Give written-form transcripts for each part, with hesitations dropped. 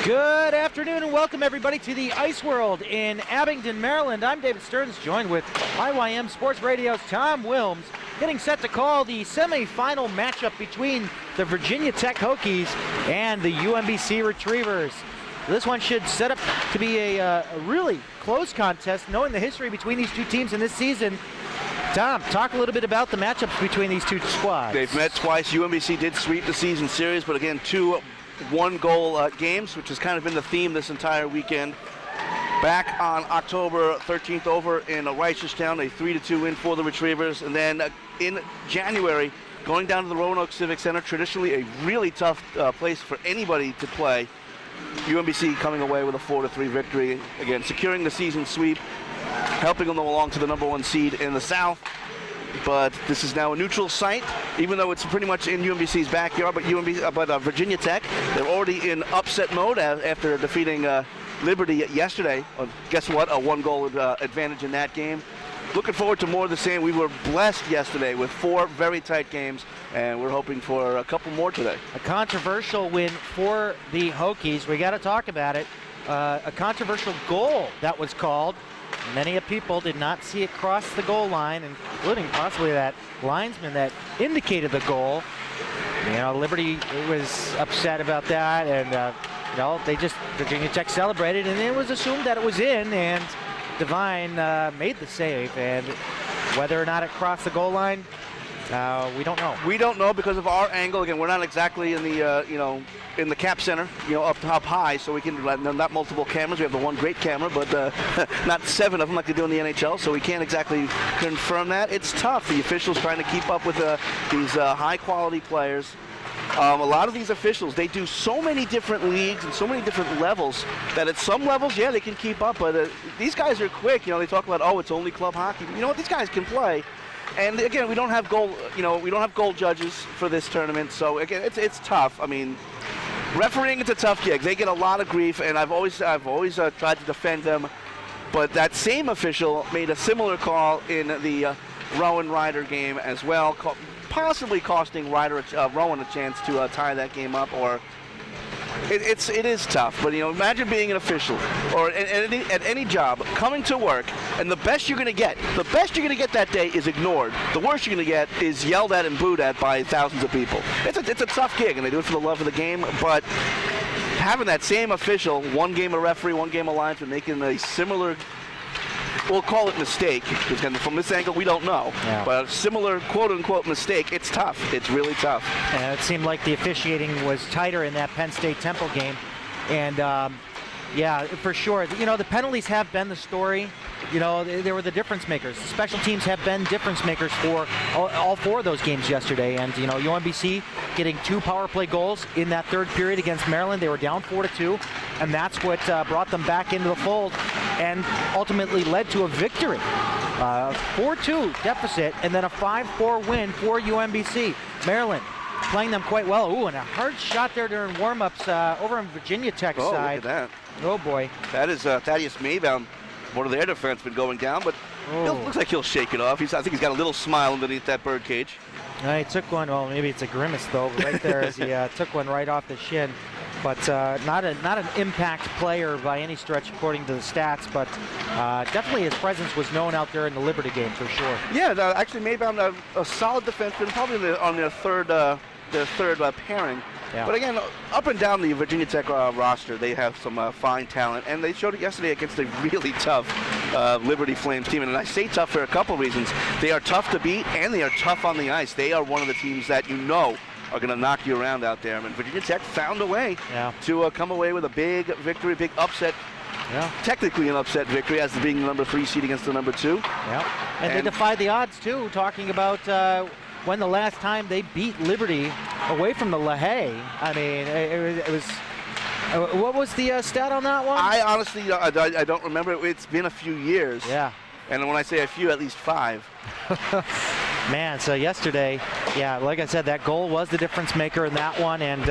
Good afternoon and welcome everybody to the Ice World in Abingdon, Maryland. I'm David Stearns, joined with IYM Sports Radio's Tom Willms, getting set to call the semifinal matchup between the Virginia Tech Hokies and the UMBC Retrievers. This one should set up to be a really close contest, knowing the history between these two teams in this season. Tom, talk a little bit about the matchups between these two squads. They've met twice. UMBC did sweep the season series, but again, two one-goal games, which has kind of been the theme this entire weekend. Back on October 13th over in Reisterstown, a 3-2 win for the Retrievers. And then in January, going down to the Roanoke Civic Center, traditionally a really tough place for anybody to play. UMBC coming away with a 4-3 victory. Again, securing the season sweep, helping them along to the #1 seed in the South. But this is now a neutral site, even though it's pretty much in UMBC's backyard. But Virginia Tech, they're already in upset mode after defeating Liberty yesterday. Guess what? A one-goal advantage in that game. Looking forward to more of the same. We were blessed yesterday with 4 very tight games, and we're hoping for a couple more today. A controversial win for the Hokies. We got to talk about it. A controversial goal that was called. Many people did not see it cross the goal line, including possibly that linesman that indicated the goal. You know, Liberty was upset about that, and Virginia Tech celebrated, and it was assumed that it was in, and Devine made the save. And whether or not it crossed the goal line, we don't know. We don't know because of our angle. Again, we're not exactly in the in the cap center, up high, so we can not multiple cameras. We have the one great camera, but not 7 of them like they do in the NHL, so we can't exactly confirm that. It's tough. The officials trying to keep up with these high-quality players. A lot of these officials, they do so many different leagues and so many different levels that at some levels, yeah, they can keep up, but these guys are quick. They talk about, oh, it's only club hockey. You know what? These guys can play. And again, we don't have goal judges for this tournament, so again, it's tough. I mean, refereeing is a tough gig. They get a lot of grief, and I've always tried to defend them. But that same official made a similar call in the Rowan Ryder game as well, possibly costing Rowan a chance to tie that game up. Or it is tough. But imagine being an official or at any job, coming to work, and the best you're going to get that day is ignored. The worst you're going to get is yelled at and booed at by thousands of people. It's a tough gig, and they do it for the love of the game. But having that same official, one game a referee, one game a linesman, making a similar, we'll call it mistake, because from this angle we don't know, but a similar quote-unquote mistake, it's tough. It's really tough. It seemed like the officiating was tighter in that Penn State-Temple game, and yeah, for sure. The penalties have been the story. They were the difference makers. The special teams have been difference makers for all 4 of those games yesterday. And, UMBC getting 2 power play goals in that third period against Maryland. They were down 4-2, and that's what brought them back into the fold and ultimately led to a victory. 4-2 deficit, and then a 5-4 win for UMBC. Maryland playing them quite well. Ooh, and a hard shot there during warm-ups over on Virginia Tech's side. Look at that. Oh, boy. That is Thaddeus Maybaum, one of their defensemen, going down, but it looks like he'll shake it off. I think he's got a little smile underneath that birdcage. He took one, well, maybe it's a grimace, though, right there as he took one right off the shin. But not an impact player by any stretch, according to the stats, but definitely his presence was known out there in the Liberty game, for sure. Yeah, actually Maybaum, a solid defenseman, probably on their third pairing. Yeah. But again, up and down the Virginia Tech roster, they have some fine talent, and they showed it yesterday against a really tough Liberty Flames team. And I say tough for a couple reasons. They are tough to beat, and they are tough on the ice. They are one of the teams that are going to knock you around out there. I mean, Virginia Tech found a way to come away with a big victory, big upset. Yeah. Technically an upset victory as being the #3 seed against the #2. Yeah. And they defied the odds, too, talking about when the last time they beat Liberty away from the LaHaye. I mean, it was what was the stat on that one? I honestly, I don't remember. It's been a few years. Yeah. And when I say a few, at least 5. Man, so yesterday, yeah, like I said, that goal was the difference maker in that one, and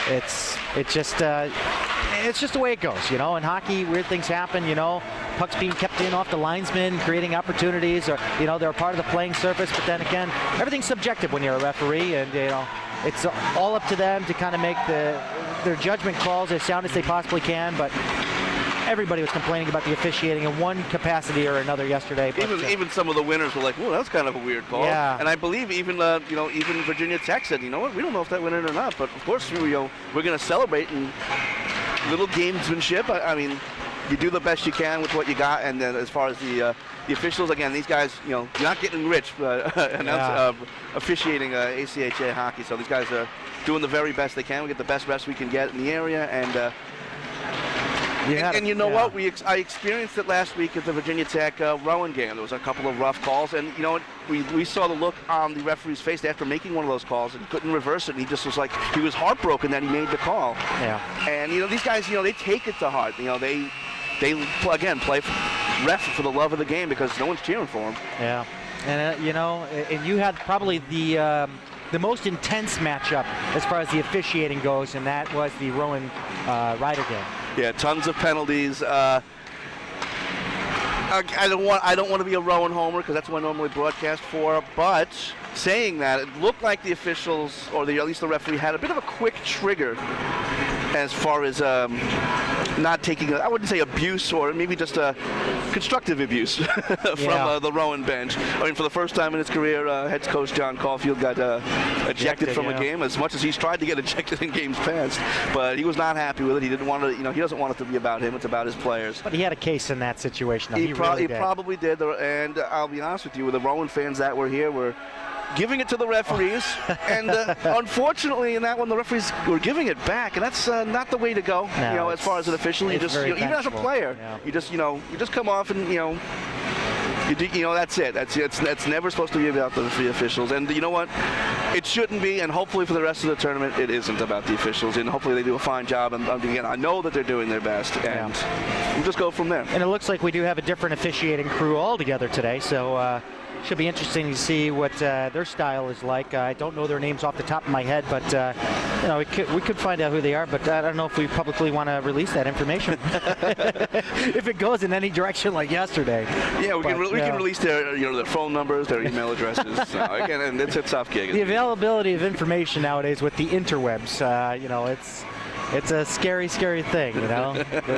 it's just the way it goes. In hockey, weird things happen. Pucks being kept in off the linesman, creating opportunities, or they're a part of the playing surface. But then again, everything's subjective when you're a referee, and it's all up to them to kind of make their judgment calls as sound as they possibly can, but everybody was complaining about the officiating in one capacity or another yesterday. But, even some of the winners were like, "Well, that's kind of a weird call." Yeah. And I believe even even Virginia Tech said, "You know what? We don't know if that went in or not, but of course we're going to celebrate and little gamesmanship. I mean, you do the best you can with what you got, and then as far as the officials, again, these guys, you're not getting rich officiating ACHA hockey. So these guys are doing the very best they can. We get the best refs we can get in the area, and you know what? I experienced it last week at the Virginia Tech Rowan game. There was a couple of rough calls, and we saw the look on the referee's face after making one of those calls, and he couldn't reverse it. And he just was like, he was heartbroken that he made the call. Yeah. And these guys, they take it to heart. They play ref for the love of the game because no one's cheering for them. Yeah. And and you had probably the most intense matchup as far as the officiating goes, and that was the Rowan Rider game. Yeah, tons of penalties. I don't want to be a Rowan homer because that's what I normally broadcast for. But saying that, it looked like the officials, or at least the referee, had a bit of a quick trigger as far as not taking, I wouldn't say abuse, or maybe just a constructive abuse from the Rowan bench. I mean, for the first time in his career, head coach John Caulfield got ejected from a game, as much as he's tried to get ejected in games past. But he was not happy with it. He didn't want to, he doesn't want it to be about him. It's about his players. But he had a case in that situation. He really probably did. And I'll be honest with you, the Rowan fans that were here were giving it to the referees, and unfortunately in that one the referees were giving it back, and that's not the way to go. No, as far as an official, even as a player, you just come off and that's it. That's never supposed to be about the officials, and you know what? It shouldn't be, and hopefully for the rest of the tournament, it isn't about the officials, and hopefully they do a fine job. And again, I know that they're doing their best, and we'll just go from there. And it looks like we do have a different officiating crew altogether today, so. Should be interesting to see what their style is like. I don't know their names off the top of my head, but we could find out who they are. But I don't know if we publicly want to release that information if it goes in any direction like yesterday. Yeah, we can release their phone numbers, their email addresses. Again, and it's a tough gig. The availability of information nowadays with the interwebs, it's a scary thing,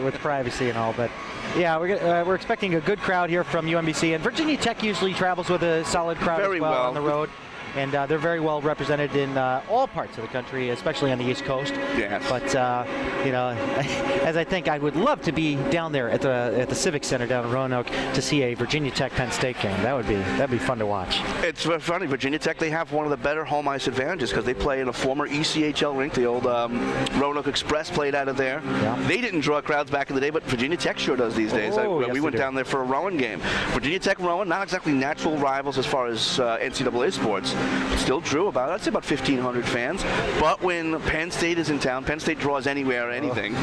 with privacy and all. But yeah, we're expecting a good crowd here from UMBC, and Virginia Tech usually travels with a solid crowd as well on the road. And they're very well represented in all parts of the country, especially on the East Coast. Yes. But as I think I would love to be down there at the Civic Center down in Roanoke to see a Virginia Tech Penn State game. That'd be fun to watch. It's funny. Virginia Tech, they have one of the better home ice advantages because they play in a former ECHL rink. The old Roanoke Express played out of there. Yeah. They didn't draw crowds back in the day, but Virginia Tech sure does these days. We went down there for a Rowan game. Virginia Tech, Rowan, not exactly natural rivals as far as NCAA sports. Still drew I'd say about 1,500 fans. But when Penn State is in town, Penn State draws anywhere or anything.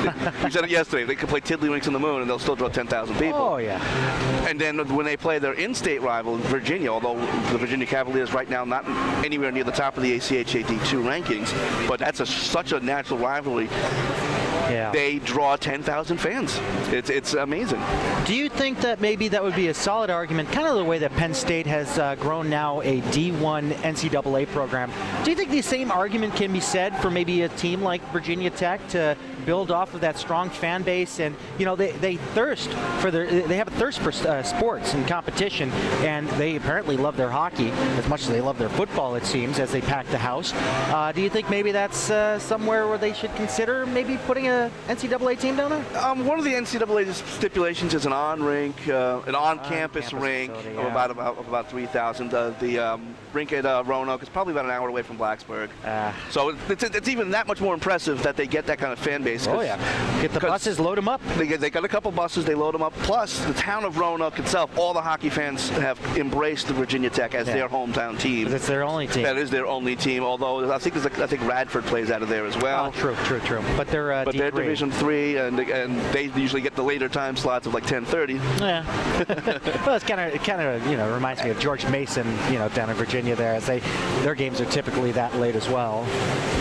We said it yesterday. They could play Tiddlywinks on the Moon and they'll still draw 10,000 people. Oh, yeah. And then when they play their in-state rival, Virginia, although the Virginia Cavaliers right now not anywhere near the top of the ACHA D2 rankings, but that's such a natural rivalry. Yeah. They draw 10,000 fans. It's amazing. Do you think that maybe that would be a solid argument, kind of the way that Penn State has grown now a D1 NCAA program? Do you think the same argument can be said for maybe a team like Virginia Tech to build off of that strong fan base? And they thirst for they have a thirst for sports and competition, and they apparently love their hockey as much as they love their football, it seems, as they pack the house. Do you think maybe that's somewhere where they should consider maybe putting a NCAA team down there? One of the NCAA stipulations is an on-campus rink of about 3,000. The rink at Roanoke is probably about an hour away from Blacksburg. So it's even that much more impressive that they get that kind of fan base. Oh yeah, get the buses, load them up. They got a couple buses, they load them up. Plus, the town of Roanoke itself, all the hockey fans have embraced the Virginia Tech as their hometown team. It's their only team. That is their only team. Although I think Radford plays out of there as well. True. But they're Division 3, and they usually get the later time slots of like 10:30. Yeah. Well, it kind of reminds me of George Mason, down in Virginia there, as their games are typically that late as well.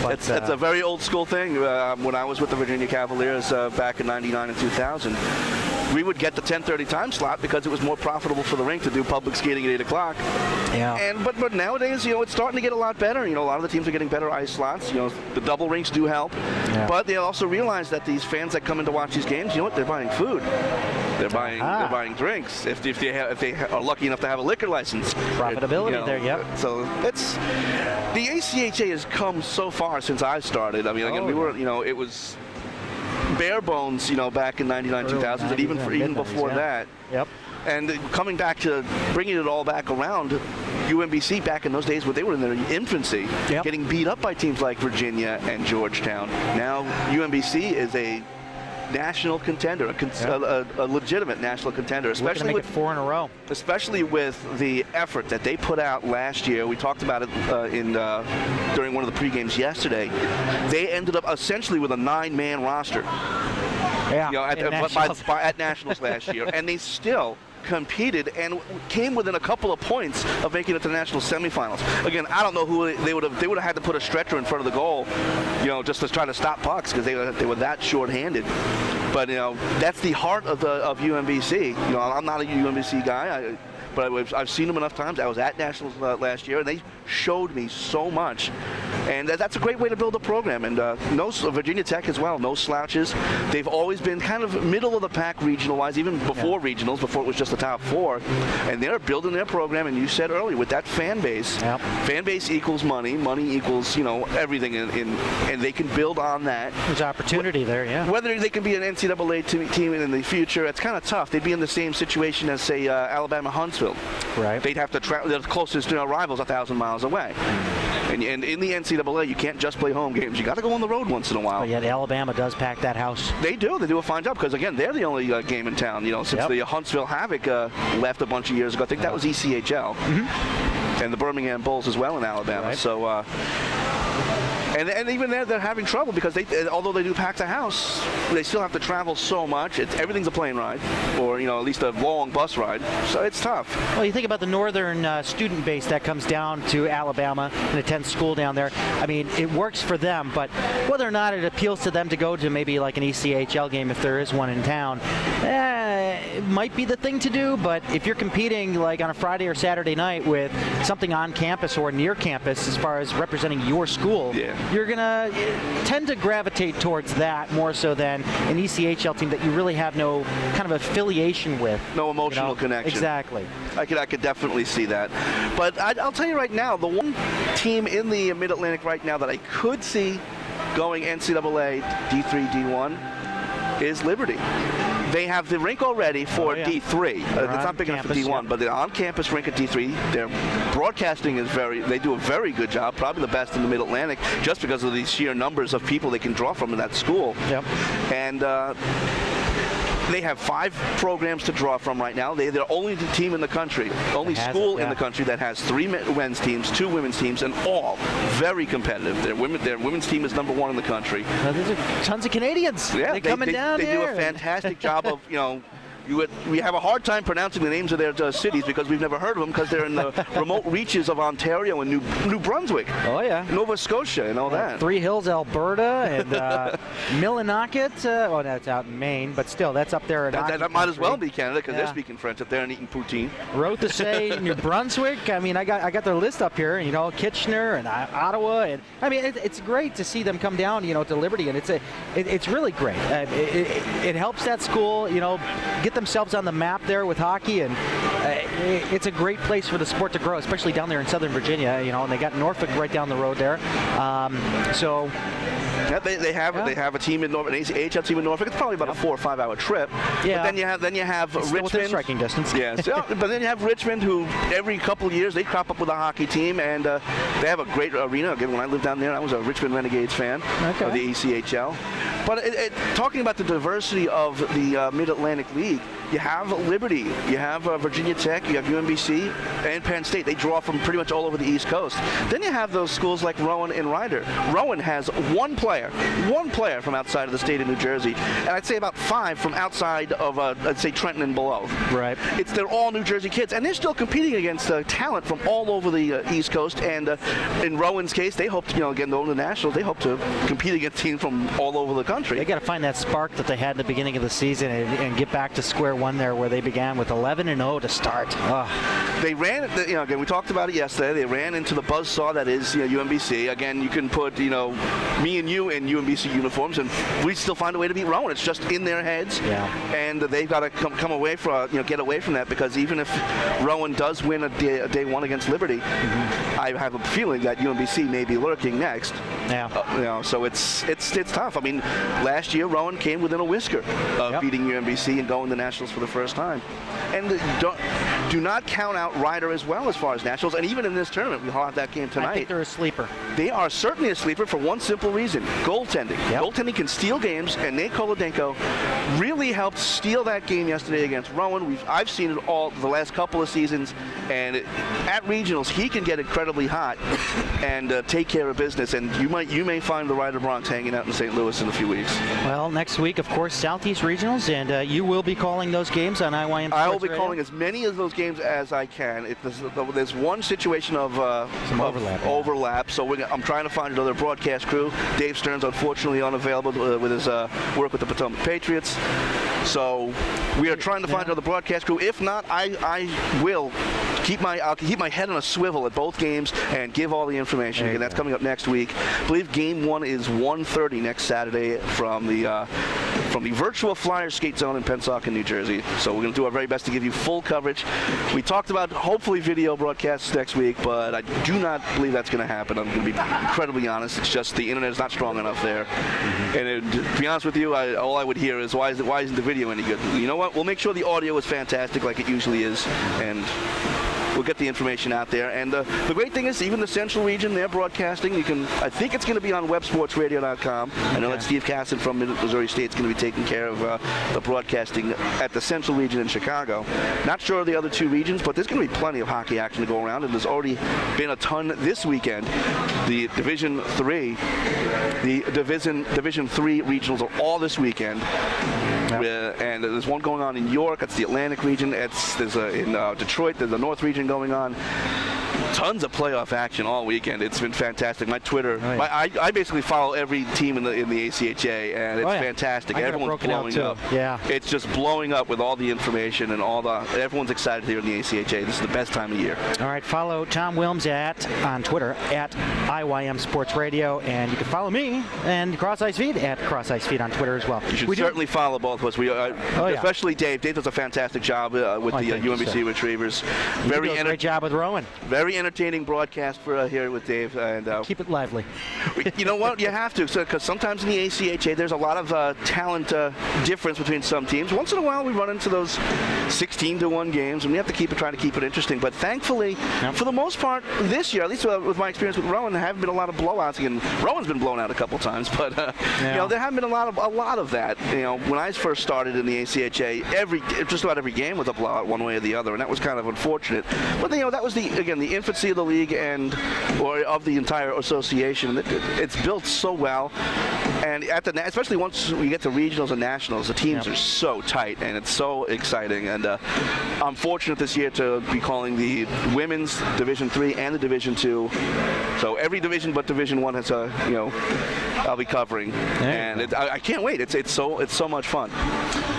But it's a very old school thing. When I was with the Virginia Cavaliers back in '99 and 2000, we would get the 10:30 time slot because it was more profitable for the rink to do public skating at 8 o'clock. Yeah. But nowadays, it's starting to get a lot better. A lot of the teams are getting better ice slots. The double rinks do help. Yeah. But they also realize that these fans that come in to watch these games, they're buying food. They're buying drinks if they are lucky enough to have a liquor license. Profitability there, yep. So the ACHA has come so far since I started. I mean, again, we were, it was bare bones, back in 99, 2000, and even before that. Yep. And coming back to bringing it all back around, UMBC back in those days when they were in their infancy, getting beat up by teams like Virginia and Georgetown. Now UMBC is a national contender, a legitimate national contender, especially with 4 in a row. Especially with the effort that they put out last year. We talked about it during one of the pre-games yesterday. They ended up essentially with a 9-man roster. At Nationals last year, and they still competed and came within a couple of points of making it to the national semifinals. Again, I don't know who they would have had to put a stretcher in front of the goal, just to try to stop pucks because they were that short-handed. But that's the heart of UMBC. I'm not a UMBC guy. But I've seen them enough times. I was at Nationals last year, and they showed me so much. And that's a great way to build a program. And Virginia Tech as well, no slouches. They've always been kind of middle of the pack regional-wise, even before regionals, before it was just the top 4. And they're building their program, and you said earlier, with that fan base, fan base equals money, money equals, everything, and they can build on that. There's opportunity there, yeah. Whether they can be an NCAA team in the future, it's kind of tough. They'd be in the same situation as, say, Alabama Huntsville. Right. They'd have to travel. Their closest rivals 1,000 miles away. And in the NCAA, you can't just play home games. You got to go on the road once in a while. But yet Alabama does pack that house. They do. They do a fine job because, again, they're the only game in town. Since the Huntsville Havoc left a bunch of years ago. I think that was ECHL. Mm-hmm. And the Birmingham Bulls as well in Alabama. Right. So. And even there, they're having trouble because although they do pack the house, they still have to travel so much. Everything's a plane ride, or at least a long bus ride. So it's tough. Well, you think about the northern student base that comes down to Alabama and attends school down there. I mean, it works for them, but whether or not it appeals to them to go to maybe like an ECHL game if there is one in town, it might be the thing to do. But if you're competing like on a Friday or Saturday night with something on campus or near campus as far as representing your school, you're going to tend to gravitate towards that more so than an ECHL team that you really have no kind of affiliation with. No emotional connection. Exactly. I could definitely see that. But I'll tell you right now, the one team in the Mid-Atlantic right now that I could see going NCAA D3, D1 is Liberty. They have the rink already for D3. It's not big enough for D1, but the on-campus rink at D3, their broadcasting is they do a very good job, probably the best in the Mid-Atlantic, just because of the sheer numbers of people they can draw from in that school. Yep. And they have 5 programs to draw from right now. They're only the team in the country, only school in the country that has 3 men's teams, 2 women's teams, and all very competitive. Their women's team is number 1 in the country. These are tons of Canadians. Yeah, they're coming down here. They do a fantastic job of, we have a hard time pronouncing the names of their cities because we've never heard of them because they're in the remote reaches of Ontario and New Brunswick. Oh, yeah. Nova Scotia and all that. Three Hills, Alberta, and Millinocket. That's out in Maine, but still, that's up there. That might as well be Canada because they're speaking French up there and eating poutine. Rothesay, New Brunswick. I mean, I got their list up here. Kitchener and Ottawa, and I mean, it's great to see them come down. To Liberty, and it's really great. It helps that school. Get themselves on the map there with hockey, and it's a great place for the sport to grow, especially down there in Southern Virginia. And they got Norfolk right down the road there. They have a team in Norfolk, an ACHA team in Norfolk. It's probably about a 4 or 5 hour trip. Yeah. But then you have Richmond. Within striking distance. Yes. But then you have Richmond, who every couple of years they crop up with a hockey team, and they have a great arena. Again, when I lived down there, I was a Richmond Renegades fan of the ACHL. But talking about the diversity of the Mid-Atlantic League, you have Liberty, you have Virginia Tech, you have UMBC, and Penn State. They draw from pretty much all over the East Coast. Then you have those schools like Rowan and Ryder. Rowan has one player from outside of the state of New Jersey, and I'd say about 5 from outside of, I'd say, Trenton and below. Right. They're all New Jersey kids, and they're still competing against talent from all over the East Coast. And in Rowan's case, they hope to, again, though the Nationals, they hope to compete against teams from all over the country. They got to find that spark that they had in the beginning of the season and get back to square one there, where they began with 11-0 to start. They ran, again, we talked about it yesterday. They ran into the buzzsaw that is UMBC. Again, you can put, me and you in UMBC uniforms, and we still find a way to beat Rowan. It's just in their heads, and they've got to come away from, get away from that, because even if Rowan does win a day one against Liberty, I have a feeling that UMBC may be lurking next. Yeah. So it's tough. I mean, last year Rowan came within a whisker of beating UMBC and going to Nationals for the first time. And do not count out Ryder as well as far as Nationals. And even in this tournament, we'll have that game tonight. I think they're a sleeper. They are certainly a sleeper for one simple reason: goaltending. Goaltending can steal games, and Nate Kolodenko really helped steal that game yesterday against Rowan. I've seen it all the last couple of seasons, and at regionals he can get incredibly hot and take care of business. And you may find the Ryder Bronx hanging out in St. Louis in a few weeks. Well, next week, of course, Southeast Regionals, and you will be calling those games on IYM Sports I will be Radio? calling as many of those games as I can. There's one situation of some overlap, so I'm trying to find another broadcast crew. Dave Stearns, unfortunately, unavailable with his work with the Potomac Patriots. So we are trying to find another broadcast crew. If not, I will I'll keep my head on a swivel at both games and give all the information. And that's coming up next week. I believe game 1 is 1:30 next Saturday from the virtual Flyers skate zone in Pensacola, New Jersey. So we're going to do our very best to give you full coverage. We talked about hopefully video broadcasts next week, but I do not believe that's going to happen. I'm going to be incredibly honest. It's just the internet is not strong enough there. And to be honest with you, all I would hear is, why isn't the video any good? You know what? We'll make sure the audio is fantastic like it usually is, and we'll get the information out there. And the great thing is, even the Central Region, they're broadcasting. I think it's going to be on websportsradio.com. I know that Steve Casson from Missouri State is going to be taking care of the broadcasting at the Central Region in Chicago. Not sure of the other 2 regions, but there's going to be plenty of hockey action to go around, and there's already been a ton this weekend. The Division 3 regionals are all this weekend. And there's one going on in York. That's the Atlantic region. There's in Detroit. There's the North region going on. Tons of playoff action all weekend. It's been fantastic. My Twitter, I basically follow every team in the ACHA, and it's fantastic. Everyone's blowing up. Yeah, it's just blowing up with all the information and everyone's excited here in the ACHA. This is the best time of year. All right, follow Tom Willms on Twitter at IYM Sports Radio, and you can follow me and CrossIceFeed at CrossIceFeed on Twitter as well. You should certainly follow both of us. Especially Dave. Dave does a fantastic job with the UMBC Retrievers. Great job with Rowan. Very entertaining broadcast for here with Dave, and keep it lively. You know what? You have to, because sometimes in the ACHA there's a lot of talent difference between some teams. Once in a while we run into those 16-1 games, and we have to try to keep it interesting. But thankfully, for the most part, this year, at least with my experience with Rowan, there haven't been a lot of blowouts. And Rowan's been blown out a couple times, but there haven't been a lot of that. When I first started in the ACHA, just about every game was a blowout one way or the other, and that was kind of unfortunate. But that was the infancy of the league or of the entire association. It's built so well, and especially once we get to regionals and nationals, the teams are so tight, and it's so exciting. And I'm fortunate this year to be calling the women's Division 3 and the Division 2. So every division but Division 1 has I'll be covering, and I can't wait. It's so much fun.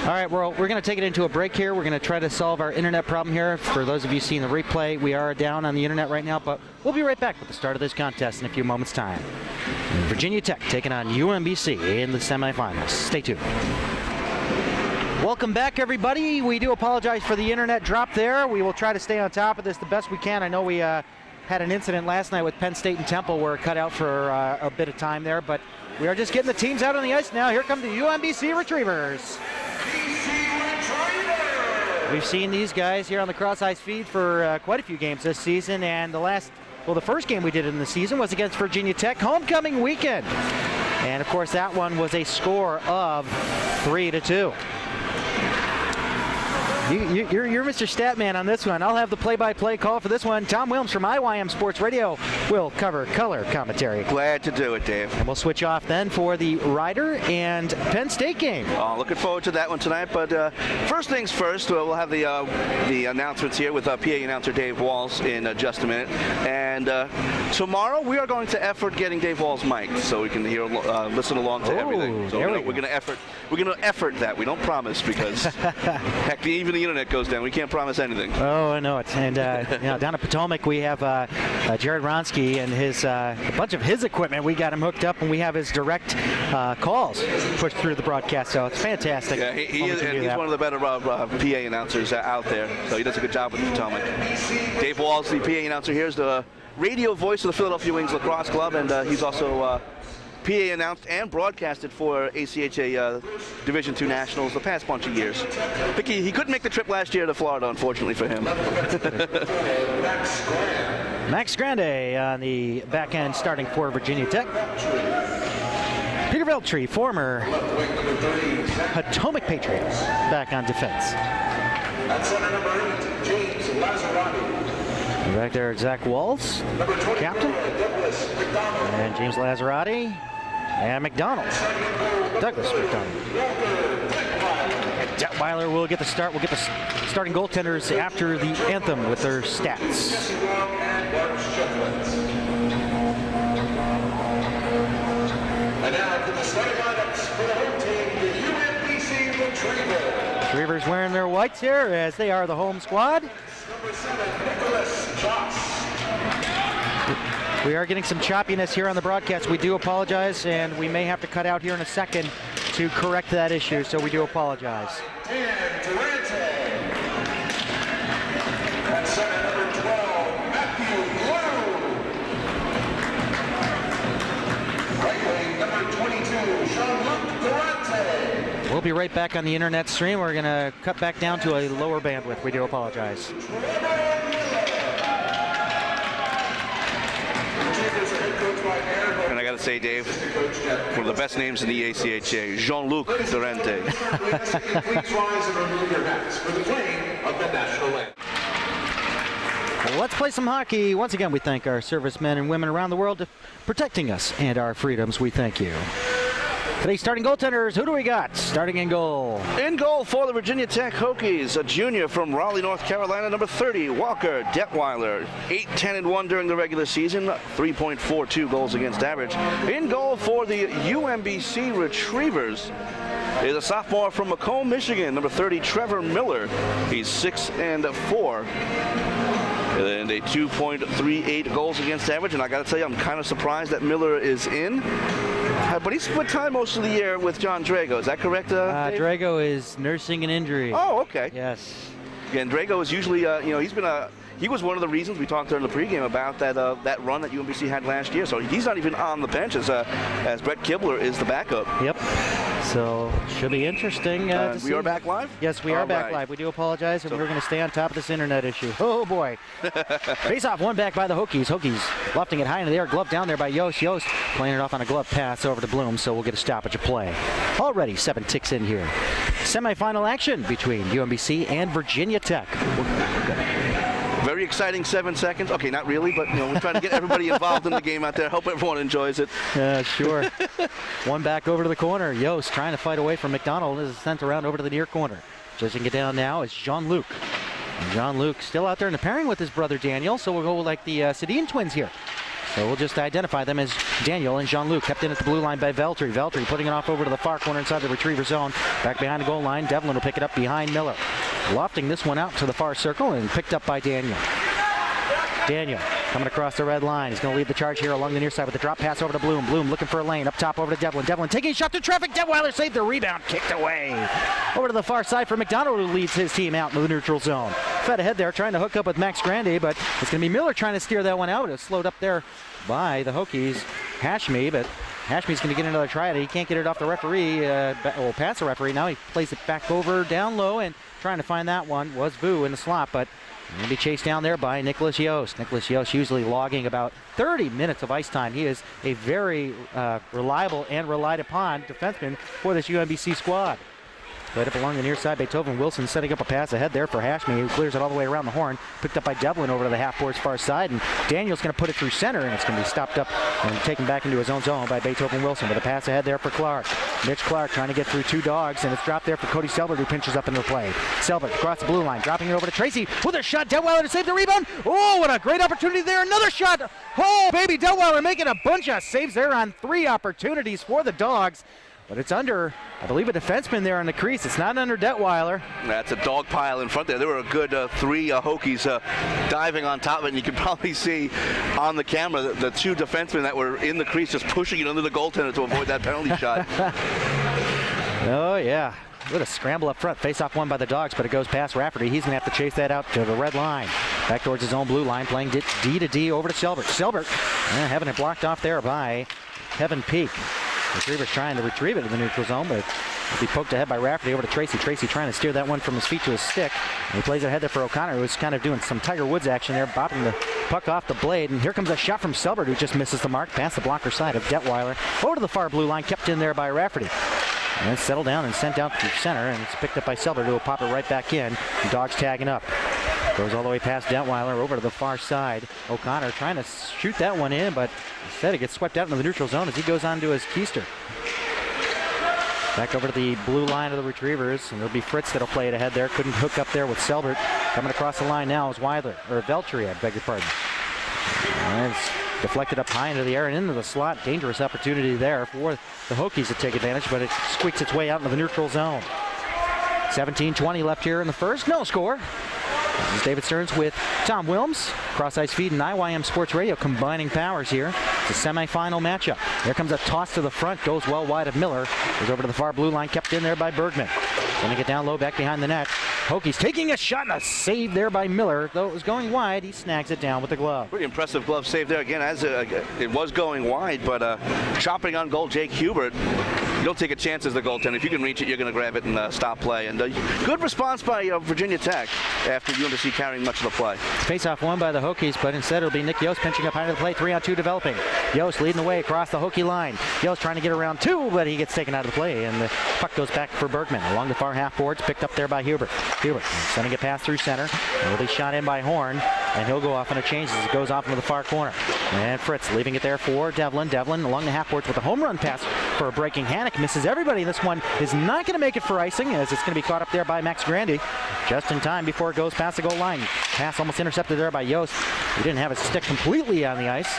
All right, we're going to take it into a break here. We're going to try to solve our internet problem here. For those of you seeing the replay, we are down on the internet right now, but we'll be right back with the start of this contest in a few moments' time. Virginia Tech taking on UMBC in the semifinals. Stay tuned. Welcome back, everybody. We do apologize for the internet drop there. We will try to stay on top of this the best we can. I know we had an incident last night with Penn State and Temple where it cut out for a bit of time there, but we are just getting the teams out on the ice now. Here come the UMBC Retrievers. We've seen these guys here on the CrossIceFeed for quite a few games this season, and the first game we did in the season was against Virginia Tech, homecoming weekend. And of course that one was a score of 3-2. You're Mr. Statman on this one. I'll have the play-by-play call for this one. Tom Willms from IYM Sports Radio will cover color commentary. Glad to do it, Dave. And we'll switch off then for the Rider and Penn State game. Looking forward to that one tonight. But first things first, we'll have the announcements here with PA announcer Dave Walls in just a minute. And tomorrow we are going to effort getting Dave Walls mic'd so we can hear, listen along to everything. So we're going to effort. We're going to effort that. We don't promise because heck, even the internet goes down. We can't promise anything. Oh, I know it. And down at Potomac, we have Jared Ronsky and a bunch of his equipment. We got him hooked up, and we have his direct calls pushed through the broadcast. So it's fantastic. Yeah, he's one of the better PA announcers out there. So he does a good job with Potomac. Dave Walls, the PA announcer here, is the radio voice of the Philadelphia Wings Lacrosse Club, and he's also PA announced and broadcasted for ACHA Division II Nationals the past bunch of years. I think he couldn't make the trip last year to Florida, unfortunately for him. Max Grande on the back end starting for Virginia Tech. Peter Veltri, former Potomac Patriots, back on defense. At center number 8, James Lazarati. Back there, Zach Walls, captain, and James Lazarati, and McDonald, Douglas McDonald. And Detweiler will get the start. We'll get the starting goaltenders after the anthem with their stats. And now to the starting lineups for the home team, the UMBC Retrievers. Retrievers wearing their whites here as they are the home squad. Number 7, Nicholas Joss. We are getting some choppiness here on the broadcast. We do apologize, and we may have to cut out here in a second to correct that issue, so we do apologize. And Durante. At center number 12, Matthew Blue. Right wing number 22, Jean-Luc Durante. We'll be right back on the internet stream. We're going to cut back down to a lower bandwidth. We do apologize. And I got to say, Dave, one of the best names in the ACHA, Jean-Luc Durante. Please rise and remove your hats for the playing of the national anthem. Well, let's play some hockey. Once again, we thank our servicemen and women around the world for protecting us and our freedoms. We thank you. Today's starting goaltenders, who do we got? Starting in goal. In goal for the Virginia Tech Hokies, a junior from Raleigh, North Carolina, number 30, Walker Detweiler. 8-10-1 during the regular season, 3.42 goals against average. In goal for the UMBC Retrievers is a sophomore from Macomb, Michigan, number 30, Trevor Miller. He's 6-4. And a 2.38 goals against average. And I got to tell you, I'm kind of surprised that Miller is in. But he split time most of the year with John Drago. Is that correct, Dave? Drago is nursing an injury. Oh, okay. Yes. And Drago is usually, he was one of the reasons we talked during the pregame about that run that UMBC had last year. So he's not even on the bench as Brett Kibler is the backup. Yep. So should be interesting. To see. We are back live? Yes, we are back live. We do apologize, and we're going to stay on top of this internet issue. Oh boy. Face off, one back by the Hokies. Hokies lofting it high into the air, glove down there by Yost. Yost playing it off on a glove pass over to Bloom, so we'll get a stoppage of play. Already 7 ticks in here. Semifinal action between UMBC and Virginia Tech. Very exciting 7 seconds. Okay, not really, but we're trying to get everybody involved in the game out there. Hope everyone enjoys it. Sure. One back over to the corner. Yost trying to fight away from McDonald. Is sent around over to the near corner. Judging it down now is Jean-Luc. Jean-Luc still out there in the pairing with his brother Daniel, so we'll go like the Sedin twins here. So we'll just identify them as Daniel and Jean-Luc, kept in at the blue line by Veltri. Veltri putting it off over to the far corner inside the retriever zone. Back behind the goal line, Devlin will pick it up behind Miller. Lofting this one out to the far circle and picked up by Daniel. Daniel coming across the red line. He's going to lead the charge here along the near side with the drop pass over to Bloom. Bloom looking for a lane. Up top over to Devlin. Devlin taking a shot to traffic. Detweiler saved the rebound. Kicked away. Over to the far side for McDonald, who leads his team out in the neutral zone. Fed ahead there trying to hook up with Max Grande, but it's going to be Miller trying to steer that one out. It's slowed up there by the Hokies. Hashmi, but Hashmi's going to get another try at it. He can't get it off the referee. Past the referee. Now he plays it back over down low, and trying to find that one was Vu in the slot, but going to be chased down there by Nicholas Yost. Nicholas Yost usually logging about 30 minutes of ice time. He is a very reliable and relied upon defenseman for this UMBC squad. Played up along the near side. Beethoven Wilson setting up a pass ahead there for Hashmi, who clears it all the way around the horn. Picked up by Devlin over to the half-board's far side. And Daniel's going to put it through center, and it's going to be stopped up and taken back into his own zone by Beethoven Wilson with a pass ahead there for Clark. Mitch Clark trying to get through two dogs, and it's dropped there for Cody Selbert, who pinches up into the play. Selbert across the blue line, dropping it over to Tracy with a shot. Detweiler to save the rebound. Oh, what a great opportunity there. Another shot. Oh, baby, Detweiler making a bunch of saves there on 3 opportunities for the Dogs. But it's under, I believe, a defenseman there on the crease. It's not under Detweiler. That's a dog pile in front there. There were a good 3 Hokies diving on top of it, and you can probably see on the camera the 2 defensemen that were in the crease just pushing it under the goaltender to avoid that penalty shot. Oh, yeah. What a scramble up front. Face-off won by the Dogs, but it goes past Rafferty. He's going to have to chase that out to the red line. Back towards his own blue line, playing D to D over to Selbert. Selbert having it blocked off there by Kevin Peak. Retrievers trying to retrieve it in the neutral zone, but it'll be poked ahead by Rafferty over to Tracy. Tracy trying to steer that one from his feet to his stick. And he plays it ahead there for O'Connor, who's kind of doing some Tiger Woods action there, bopping the puck off the blade. And here comes a shot from Selbert, who just misses the mark past the blocker side of Detweiler. Over to the far blue line, kept in there by Rafferty. And then settled down and sent out through center, and it's picked up by Selbert, who will pop it right back in. The Dogs tagging up. Goes all the way past Detweiler over to the far side. O'Connor trying to shoot that one in, but instead it gets swept out into the neutral zone as he goes on to his keister. Back over to the blue line of the Retrievers, and it'll be Fritz that'll play it ahead there. Couldn't hook up there with Selbert. Coming across the line now is Veltri, I beg your pardon. And it's deflected up high into the air and into the slot. Dangerous opportunity there for the Hokies to take advantage, but it squeaks its way out into the neutral zone. 17:20 left here in the first. No score. This is David Stearns with Tom Willms. CrossIceFeed and IYM Sports Radio combining powers here. It's a semifinal matchup. Here comes a toss to the front. Goes well wide of Miller. Goes over to the far blue line. Kept in there by Bergman. Going to get down low back behind the net. Hokies taking a shot and a save there by Miller. Though it was going wide, he snags it down with the glove. Pretty impressive glove save there again, as it was going wide, but chopping on goal, Jake Hubert. You don't take a chance as the goaltender. If you can reach it, you're going to grab it and stop play. And good response by Virginia Tech after UMBC carrying much of the play. Face-off won by the Hokies, but instead it'll be Nick Yost pinching up high to the play. 3-on-2 developing. Yost leading the way across the Hokie line. Yost trying to get around 2, but he gets taken out of the play, and the puck goes back for Bergman along the far half boards, picked up there by Hubert. Hubert sending it pass through center. And will be shot in by Horn, and he'll go off on a change as it goes off into the far corner. And Fritz leaving it there for Devlin. Devlin along the half boards with a home run pass for a breaking Hannock. Misses everybody. This one is not going to make it for icing, as it's going to be caught up there by Max Grandy just in time before it goes past the goal line. Pass almost intercepted there by Yost. He didn't have his stick completely on the ice.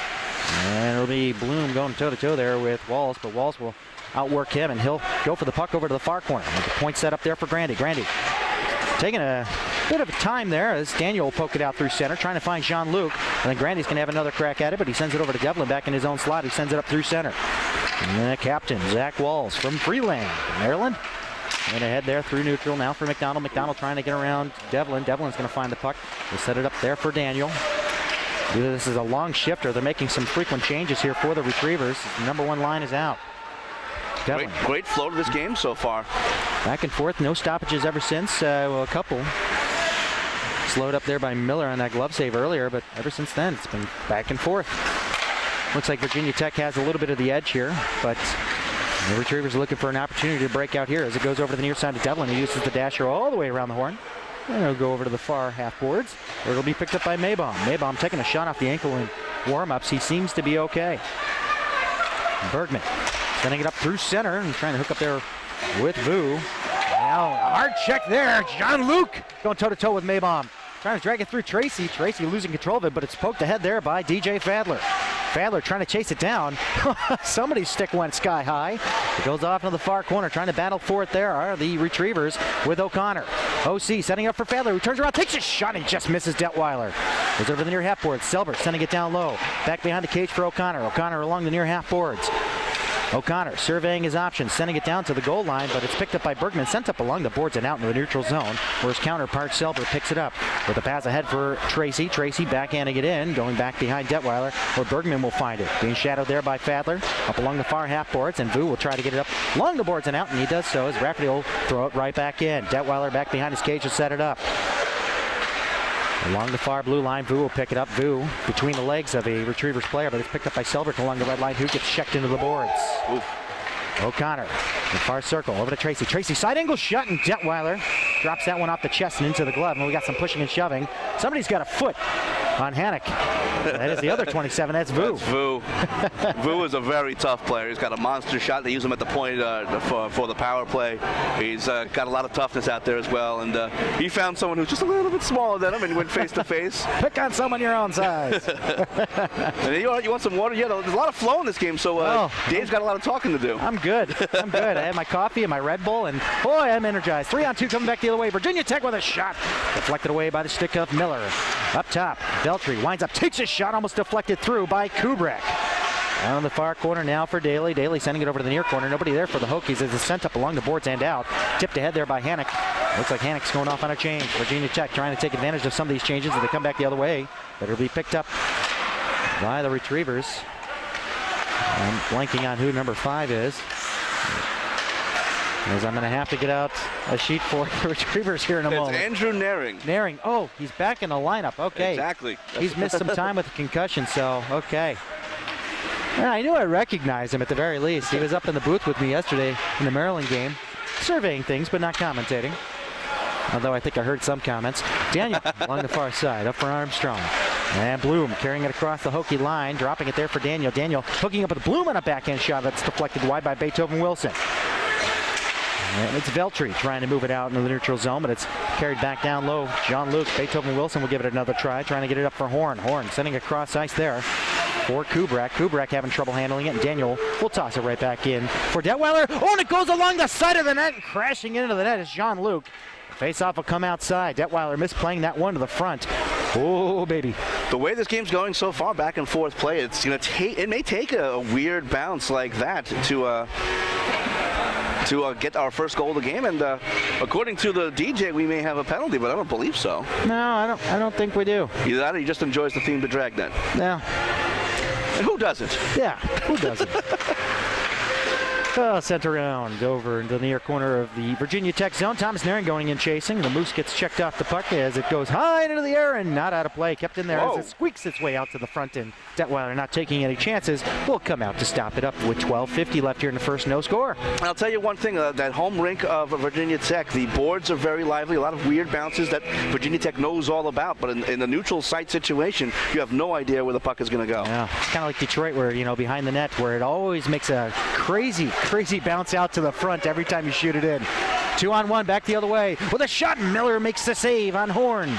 And it'll be Bloom going toe-to-toe there with Walls, but Walls will outwork him, and he'll go for the puck over to the far corner. And the point set up there for Grandy. Grandy taking a bit of time there as Daniel will poke it out through center, trying to find Jean-Luc. And then Grandy's going to have another crack at it, but he sends it over to Devlin back in his own slot. He sends it up through center. And then the captain, Zach Walls from Freeland, Maryland. And ahead there through neutral now for McDonald. McDonald trying to get around Devlin. Devlin's going to find the puck. We'll set it up there for Daniel. Either this is a long shift or they're making some frequent changes here for the Retrievers. The number 1 line is out. Great flow to this game so far. Back and forth, no stoppages ever since. Well, a couple. Slowed up there by Miller on that glove save earlier, but ever since then it's been back and forth. Looks like Virginia Tech has a little bit of the edge here, but the Retrievers are looking for an opportunity to break out here as it goes over to the near side of Devlin. He uses the dasher all the way around the horn. And it'll go over to the far half boards, where it'll be picked up by Maybaum. Maybaum taking a shot off the ankle in warm-ups. He seems to be okay. Bergman sending it up through center and trying to hook up there with Vu. Now, a hard check there. Jean-Luc going toe-to-toe with Maybaum. Trying to drag it through Tracy. Tracy losing control of it, but it's poked ahead there by DJ Fadler. Fadler trying to chase it down. Somebody's stick went sky high. It goes off into the far corner. Trying to battle for it there are the Retrievers with O'Connor. OC setting up for Fadler, who turns around, takes a shot, and he just misses Detweiler. Goes over the near half board. Selbert sending it down low. Back behind the cage for O'Connor. O'Connor along the near half boards. O'Connor surveying his options, sending it down to the goal line, but it's picked up by Bergman, sent up along the boards and out into the neutral zone, where his counterpart Selbert picks it up with a pass ahead for Tracy. Tracy backhanding it in, going back behind Detweiler, where Bergman will find it. Being shadowed there by Fadler, up along the far half boards, and Vu will try to get it up along the boards and out, and he does so as Rafferty will throw it right back in. Detweiler back behind his cage to set it up. Along the far blue line, Vu will pick it up. Vu between the legs of a Retrievers player, but it's picked up by Selbert along the red line, who gets checked into the boards. Oof. O'Connor The far circle, over to Tracy. Tracy, side angle shot, and Detweiler drops that one off the chest and into the glove. And we got some pushing and shoving. Somebody's got a foot on Hannock. That is the other 27. That's Vu. That's Vu. Vu is a very tough player. He's got a monster shot. They use him at the point for the power play. He's got a lot of toughness out there as well. And he found someone who's just a little bit smaller than him and went face to face. Pick on someone your own size. And you want some water? Yeah, there's a lot of flow in this game, so Dave's got a lot of talking to do. I'm good. I'm good. I had my coffee and my Red Bull, and boy, I'm energized. 3-on-2 coming back the other way. Virginia Tech with a shot. Deflected away by the stick of Miller. Up top, Veltri winds up, takes a shot, almost deflected through by Kubrick. Down in the far corner now for Daly. Daly sending it over to the near corner. Nobody there for the Hokies as it's sent up along the boards and out. Tipped ahead there by Hannock. Looks like Hannock's going off on a change. Virginia Tech trying to take advantage of some of these changes as they come back the other way. But it'll be picked up by the Retrievers. I'm blanking on who number 5 is, as I'm going to have to get out a sheet for the Retrievers here in a moment. It's Andrew Naring. Naring. Oh, he's back in the lineup. Okay. Exactly. He's missed some time with a concussion, so okay. Yeah, I knew I recognized him at the very least. He was up in the booth with me yesterday in the Maryland game, surveying things but not commentating. Although I think I heard some comments. Daniel along the far side, up for Armstrong. And Bloom carrying it across the Hokie line, dropping it there for Daniel. Daniel hooking up with Bloom on a backhand shot that's deflected wide by Beethoven Wilson. And it's Veltri trying to move it out into the neutral zone, but it's carried back down low. Jean-Luc, Beethoven Wilson will give it another try, trying to get it up for Horn. Horn sending across ice there for Kubrak. Kubrak having trouble handling it, and Daniel will toss it right back in for Detweiler. Oh, and it goes along the side of the net, and crashing into the net is Jean-Luc. Face-off will come outside. Detweiler misplaying that one to the front. Oh, baby. The way this game's going so far, back and forth play, it's gonna take. It may take a weird bounce like that to get our first goal of the game. And according to the DJ, we may have a penalty, but I don't believe so. No, I don't think we do. Either that or he just enjoys the theme to Dragnet. No. And who doesn't? Yeah, who doesn't? Sent around over into the near corner of the Virginia Tech zone. Thomas Naring going in chasing. The Moose gets checked off the puck as it goes high into the air and not out of play. Kept in there as it squeaks its way out to the front end. Detweiler not taking any chances. Will come out to stop it up with 12:50 left here in the first. No score. I'll tell you one thing. That home rink of Virginia Tech, the boards are very lively. A lot of weird bounces that Virginia Tech knows all about. But in the neutral site situation, you have no idea where the puck is going to go. Yeah, it's kind of like Detroit, where behind the net, where it always makes a crazy bounce out to the front every time you shoot it in. 2-on-1 back the other way with a shot. Miller makes the save on Horn.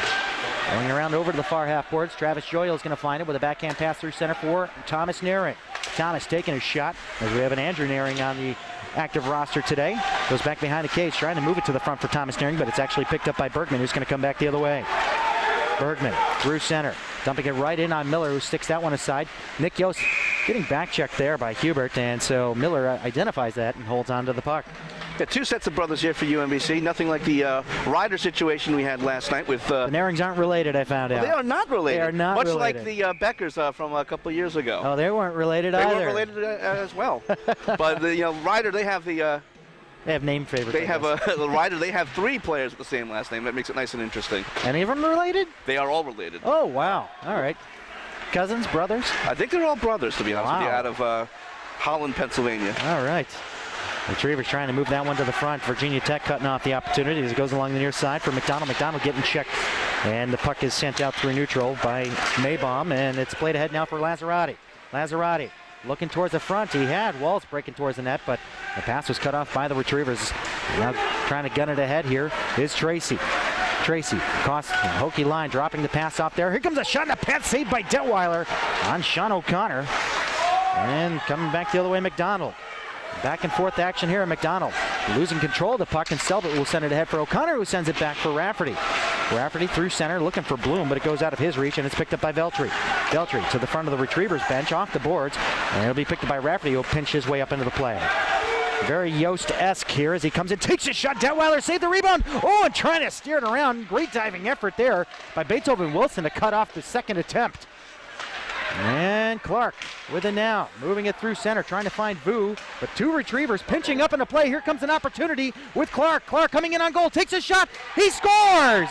Going around over to the far half boards. Travis Joyle is going to find it with a backhand pass through center for Thomas Naring. Thomas taking a shot as we have an Andrew Naring on the active roster today. Goes back behind the cage, trying to move it to the front for Thomas Naring, but it's actually picked up by Bergman, who's going to come back the other way. Bergman through center, dumping it right in on Miller, who sticks that one aside. Nick Yost getting back checked there by Hubert, and so Miller identifies that and holds on to the puck. Yeah, 2 sets of brothers here for UMBC. Nothing like the Ryder situation we had last night with... the Narings aren't related, I found out. They are not related. They are not Much related. like the Beckers from a couple of years ago. Oh, they weren't related either. They weren't related as well. But Ryder, they have the... they have name favorites. They have the Ryder. They have 3 players with the same last name. That makes it nice and interesting. Any of them related? They are all related. Oh, wow. All right. Cousins, brothers? I think they're all brothers, to be honest with you, out of Holland, Pennsylvania. All right. Retrievers trying to move that one to the front. Virginia Tech cutting off the opportunity as it goes along the near side for McDonald. McDonald getting checked, and the puck is sent out through neutral by Maybaum, and it's played ahead now for Lazzarotti. Lazzarotti looking towards the front. He had Walls breaking towards the net, but the pass was cut off by the Retrievers. Now trying to gun it ahead here is Tracy. Tracy across the Hokie line, dropping the pass off there. Here comes a shot in the pass, saved by Detweiler on Sean O'Connor. And coming back the other way, McDonald. Back and forth action here at McDonald. Losing control of the puck, and Selbit will send it ahead for O'Connor, who sends it back for Rafferty. Rafferty through center, looking for Bloom, but it goes out of his reach, and it's picked up by Veltri. Veltri to the front of the Retrievers bench, off the boards, and it'll be picked up by Rafferty, who will pinch his way up into the play. Very Yost-esque here as he comes in, takes a shot. Detweiler saved the rebound. Oh, and trying to steer it around. Great diving effort there by Beethoven Wilson to cut off the second attempt. And Clark with it now, moving it through center, trying to find Vu, but 2 Retrievers pinching up into play. Here comes an opportunity with Clark. Clark coming in on goal, takes a shot, he scores!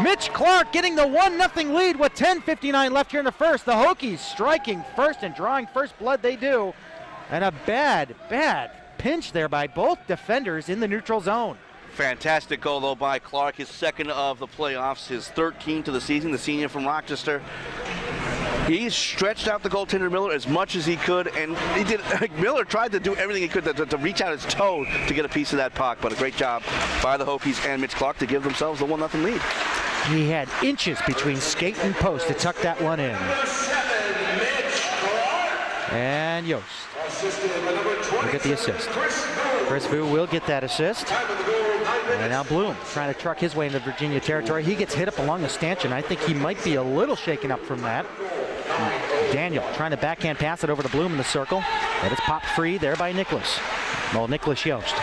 Mitch Clark getting the 1-0 lead with 10:59 left here in the first. The Hokies striking first and drawing first blood, they do. And a bad pinch there by both defenders in the neutral zone. Fantastic goal, though, by Clark. His second of the playoffs, his 13th of the season, the senior from Rochester. He stretched out the goaltender Miller as much as he could, and he did. Miller tried to do everything he could to reach out his toe to get a piece of that puck, but a great job by the Hokies and Mitch Clark to give themselves the 1-0 lead. He had inches between skate and post to tuck that one in. And Yost will get the assist. Chris Vu will get that assist. And now Bloom trying to truck his way into Virginia territory. He gets hit up along the stanchion. I think he might be a little shaken up from that. Daniel trying to backhand pass it over to Bloom in the circle. But it's popped free there by Nicholas. Well, Nicholas Yost.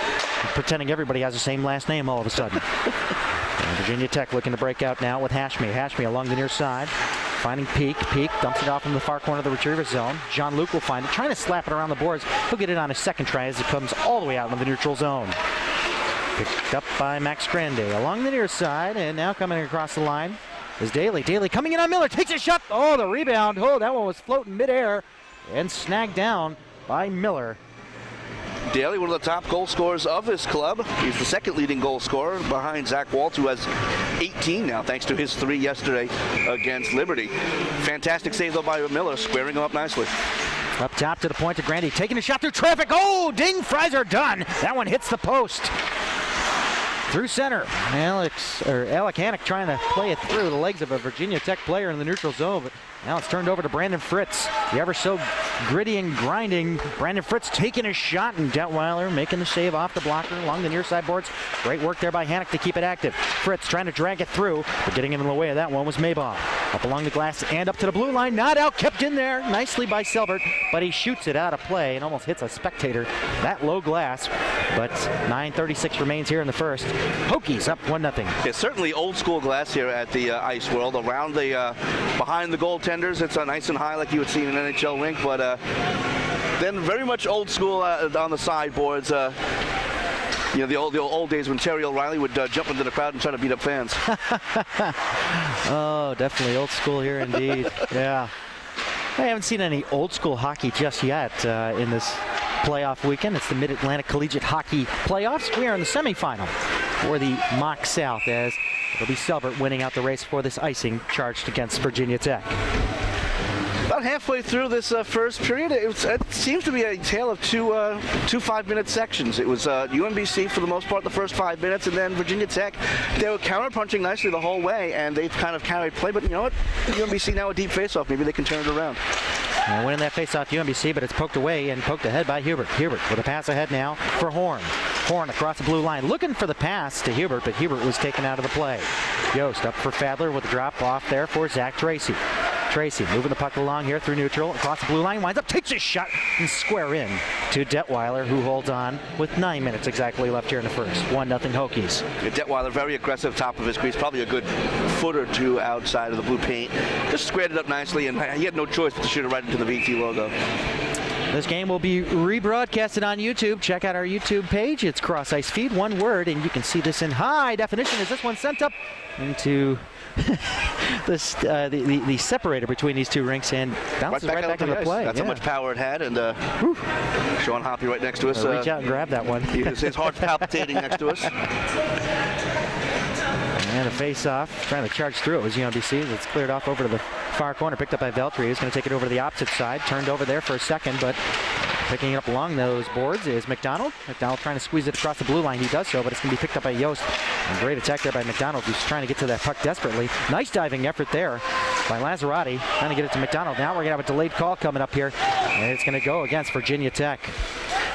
Pretending everybody has the same last name all of a sudden. And Virginia Tech looking to break out now with Hashmi. Hashmi along the near side. Finding Peak. Peak dumps it off in the far corner of the retriever zone. Jean-Luc will find it. Trying to slap it around the boards. He'll get it on his second try as it comes all the way out into the neutral zone. Picked up by Max Grande along the near side, and now coming across the line is Daly. Daly coming in on Miller, takes a shot. Oh, the rebound. Oh, that one was floating midair and snagged down by Miller. Daly, one of the top goal scorers of this club. He's the second leading goal scorer behind Zach Waltz, who has 18 now, thanks to his 3 yesterday against Liberty. Fantastic save, though, by Miller, squaring him up nicely. Up top to the point to Grande, taking a shot through traffic. Oh, ding, fries are done. That one hits the post. Through center, Alec Hannock trying to play it through the legs of a Virginia Tech player in the neutral zone, but now it's turned over to Brandon Fritz. The ever so gritty and grinding Brandon Fritz taking a shot, and Detweiler making the save off the blocker along the near side boards. Great work there by Hannock to keep it active. Fritz trying to drag it through, but getting in the way of that one was Maybaugh. Up along the glass and up to the blue line, not out, kept in there nicely by Selbert, but he shoots it out of play and almost hits a spectator. That low glass, but 9:36 remains here in the first. Hokies up 1-0. It's certainly old school glass here at the Ice World. Around the behind the goaltenders, it's nice and high like you would see in an NHL rink, but then very much old school on the sideboards. You know, the old days when Terry O'Reilly would jump into the crowd and try to beat up fans. Oh, definitely old school here indeed. Yeah. I haven't seen any old school hockey just yet in this playoff weekend. It's the Mid-Atlantic Collegiate Hockey Playoffs. We are in the semifinal for the MACH South, as it'll be Selbert winning out the race for this icing charged against Virginia Tech. About halfway through this first period, it seems to be a tale of two 5-minute sections. It was UMBC for the most part the first 5 minutes, and then Virginia Tech, they were counter-punching nicely the whole way, and they've kind of carried play. But you know what? UMBC now a deep face-off. Maybe they can turn it around. Winning that face-off UMBC, but it's poked away and poked ahead by Hubert. Hubert with a pass ahead now for Horn. Horn across the blue line, looking for the pass to Hubert, but Hubert was taken out of the play. Yost up for Fadler with a drop off there for Zach Tracy. Tracy moving the puck along here through neutral, across the blue line, winds up, takes a shot, and square in to Detweiler, who holds on with 9 minutes exactly left here in the first. 1-0 Hokies. Yeah, Detweiler very aggressive, top of his crease, probably a good foot or two outside of the blue paint. Just squared it up nicely, and he had no choice but to shoot it right into the VT logo. This game will be rebroadcasted on YouTube. Check out our YouTube page. It's CrossIceFeed, one word, and you can see this in high definition as this one sent up into the separator between these two rinks and bounces right back into the play. That's how much power it had, and Sean Hoppy right next to us. Reach out and grab that one. His heart's palpitating next to us. And a face-off, trying to charge through it was UMBC. It's cleared off over to the far corner, picked up by Veltri. He's going to take it over to the opposite side, turned over there for a second, but picking it up along those boards is McDonald. McDonald trying to squeeze it across the blue line. He does so, but it's going to be picked up by Yost. And great attack there by McDonald, who's trying to get to that puck desperately. Nice diving effort there by Lazzarotti, trying to get it to McDonald. Now we're going to have a delayed call coming up here, and it's going to go against Virginia Tech.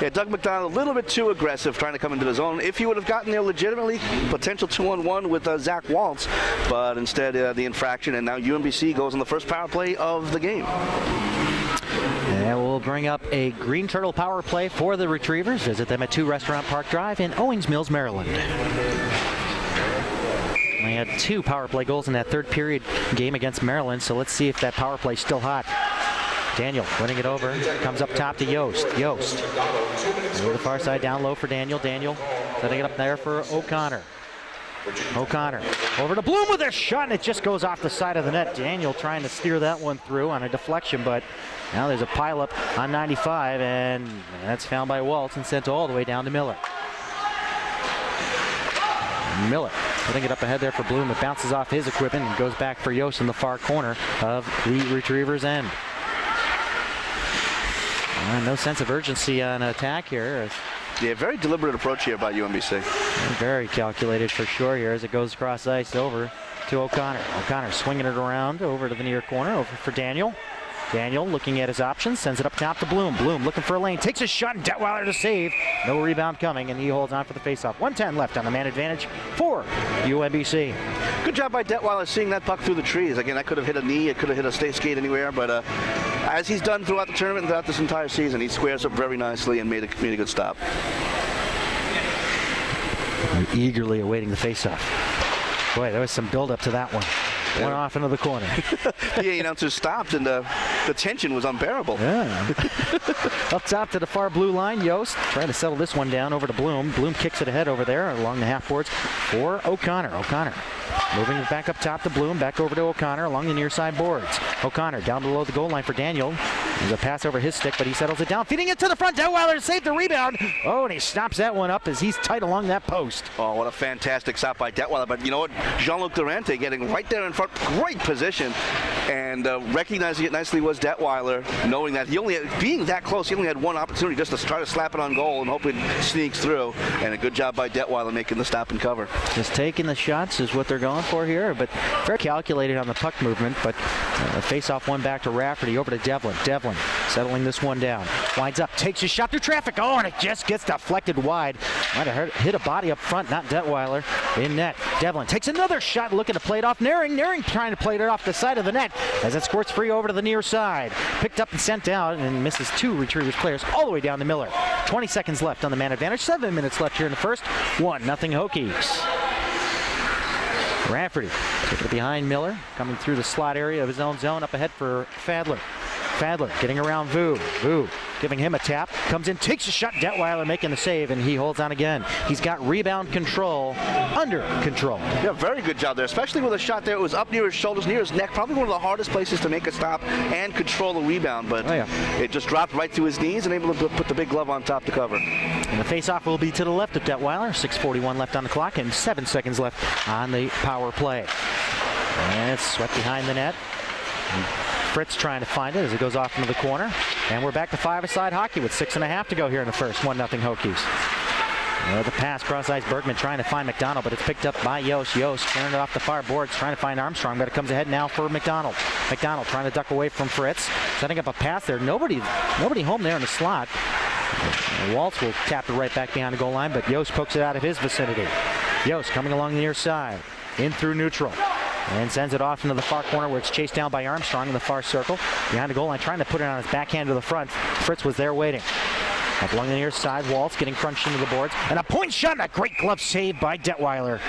Yeah, Doug McDonald a little bit too aggressive trying to come into the zone. If he would have gotten there legitimately, potential 2-on-1 with Zach Waltz, but instead the infraction, and now UMBC goes on the first power play of the game. And we'll bring up a Green Turtle power play for the Retrievers. Visit them at 2 Restaurant Park Drive in Owings Mills, Maryland. They had 2 power play goals in that third period game against Maryland, so let's see if that power play is still hot. Daniel winning it over, comes up top to Yost. Yost over the far side, down low for Daniel. Daniel setting it up there for O'Connor. O'Connor over to Bloom with a shot, and it just goes off the side of the net. Daniel trying to steer that one through on a deflection, but now there's a pileup on 95, and that's found by Waltz and sent all the way down to Miller. Miller putting it up ahead there for Bloom. It bounces off his equipment and goes back for Yost in the far corner of the Retrievers' end. No sense of urgency on attack here. Yeah, very deliberate approach here by UMBC. Very calculated for sure here as it goes across ice over to O'Connor. O'Connor swinging it around over to the near corner, over for Daniel. Daniel looking at his options, sends it up top to Bloom. Bloom looking for a lane, takes a shot, and Detweiler to save. No rebound coming, and he holds on for the faceoff. 1:10 left on the man advantage for UMBC. Good job by Detweiler seeing that puck through the trees. Again, that could have hit a knee, it could have hit a stay skate anywhere, but as he's done throughout the tournament and throughout this entire season, he squares up very nicely and made a good stop. Eagerly awaiting the faceoff. Boy, there was some build-up to that one. One off into the corner. The announcer stopped, and the tension was unbearable. Yeah. Up top to the far blue line, Yost trying to settle this one down over to Bloom. Bloom kicks it ahead over there along the half boards for O'Connor. O'Connor moving it back up top to Bloom, back over to O'Connor along the near side boards. O'Connor down below the goal line for Daniel. There's a pass over his stick, but he settles it down, feeding it to the front. Detweiler saved the rebound. Oh, and he stops that one up as he's tight along that post. Oh, what a fantastic stop by Detweiler. But you know what? Jean-Luc Durante getting right there in front. Great position. And recognizing it nicely was Detweiler, knowing that he only had, being that close, he only had one opportunity just to try to slap it on goal and hope it sneaks through. And a good job by Detweiler making the stop and cover. Just taking the shots is what they're going for here, but very calculated on the puck movement. But the face-off one back to Rafferty, over to Devlin. Devlin settling this one down. Winds up, takes a shot through traffic. Oh, and it just gets deflected wide. Might have hit a body up front, not Detweiler. In net. Devlin takes another shot, looking to play it off Naring. Naring trying to play it off the side of the net as it squirts free over to the near side. Picked up and sent out and misses two Retrievers players all the way down to Miller. 20 seconds left on the man advantage. 7 minutes left here in the first. 1-0 Hokies. Rafferty taking it behind Miller, coming through the slot area of his own zone, up ahead for Fadler. Fadler getting around Vu. Vu giving him a tap. Comes in, takes a shot. Detweiler making the save, and he holds on again. He's got rebound control under control. Yeah, very good job there, especially with a shot there. It was up near his shoulders, near his neck. Probably one of the hardest places to make a stop and control the rebound, but it just dropped right to his knees and able to put the big glove on top to cover. And the face-off will be to the left of Detweiler. 6:41 left on the clock and 7 seconds left on the power play. And it's swept behind the net. Fritz trying to find it as it goes off into the corner. And we're back to five-a-side hockey with 6.5 to go here in the first. 1-0 Hokies. The pass cross ice. Bergman trying to find McDonald, but it's picked up by Yost. Yost turning it off the far boards, trying to find Armstrong, but it comes ahead now for McDonald. McDonald trying to duck away from Fritz. Setting up a pass there. Nobody home there in the slot. Waltz will tap it right back behind the goal line, but Yost pokes it out of his vicinity. Yost coming along the near side. In through neutral. And sends it off into the far corner where it's chased down by Armstrong in the far circle. Behind the goal line, trying to put it on his backhand to the front. Fritz was there waiting. Up along the near side, Waltz getting crunched into the boards. And a point shot and a great glove save by Detweiler.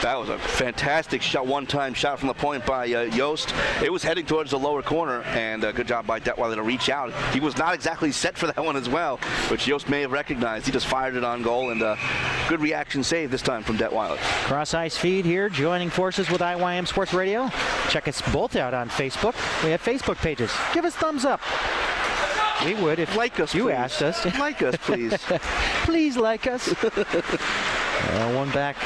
That was a fantastic shot, one-time shot from the point by Yost. It was heading towards the lower corner, and a good job by Detweiler to reach out. He was not exactly set for that one as well, which Yost may have recognized. He just fired it on goal, and good reaction save this time from Detweiler. CrossIceFeed here, joining forces with IYM Sports Radio. Check us both out on Facebook. We have Facebook pages. Give us thumbs up. We would if like us, you please. asked us. Like us, please. Please like us. One back.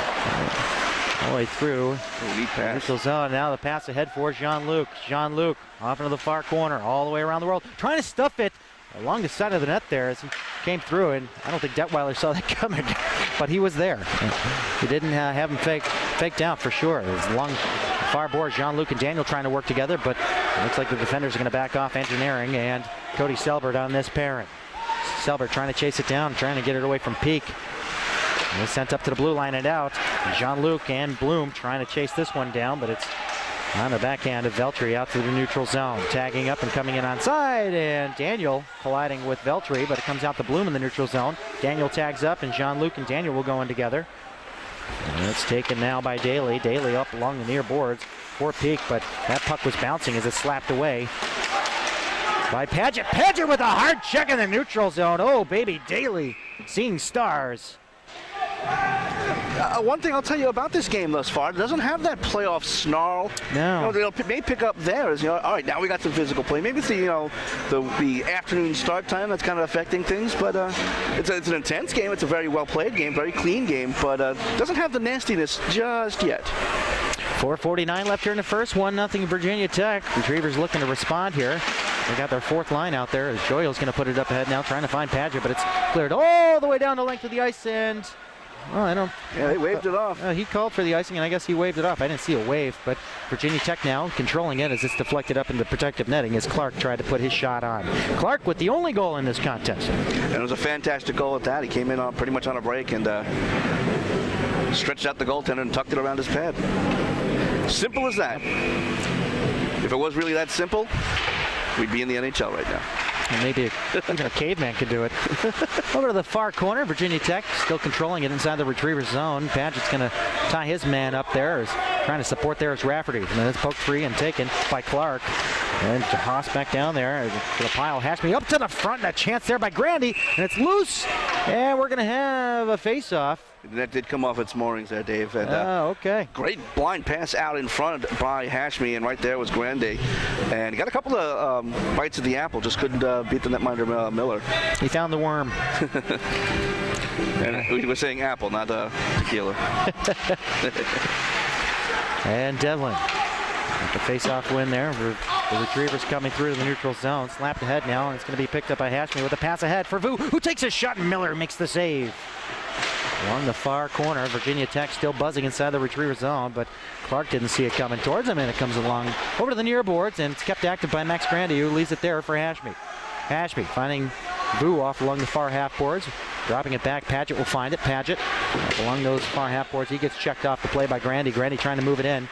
All the way through. Neat pass. Neutral zone. Now the pass ahead for Jean-Luc. Jean-Luc off into the far corner, all the way around the world, trying to stuff it along the side of the net there as he came through, and I don't think Detweiler saw that coming, but he was there. He didn't have him faked out for sure. It was along the far board. Jean-Luc and Daniel trying to work together, but it looks like the defenders are going to back off engineering, and Cody Selbert on this pairing. Selbert trying to chase it down, trying to get it away from Peak. And it's sent up to the blue line and out. Jean-Luc and Bloom trying to chase this one down, but it's on the backhand of Veltri out to the neutral zone. Tagging up and coming in onside, and Daniel colliding with Veltri, but it comes out to Bloom in the neutral zone. Daniel tags up, and Jean-Luc and Daniel will go in together. And it's taken now by Daly. Daly up along the near boards for Peak, but that puck was bouncing as it slapped away by Padgett. Padgett with a hard check in the neutral zone. Oh, baby, Daly seeing stars. One thing I'll tell you about this game thus far, it doesn't have that playoff snarl. No. They may pick up there as, all right, now we got some physical play. Maybe it's the afternoon start time that's kind of affecting things, but it's an intense game. It's a very well played game, very clean game, but doesn't have the nastiness just yet. 4:49 left here in the first. 1-0 Virginia Tech. Retrievers looking to respond here. They got their fourth line out there. As Joyle's going to put it up ahead now, trying to find Padgett, but it's cleared all the way down the length of the ice, and I don't. Yeah, they waved it off. He called for the icing, and I guess he waved it off. I didn't see a wave, but Virginia Tech now controlling it as it's deflected up into protective netting as Clark tried to put his shot on. Clark with the only goal in this contest. And it was a fantastic goal at that. He came in pretty much on a break and stretched out the goaltender and tucked it around his pad. Simple as that. If it was really that simple, we'd be in the NHL right now. And maybe even a caveman could do it. Over to the far corner, Virginia Tech still controlling it inside the Retrievers zone. Padgett's going to tie his man up there. Is trying to support there is Rafferty. And then it's poked free and taken by Clark. And Haas back down there to the pile. Hashmi up to the front. And a chance there by Grandy. And it's loose. And we're going to have a face-off. That did come off its moorings there, Dave. And, okay. Great blind pass out in front by Hashmi, and right there was Grandy. And he got a couple of bites of the apple, just couldn't beat the netminder Miller. He found the worm. And we were saying apple, not tequila. And Devlin. The face-off win there. The Retrievers coming through to the neutral zone. Slapped ahead now, and it's going to be picked up by Hashmi with a pass ahead for Vu, who takes a shot, and Miller makes the save. Along the far corner, Virginia Tech still buzzing inside the Retriever zone, but Clark didn't see it coming towards him, and it comes along over to the near boards, and it's kept active by Max Grandy, who leaves it there for Hashmi. Hashmi finding Vu off along the far half boards, dropping it back. Padgett will find it. Padgett up along those far half boards. He gets checked off the play by Grandy. Grandy trying to move it in.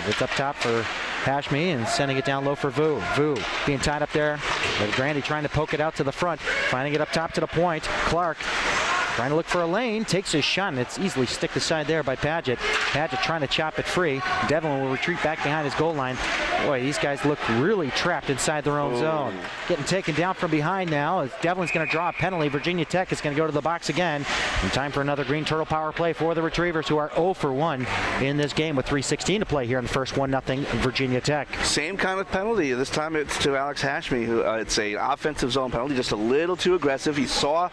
It's up top for Hashmi and sending it down low for Vu. Vu being tied up there, but Grandy trying to poke it out to the front, finding it up top to the point. Clark trying to look for a lane, takes his shot, and it's easily sticked aside there by Padgett. Padgett trying to chop it free. Devlin will retreat back behind his goal line. Boy, these guys look really trapped inside their own zone. Getting taken down from behind now as Devlin's going to draw a penalty. Virginia Tech is going to go to the box again. And time for another Green Turtle power play for the Retrievers, who are 0 for 1 in this game with 3:16 to play here in the first. 1-0 Virginia Tech. Same kind of penalty. This time it's to Alex Hashmi, who it's an offensive zone penalty, just a little too aggressive. He saw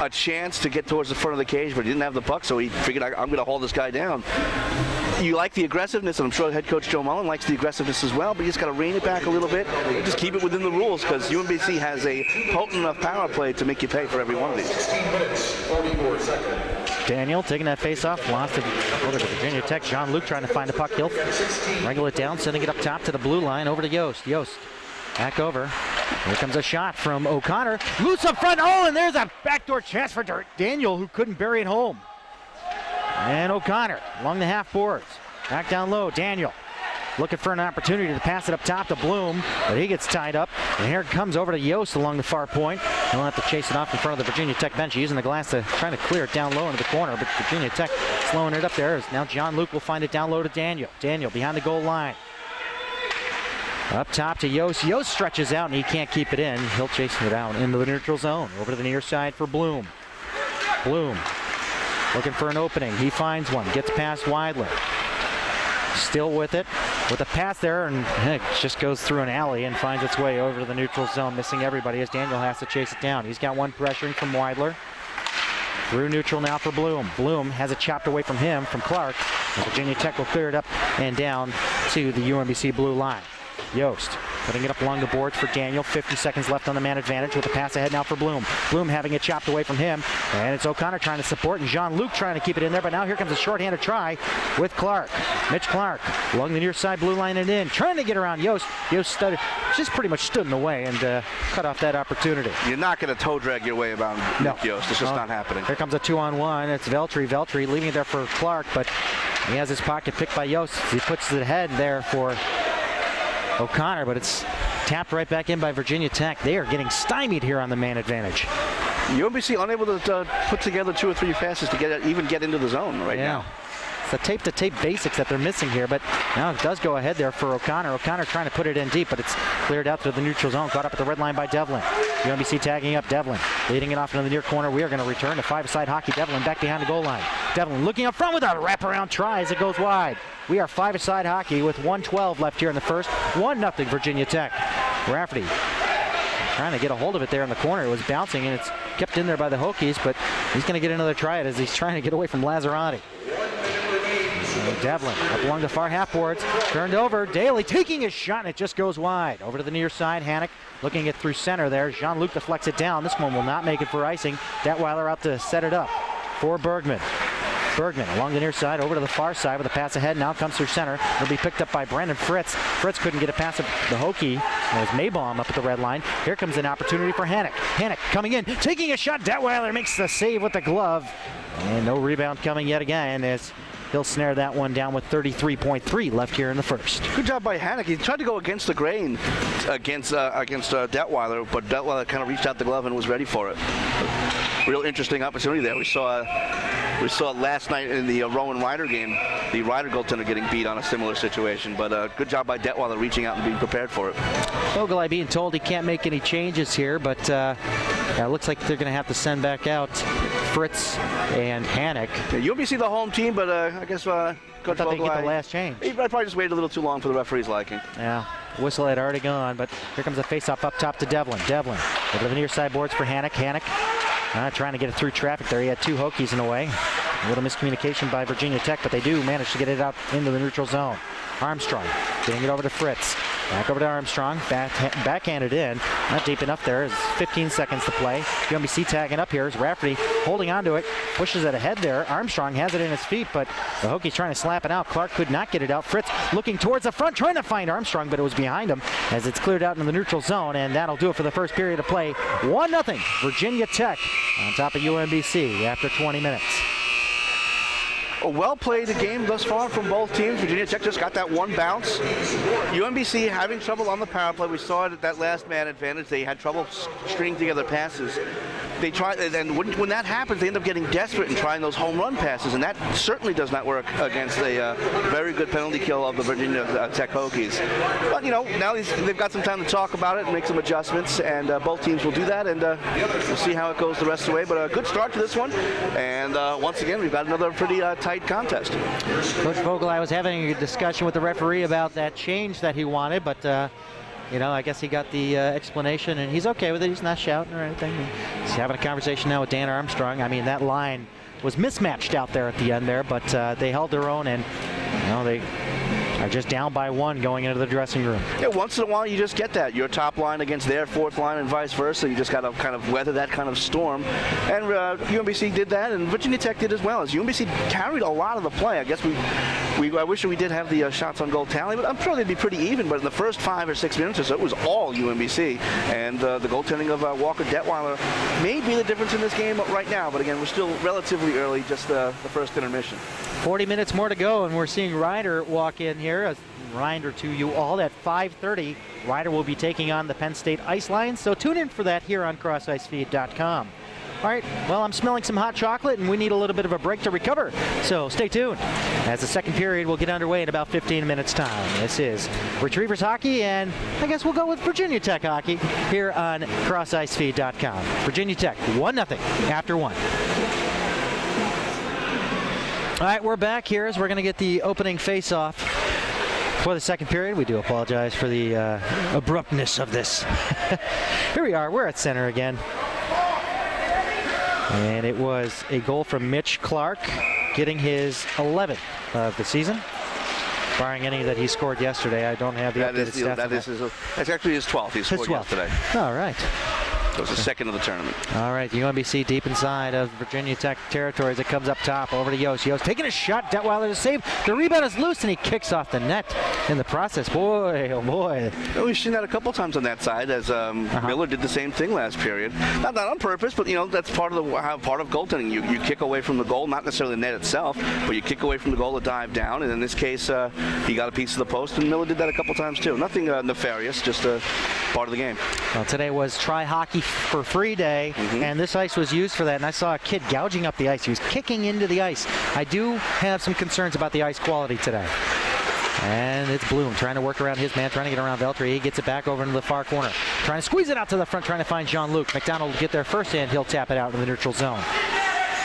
a chance to get towards the front of the cage, but he didn't have the puck, so he figured, I'm going to hold this guy down. You like the aggressiveness, and I'm sure head coach Joe Mullen likes the aggressiveness as well, but you just got to rein it back a little bit and just keep it within the rules, because UMBC has a potent enough power play to make you pay for every one of these. 16 minutes, 44 seconds. Daniel taking that face-off, lost it over to Virginia Tech. Jean-Luc trying to find a puck. He'll wrangle it down, sending it up top to the blue line, over to Yost. Yost back over. Here comes a shot from O'Connor. Loose up front. Oh, and there's a backdoor chance for Daniel, who couldn't bury it home. And O'Connor along the half boards. Back down low. Daniel looking for an opportunity to pass it up top to Bloom, but he gets tied up. And here it comes over to Yost along the far point. He'll have to chase it off in front of the Virginia Tech bench, using the glass to trying to clear it down low into the corner, but Virginia Tech slowing it up there. As now Jean-Luc will find it down low to Daniel. Daniel behind the goal line. Up top to Yost. Yost stretches out and he can't keep it in. He'll chase it out into the neutral zone. Over to the near side for Bloom. Bloom looking for an opening. He finds one. Gets past Weidler. Still with it. With a pass there, and it just goes through an alley and finds its way over to the neutral zone, missing everybody as Daniel has to chase it down. He's got one pressuring from Weidler. Through neutral now for Bloom. Bloom has it chopped away from him, from Clark. And Virginia Tech will clear it up and down to the UMBC blue line. Yost putting it up along the boards for Daniel. 50 seconds left on the man advantage with a pass ahead now for Bloom. Bloom having it chopped away from him. And it's O'Connor trying to support and Jean-Luc trying to keep it in there. But now here comes a shorthanded try with Clark. Mitch Clark along the near side blue line and in. Trying to get around Yost. Yost just pretty much stood in the way and cut off that opportunity. You're not going to toe drag your way about Yost. It's just not happening. Here comes a 2-on-1. It's Veltri. Veltri leaving it there for Clark, but he has his pocket picked by Yost. He puts it ahead there for O'Connor, but it's tapped right back in by Virginia Tech. They are getting stymied here on the man advantage. UMBC unable to put together 2 or 3 passes to even get into the zone right now. the tape-to-tape basics that they're missing here, but now it does go ahead there for O'Connor. O'Connor trying to put it in deep, but it's cleared out to the neutral zone. Caught up at the red line by Devlin. UMBC tagging up Devlin. Leading it off into the near corner. We are going to return to five-side hockey. Devlin back behind the goal line. Devlin looking up front with a wraparound try as it goes wide. We are five-side hockey with 1:12 left here in the first. 1-0 Virginia Tech. Rafferty trying to get a hold of it there in the corner. It was bouncing and it's kept in there by the Hokies, but he's going to get another try at it as he's trying to get away from Lazarati. Devlin up along the far half boards, turned over. Daly taking a shot and it just goes wide. Over to the near side, Hannock looking it through center there. Jean-Luc deflects it down. This one will not make it for icing. Detweiler out to set it up for Bergman. Bergman along the near side, over to the far side with a pass ahead. Now comes through center. It'll be picked up by Brandon Fritz. Fritz couldn't get a pass at the Hokie. There's Maybaum up at the red line. Here comes an opportunity for Hannock. Hannock coming in, taking a shot. Detweiler makes the save with the glove. And no rebound coming yet again as he'll snare that one down with 33.3 left here in the first. Good job by Hannock. He tried to go against the grain against Detweiler, but Detweiler kind of reached out the glove and was ready for it. Real interesting opportunity there. We saw last night in the Rowan Ryder game, the Ryder goaltender getting beat on a similar situation, but good job by Detweiler reaching out and being prepared for it. Vogelai being told he can't make any changes here, but it looks like they're going to have to send back out Fritz and Hannock. Yeah, UMBC the home team, but I guess Coach Vogelai, they get the Vogelai, last change. He probably just waited a little too long for the referee's liking. Yeah, whistle had already gone, but here comes a face-off up top to Devlin. Devlin over the near side boards for Hannock. Hannock trying to get it through traffic there. He had two Hokies in the way. A little miscommunication by Virginia Tech, but they do manage to get it out into the neutral zone. Armstrong getting it over to Fritz. Back over to Armstrong. Backhanded in. Not deep enough there. It's 15 seconds to play. UMBC tagging up here is Rafferty holding onto it. Pushes it ahead there. Armstrong has it in his feet, but the Hokies trying to slap it out. Clark could not get it out. Fritz looking towards the front, trying to find Armstrong, but it was behind him as it's cleared out in the neutral zone, and that'll do it for the first period of play. 1-0 Virginia Tech on top of UMBC after 20 minutes. A well-played game thus far from both teams. Virginia Tech just got that one bounce. UMBC having trouble on the power play. We saw it at that last man advantage. They had trouble stringing together passes. They try, and when that happens, they end up getting desperate and trying those home run passes, and that certainly does not work against a very good penalty kill of the Virginia Tech Hokies. But now they've got some time to talk about it and make some adjustments, and both teams will do that, and we'll see how it goes the rest of the way. But a good start to this one, and once again, we've got another pretty tight contest. Coach Vogelai was having a discussion with the referee about that change that he wanted, but I guess he got the explanation, and he's okay with it. He's not shouting or anything. He's having a conversation now with Dan Armstrong. I mean, that line was mismatched out there at the end there, but they held their own, and they are just down by one going into the dressing room. Yeah, once in a while you just get that. Your top line against their fourth line and vice versa. You just got to kind of weather that kind of storm. And UMBC did that, and Virginia Tech did as well. As UMBC carried a lot of the play. I guess I wish we did have the shots on goal tally, but I'm sure they'd be pretty even. But in the first 5 or 6 minutes or so, it was all UMBC. And the goaltending of Walker Detweiler may be the difference in this game right now. But again, we're still relatively early, just the first intermission. 40 minutes more to go, and we're seeing Ryder walk in here. A reminder to you all at 5:30, Ryder will be taking on the Penn State Ice Lions, so tune in for that here on CrossIceFeed.com. All right, well, I'm smelling some hot chocolate, and we need a little bit of a break to recover, so stay tuned. As the second period will get underway in about 15 minutes' time. This is Retrievers Hockey, and I guess we'll go with Virginia Tech Hockey here on CrossIceFeed.com. Virginia Tech, 1-0 after one. All right, we're back here as we're going to get the opening face-off for the second period. We do apologize for the abruptness of this. Here we are. We're at center again. And it was a goal from Mitch Clark, getting his 11th of the season. Barring any that he scored yesterday. I don't have the updated stats. That's actually his 12th. He scored yesterday. All right. So it was the second of the tournament. All right, UMBC deep inside of Virginia Tech territory as it comes up top over to Yost. Yost taking a shot. Detweiler to save. The rebound is loose, and he kicks off the net in the process. Boy, oh boy. Well, we've seen that a couple times on that side, as Miller did the same thing last period. Not on purpose, but that's part of goaltending. You kick away from the goal, not necessarily the net itself, but you kick away from the goal to dive down. And in this case, he got a piece of the post, and Miller did that a couple times too. Nothing nefarious, just part of the game. Well, today was Try Hockey for Free Day, and this ice was used for that. And I saw a kid gouging up the ice. He was kicking into the ice. I do have some concerns about the ice quality today. And it's Bloom trying to work around his man, trying to get around Veltri. He gets it back over into the far corner, trying to squeeze it out to the front, trying to find Jean-Luc. McDonald will get there first, and he'll tap it out in the neutral zone.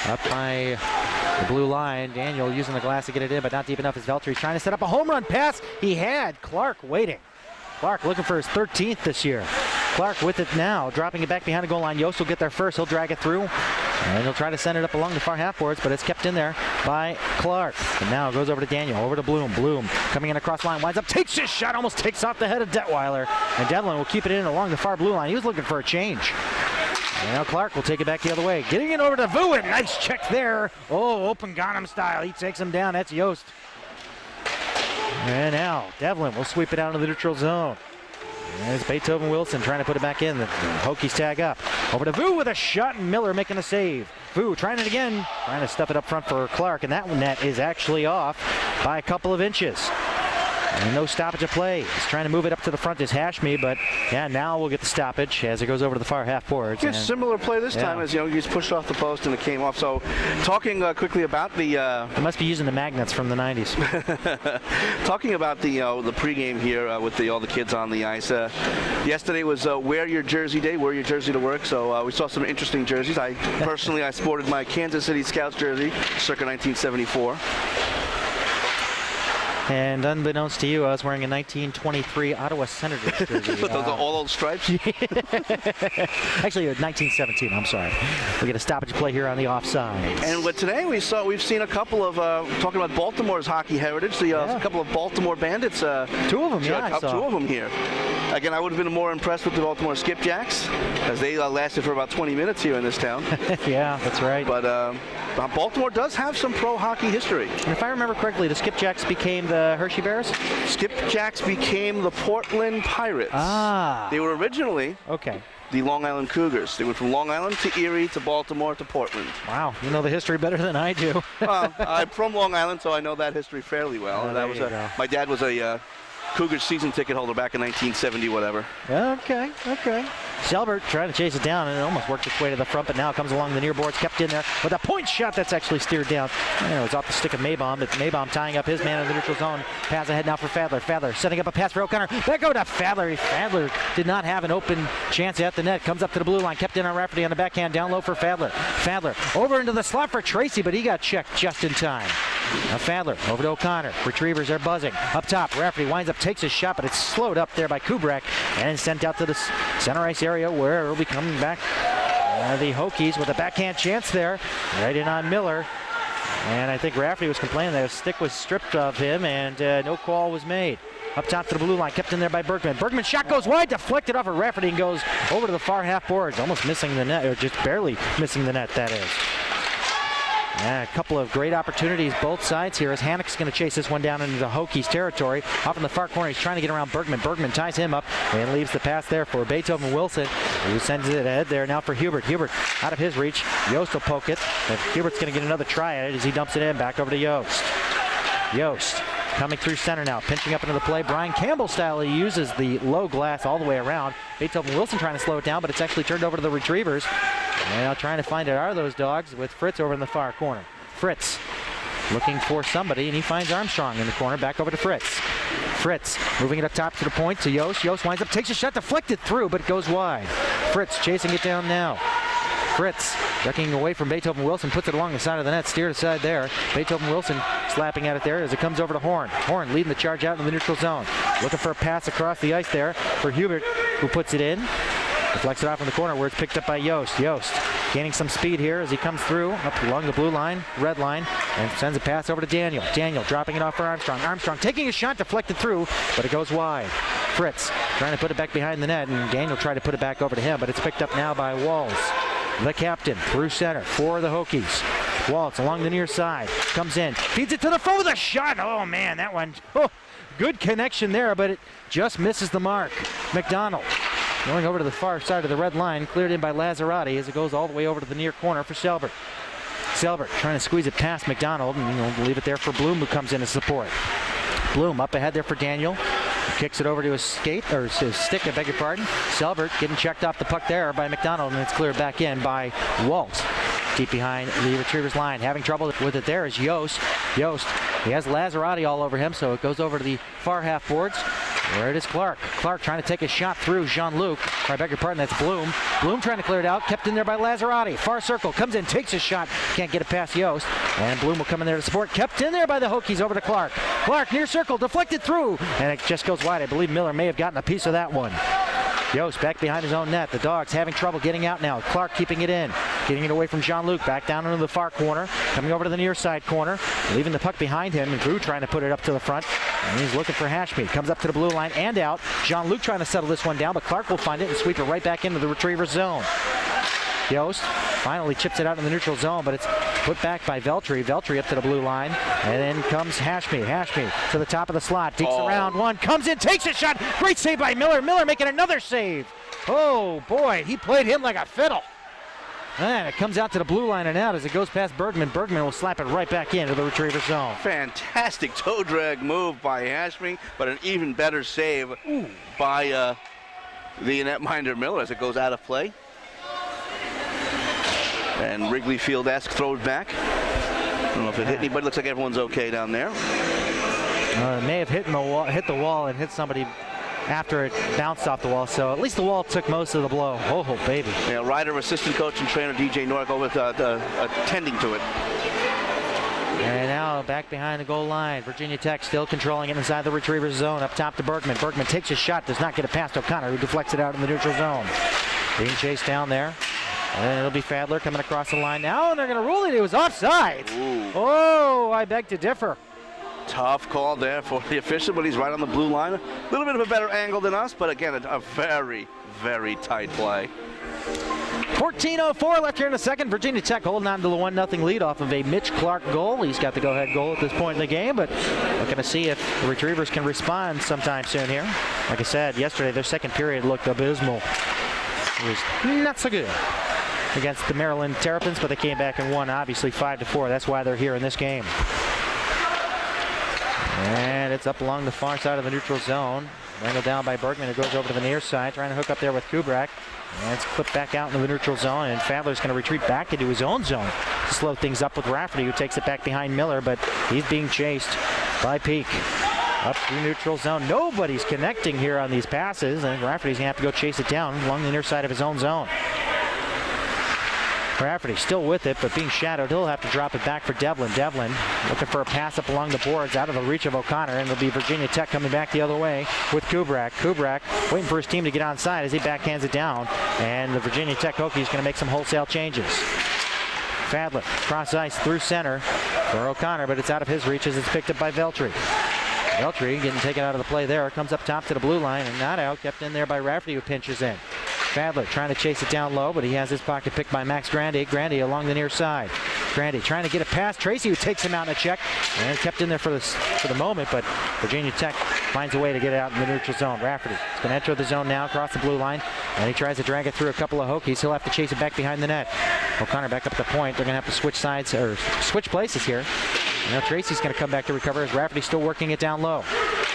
Up by the blue line, Daniel using the glass to get it in, but not deep enough as Veltri's trying to set up a home run pass. He had Clark waiting. Clark looking for his 13th this year. Clark with it now, dropping it back behind the goal line. Yost will get there first. He'll drag it through, and he'll try to send it up along the far half boards, but it's kept in there by Clark. And now it goes over to Daniel, over to Bloom. Bloom coming in across line, winds up, takes his shot, almost takes off the head of Detweiler. And Devlin will keep it in along the far blue line. He was looking for a change. And now Clark will take it back the other way. Getting it over to Vuin. Nice check there. Oh, open Ghanem style. He takes him down. That's Yost. And now Devlin will sweep it out into the neutral zone. There's Beethoven Wilson trying to put it back in. The Hokies tag up. Over to Vu with a shot, and Miller making a save. Vu trying it again. Trying to stuff it up front for Clark, and that net is actually off by a couple of inches. And no stoppage of play. He's trying to move it up to the front is Hashmi, but yeah, now we'll get the stoppage as it goes over to the far half boards. Yeah, similar play this time as he's pushed off the post and it came off. So talking quickly about the... They must be using the magnets from the 90s. Talking about the pregame here with all the kids on the ice. Yesterday was wear your jersey day, wear your jersey to work. So we saw some interesting jerseys. I sported my Kansas City Scouts jersey, circa 1974. And unbeknownst to you, I was wearing a 1923 Ottawa Senators jersey. But those are all those stripes? Actually, 1917, I'm sorry. We get a stoppage play here on the offside. And today we've seen a couple of, talking about Baltimore's hockey heritage, a couple of Baltimore Bandits. Two of them, yeah, two of them here. Again, I would have been more impressed with the Baltimore Skipjacks, as they lasted for about 20 minutes here in this town. Yeah, that's right. But Baltimore does have some pro hockey history. And if I remember correctly, the Skipjacks became the Hershey Bears? Skipjacks became the Portland Pirates. Ah. They were originally the Long Island Cougars. They went from Long Island to Erie to Baltimore to Portland. Wow, you know the history better than I do. I'm from Long Island, so I know that history fairly well. My dad was a Cougars season ticket holder back in 1970, whatever. Okay. Selbert trying to chase it down, and it almost worked its way to the front, but now it comes along the near boards, kept in there with a point shot that's actually steered down. It's off the stick of Maybaum, but Maybaum tying up his man in the neutral zone. Pass ahead now for Fadler. Fadler setting up a pass for O'Connor. Back over to Fadler. Fadler did not have an open chance at the net. Comes up to the blue line, kept in on Rafferty on the backhand, down low for Fadler. Fadler over into the slot for Tracy, but he got checked just in time. Now Fadler over to O'Connor. Retrievers are buzzing. Up top, Rafferty winds up, takes his shot, but it's slowed up there by Kubrak and sent out to the center ice area where it'll be coming back. The Hokies with a backhand chance there. Right in on Miller. And I think Rafferty was complaining that his stick was stripped of him, and no call was made. Up top to the blue line, kept in there by Bergman. Bergman's shot goes wide, deflected off of Rafferty and goes over to the far half boards, almost missing the net, or just barely missing the net, that is. Yeah, a couple of great opportunities both sides here as Hannock's going to chase this one down into the Hokies territory. Off in the far corner, he's trying to get around Bergman. Bergman ties him up and leaves the pass there for Beethoven Wilson, who sends it ahead there now for Hubert. Hubert out of his reach. Yost will poke it, but Hubert's going to get another try at it as he dumps it in. Back over to Yost. Yost coming through center now, pinching up into the play. Brian Campbell style, he uses the low glass all the way around. Beethoven Wilson trying to slow it down, but it's actually turned over to the Retrievers. Now trying to find it are those dogs with Fritz over in the far corner. Fritz looking for somebody, and he finds Armstrong in the corner. Back over to Fritz. Fritz moving it up top to the point to Yost. Yost winds up, takes a shot, deflected through, but it goes wide. Fritz chasing it down now. Fritz ducking away from Beethoven Wilson, puts it along the side of the net, steered aside there. Beethoven Wilson slapping at it there as it comes over to Horn. Horn leading the charge out in the neutral zone. Looking for a pass across the ice there for Hubert, who puts it in. Deflects it off in the corner where it's picked up by Yost. Yost gaining some speed here as he comes through up along the blue line, red line, and sends a pass over to Daniel. Daniel dropping it off for Armstrong. Armstrong taking a shot, deflected through, but it goes wide. Fritz trying to put it back behind the net, and Daniel tried to put it back over to him, but it's picked up now by Walls, the captain, through center for the Hokies. Waltz along the near side, comes in, feeds it to the foe with a shot. Oh man, that one, good connection there, but it just misses the mark. McDonald going over to the far side of the red line, cleared in by Lazarati as it goes all the way over to the near corner for Selbert. Selbert trying to squeeze it past McDonald, and leave it there for Bloom, who comes in to support. Bloom up ahead there for Daniel. Kicks it over to his skate, or his stick, I beg your pardon. Selbert getting checked off the puck there by McDonald, and it's cleared back in by Waltz. Deep behind the Retrievers line. Having trouble with it there is Yost. Yost, he has Lazarati all over him, so it goes over to the far half boards. Where it is Clark. Clark trying to take a shot through Jean-Luc. I beg your pardon, that's Bloom. Bloom trying to clear it out. Kept in there by Lazarati. Far circle. Comes in, takes a shot. Can't get it past Yost. And Bloom will come in there to support. Kept in there by the Hokies over to Clark. Clark near circle. Deflected through. And it just goes wide. I believe Miller may have gotten a piece of that one. Yost back behind his own net. The Dogs having trouble getting out now. Clark keeping it in. Getting it away from Jean-Luc. Back down into the far corner. Coming over to the near side corner. Leaving the puck behind him. And Drew trying to put it up to the front. And he's looking for Hashmi. Comes up to the blue line and out. Jean-Luc trying to settle this one down, but Clark will find it and sweep it right back into the Retrievers zone. Yost finally chips it out in the neutral zone, but it's put back by Veltri. Veltri up to the blue line. And then comes Hashmi. Hashmi to the top of the slot. Deeks around one. Comes in. Takes a shot. Great save by Miller. Miller making another save. Oh, boy. He played him like a fiddle. And it comes out to the blue line and out as it goes past Bergman. Bergman will slap it right back into the Retriever zone. Fantastic toe drag move by Hashmi, but an even better save by the netminder Miller as it goes out of play. And Wrigley Field-esque throws back. I don't know if it hit anybody. Looks like everyone's okay down there. It may have hit the wall and hit somebody after it bounced off the wall, so at least the wall took most of the blow. Oh, baby. Yeah, Ryder, assistant coach and trainer DJ Nork over attending to it. And now back behind the goal line. Virginia Tech still controlling it inside the Retrievers zone. Up top to Bergman. Bergman takes a shot, does not get it past O'Connor, who deflects it out in the neutral zone. Being chased down there. And it'll be Fadler coming across the line now, and they're going to rule it. It was offside. Ooh. Oh, I beg to differ. Tough call there for the official, but he's right on the blue line. A little bit of a better angle than us, but again, a very, very tight play. 14:04 left here in the second. Virginia Tech holding on to the 1-0 lead off of a Mitch Clark goal. He's got the go-ahead goal at this point in the game, but looking to see if the Retrievers can respond sometime soon here. Like I said, yesterday their second period looked abysmal. It was not so good against the Maryland Terrapins, but they came back and won, obviously 5-4. That's why they're here in this game. And it's up along the far side of the neutral zone. Wrangled down by Bergman. It goes over to the near side, trying to hook up there with Kubrak. And it's clipped back out into the neutral zone, and Fadler's going to retreat back into his own zone to slow things up with Rafferty, who takes it back behind Miller, but he's being chased by Peak. Up through neutral zone. Nobody's connecting here on these passes, and Rafferty's going to have to go chase it down along the near side of his own zone. Rafferty still with it, but being shadowed. He'll have to drop it back for Devlin. Devlin looking for a pass up along the boards out of the reach of O'Connor, and it'll be Virginia Tech coming back the other way with Kubrak. Kubrak waiting for his team to get onside as he backhands it down, and the Virginia Tech Hokies going to make some wholesale changes. Fadler cross ice through center for O'Connor, but it's out of his reach as it's picked up by Veltri. Veltri getting taken out of the play there. Comes up top to the blue line and not out. Kept in there by Rafferty, who pinches in. Fadler trying to chase it down low, but he has his pocket picked by Max Grandy. Grandy along the near side. Grandy trying to get it past Tracy, who takes him out in a check. And kept in there for the moment, but Virginia Tech finds a way to get it out in the neutral zone. Rafferty is going to enter the zone now across the blue line, and he tries to drag it through a couple of Hokies. He'll have to chase it back behind the net. O'Connor back up the point. They're going to have to switch sides, or switch places here. Now Tracy's going to come back to recover as Rafferty's still working it down low.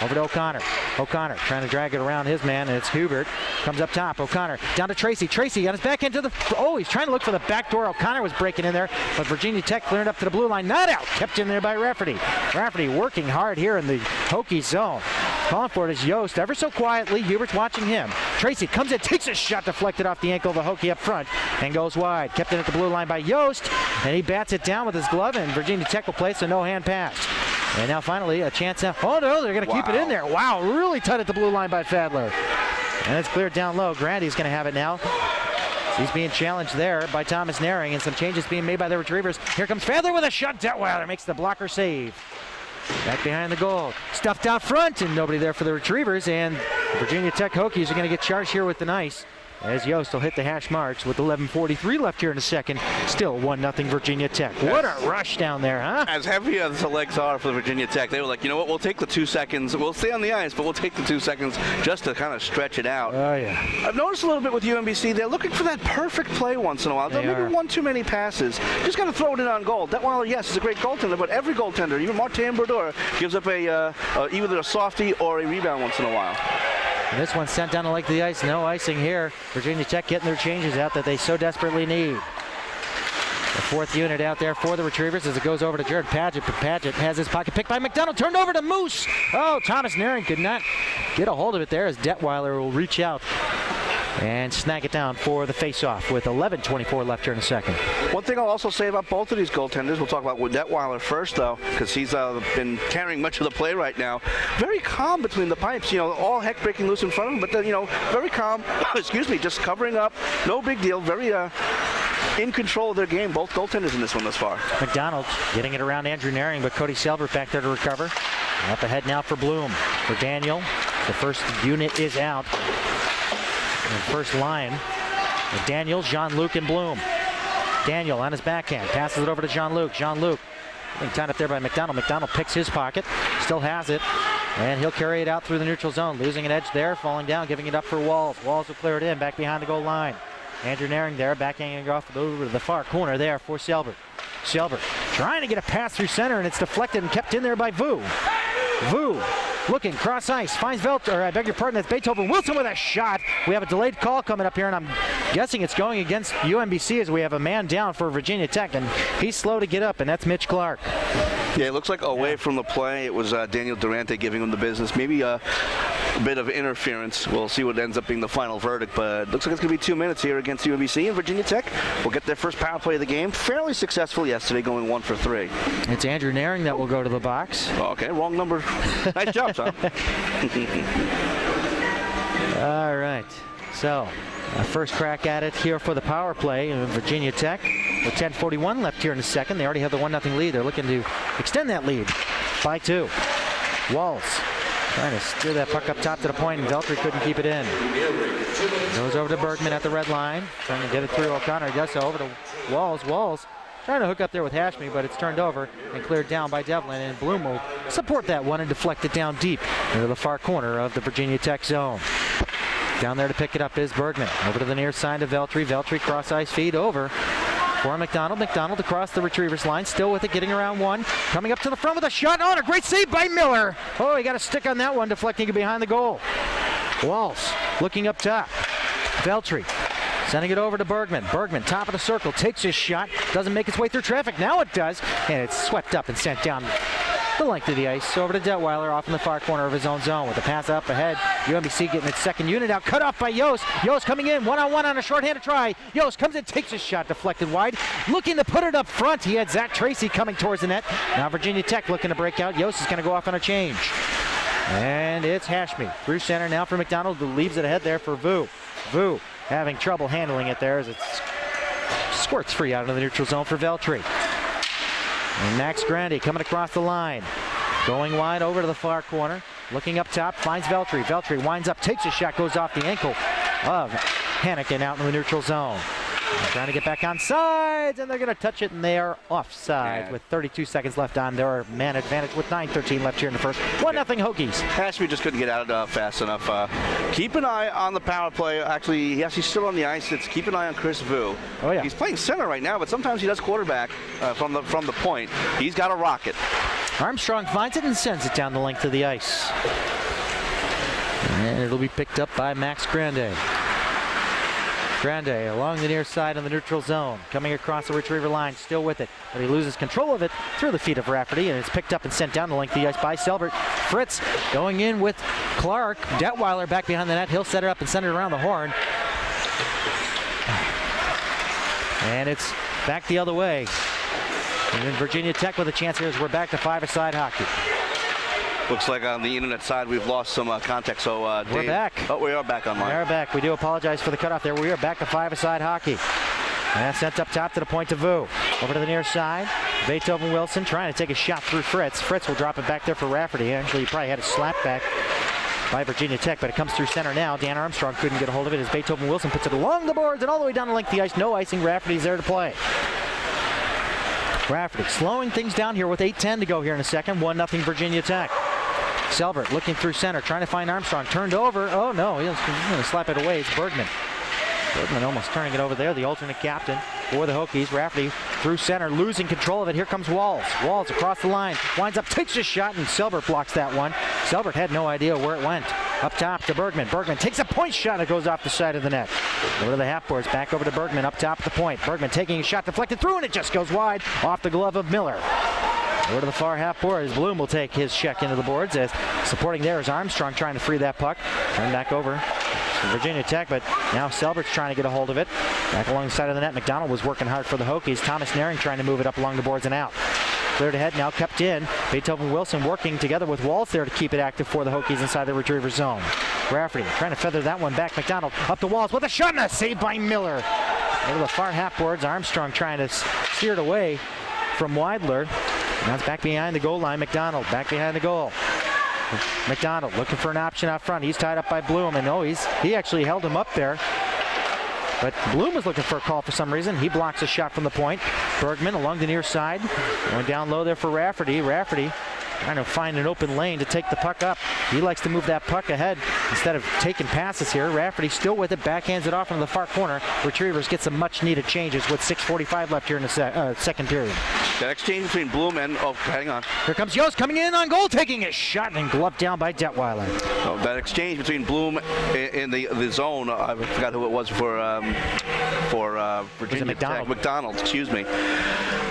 Over to O'Connor. O'Connor trying to drag it around his man, and it's Hubert. Comes up top. O'Connor down to Tracy. Tracy on his back into the... Oh, he's trying to look for the back door. O'Connor was breaking in there, but Virginia Tech cleared up to the blue line. Not out. Kept in there by Rafferty. Rafferty working hard here in the Hokies zone. Calling for it is Yost. Ever so quietly, Hubert's watching him. Tracy comes in, takes a shot deflected off the ankle of the Hokie up front, and goes wide. Kept in at the blue line by Yost, and he bats it down with his glove, and Virginia Tech will place a no-hand pass. And now finally a chance now. Oh no, they're going to keep it in there. Wow, really tight at the blue line by Fadler. And it's cleared down low. Grandy's going to have it now. He's being challenged there by Thomas Naring, and some changes being made by the Retrievers. Here comes Fadler with a shot. Detweiler makes the blocker save. Back behind the goal. Stuffed out front, and nobody there for the Retrievers, and Virginia Tech Hokies are going to get charged here with the ice. as Yost will hit the hash marks with 11:43 left here in the second. Still 1-0 Virginia Tech. What a rush down there, huh? As heavy as the legs are for Virginia Tech, they were like, you know what, we'll take the 2 seconds. We'll stay on the ice, but we'll take the 2 seconds just to kind of stretch it out. Oh, yeah. I've noticed a little bit with UMBC, they're looking for that perfect play once in a while. They Maybe are. one too many passes. Just got to throw it in on goal. Detweiler, yes, is a great goaltender, but every goaltender, even Martin Brodeur, gives up either a softie or a rebound once in a while. And this one sent down the length of the ice. No icing here. Virginia Tech getting their changes out that they so desperately need. The fourth unit out there for the Retrievers as it goes over to Jared Padgett. But Padgett has his pocket picked by McDonald. Turned over to Moose. Oh, Thomas Naring could not get a hold of it there as Detweiler will reach out and snag it down for the face-off with 11:24 left here in the second. One thing I'll also say about both of these goaltenders, we'll talk about Detweiler first, though, because he's been carrying much of the play right now. Very calm between the pipes, all heck breaking loose in front of him, but, very calm, excuse me, just covering up, no big deal, very in control of their game, both goaltenders in this one thus far. McDonald getting it around Andrew Naring, but Cody Selbert back there to recover. Up ahead now for Bloom. For Daniel, the first unit is out. And first line with Daniel, Jean-Luc, and Bloom. Daniel on his backhand, passes it over to Jean-Luc. Jean-Luc being tied up there by McDonald. McDonald picks his pocket, still has it, and he'll carry it out through the neutral zone. Losing an edge there, falling down, giving it up for Walls. Walls will clear it in, back behind the goal line. Andrew Naring there, backhanging off over to the far corner there for Selbert. Selbert trying to get a pass through center, and it's deflected and kept in there by Vu. Vu looking cross ice, finds I beg your pardon, that's Beethoven Wilson with a shot. We have a delayed call coming up here, and I'm guessing it's going against UMBC as we have a man down for Virginia Tech, and he's slow to get up, and that's Mitch Clark. Yeah, it looks like away from the play. It was Daniel Durante giving him the business. Maybe a bit of interference. We'll see what ends up being the final verdict, but it looks like it's going to be 2 minutes here against UMBC, and Virginia Tech will get their first power play of the game. Fairly successful yesterday, going 1 for 3. It's Andrew Naring that will go to the box. Okay, wrong number. Nice job, son. All right, so first crack at it here for the power play in Virginia Tech with 10:41 left here in the second. They already have the 1-0 lead. They're looking to extend that lead by 2. Walls trying to steer that puck up top to the point, and Veltri couldn't keep it in. Goes over to Bergman at the red line, trying to get it through O'Connor. He does so over to Walls. Walls trying to hook up there with Hashmi, but it's turned over and cleared down by Devlin, and Bloom will support that one and deflect it down deep into the far corner of the Virginia Tech zone. Down there to pick it up is Bergman. Over to the near side of Veltri. Veltri cross ice feed over for McDonald. McDonald across the Retrievers line, still with it, getting around one. Coming up to the front with a shot. Oh, and a great save by Miller. Oh, he got a stick on that one, deflecting it behind the goal. Walls looking up top. Veltri sending it over to Bergman. Bergman, top of the circle, takes his shot. Doesn't make its way through traffic. Now it does, and it's swept up and sent down the length of the ice over to Detweiler off in the far corner of his own zone with the pass up ahead. UMBC getting its second unit out, cut off by Yost. Yost coming in one-on-one on a shorthanded try. Yost comes in, takes his shot, deflected wide, looking to put it up front. He had Zach Tracy coming towards the net. Now Virginia Tech looking to break out. Yost is going to go off on a change, and it's Hashmi through center now for McDonald, who leaves it ahead there for Vu. Vu having trouble handling it there as it squirts free out into the neutral zone for Veltri. And Max Grandy coming across the line. Going wide over to the far corner. Looking up top, finds Veltri. Veltri winds up, takes a shot, goes off the ankle of Hannigan out in the neutral zone. They're trying to get back on sides, and they're going to touch it, and they are offside with 32 seconds left on their man advantage with 9:13 left here in the first. 1-0 Hokies. Hashmi just couldn't get out fast enough. Keep an eye on the power play. Actually, yes, he's still on the ice. It's keep an eye on Chris Vu. Oh, yeah. He's playing center right now, but sometimes he does quarterback from the point. He's got a rocket. Armstrong finds it and sends it down the length of the ice. And it'll be picked up by Max Grande. Grande along the near side on the neutral zone, coming across the Retriever line, still with it, but he loses control of it through the feet of Rafferty, and it's picked up and sent down the length of the ice by Selbert. Fritz going in with Clark. Detweiler back behind the net. He'll set it up and send it around the horn. And it's back the other way. And then Virginia Tech with a chance here as we're back to five-a-side hockey. Looks like on the internet side we've lost some contact, so we're Dave, back. Oh, we are back online. We are back. We do apologize for the cutoff there. We are back to five-a-side hockey. And that's sent up top to the point to Vu. Over to the near side. Beethoven Wilson trying to take a shot through Fritz. Fritz will drop it back there for Rafferty. Actually, he probably had a slap back by Virginia Tech, but it comes through center now. Dan Armstrong couldn't get a hold of it as Beethoven Wilson puts it along the boards and all the way down the length of the ice. No icing. Rafferty's there to play. Rafferty slowing things down here with 8:10 to go here in a second. 1-0 Virginia Tech. Selbert looking through center, trying to find Armstrong. Turned over. Oh no, he's going to slap it away. It's Bergman. Bergman almost turning it over there, the alternate captain for the Hokies. Rafferty through center, losing control of it. Here comes Walls. Walls across the line, winds up, takes a shot, and Selbert blocks that one. Selbert had no idea where it went. Up top to Bergman. Bergman takes a point shot. It goes off the side of the net. Over to the half boards, back over to Bergman, up top at the point. Bergman taking a shot, deflected through, and it just goes wide off the glove of Miller. Over to the far half boards. Bloom will take his check into the boards as supporting there is Armstrong trying to free that puck. Turn back over to Virginia Tech, but now Selbert's trying to get a hold of it. Back along the side of the net. McDonald was working hard for the Hokies. Thomas Naring trying to move it up along the boards and out. Cleared ahead, now kept in. Beethoven Wilson working together with Waltz there to keep it active for the Hokies inside the retriever zone. Rafferty trying to feather that one back. McDonald up the walls with a shot and a save by Miller. Over the far half boards, Armstrong trying to steer it away from Weidler. Now it's back behind the goal line. McDonald back behind the goal. McDonald looking for an option out front. He's tied up by Bloom, and he actually held him up there. But Bloom was looking for a call for some reason. He blocks a shot from the point. Bergman along the near side. Going down low there for Rafferty. Rafferty trying to find an open lane to take the puck up. He likes to move that puck ahead instead of taking passes here. Rafferty still with it, backhands it off into the far corner. Retrievers get some much needed changes with 6:45 left here in the second period. That exchange between Bloom and, hang on. Here comes Yost coming in on goal, taking a shot and gloved down by Detweiler. Oh, that exchange between Bloom in the zone, I forgot who it was for Virginia Tech. McDonald, excuse me.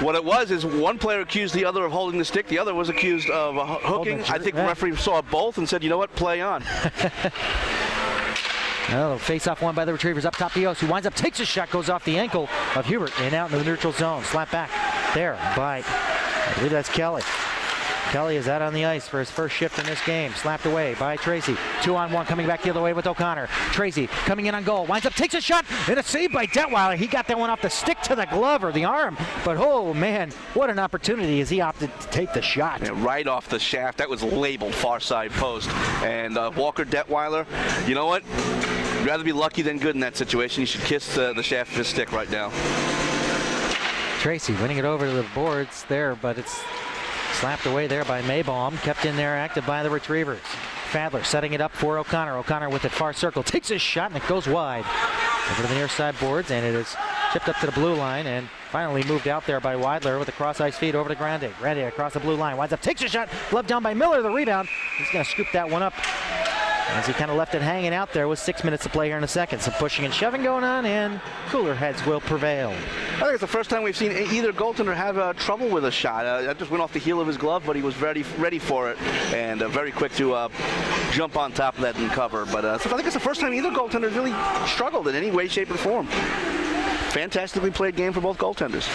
What it was is one player accused the other of holding the stick, the other was accused of hooking. I think the referee saw both and said, you know what, play on. Oh, face-off one by the Retrievers up top to Yost, who winds up, takes a shot, goes off the ankle of Hubert and out in the neutral zone. Slap back there by, I believe that's Kelly. Kelly is out on the ice for his first shift in this game. Slapped away by Tracy. 2-on-1 coming back the other way with O'Connor. Tracy coming in on goal. Winds up, takes a shot, and a save by Detweiler. He got that one off the stick to the glove or the arm. But oh man, what an opportunity as he opted to take the shot. Yeah, right off the shaft. That was labeled far side post. And Walker Detweiler, you know what? You'd rather be lucky than good in that situation. You should kiss the shaft of his stick right now. Tracy winning it over to the boards there, but it's slapped away there by Maybaum. Kept in there, active by the Retrievers. Fadler setting it up for O'Connor. O'Connor with it far circle. Takes a shot and it goes wide. Over to the near side boards, and it is chipped up to the blue line and finally moved out there by Weidler with a cross ice feed over to Grande. Grande across the blue line. Winds up, takes a shot. Gloved down by Miller. The rebound. He's going to scoop that one up as he kind of left it hanging out there with 6 minutes to play here in a second. Some pushing and shoving going on, and cooler heads will prevail. I think it's the first time we've seen either goaltender have trouble with a shot. That just went off the heel of his glove, but he was ready for it and very quick to jump on top of that and cover. But so I think it's the first time either goaltender really struggled in any way, shape, or form. Fantastically played game for both goaltenders.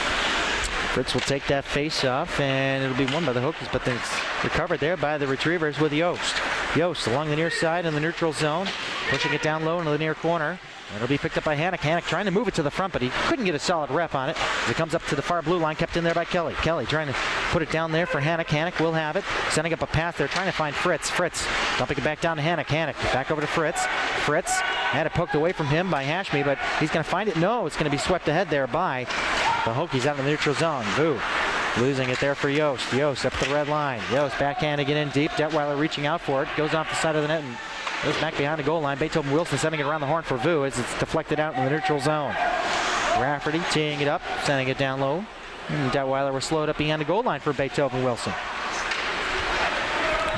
Fritz will take that face off, and it'll be won by the Hokies, but then it's recovered there by the Retrievers with Yost. Yost along the near side in the neutral zone, pushing it down low into the near corner. It'll be picked up by Hannock. Hannock trying to move it to the front, but he couldn't get a solid rep on it. As it comes up to the far blue line, kept in there by Kelly. Kelly trying to put it down there for Hannock. Hannock will have it. Sending up a pass there, trying to find Fritz. Fritz dumping it back down to Hannock. Hannock back over to Fritz. Fritz had it poked away from him by Hashmi, but he's going to find it. No, it's going to be swept ahead there by the Hokies out in the neutral zone. Vu losing it there for Yost. Yost up the red line. Yost backhand to get in deep. Detweiler reaching out for it. Goes off the side of the net and goes back behind the goal line. Beethoven Wilson sending it around the horn for Vu as it's deflected out in the neutral zone. Rafferty teeing it up, sending it down low. And Detweiler was slowed up behind the goal line for Beethoven Wilson.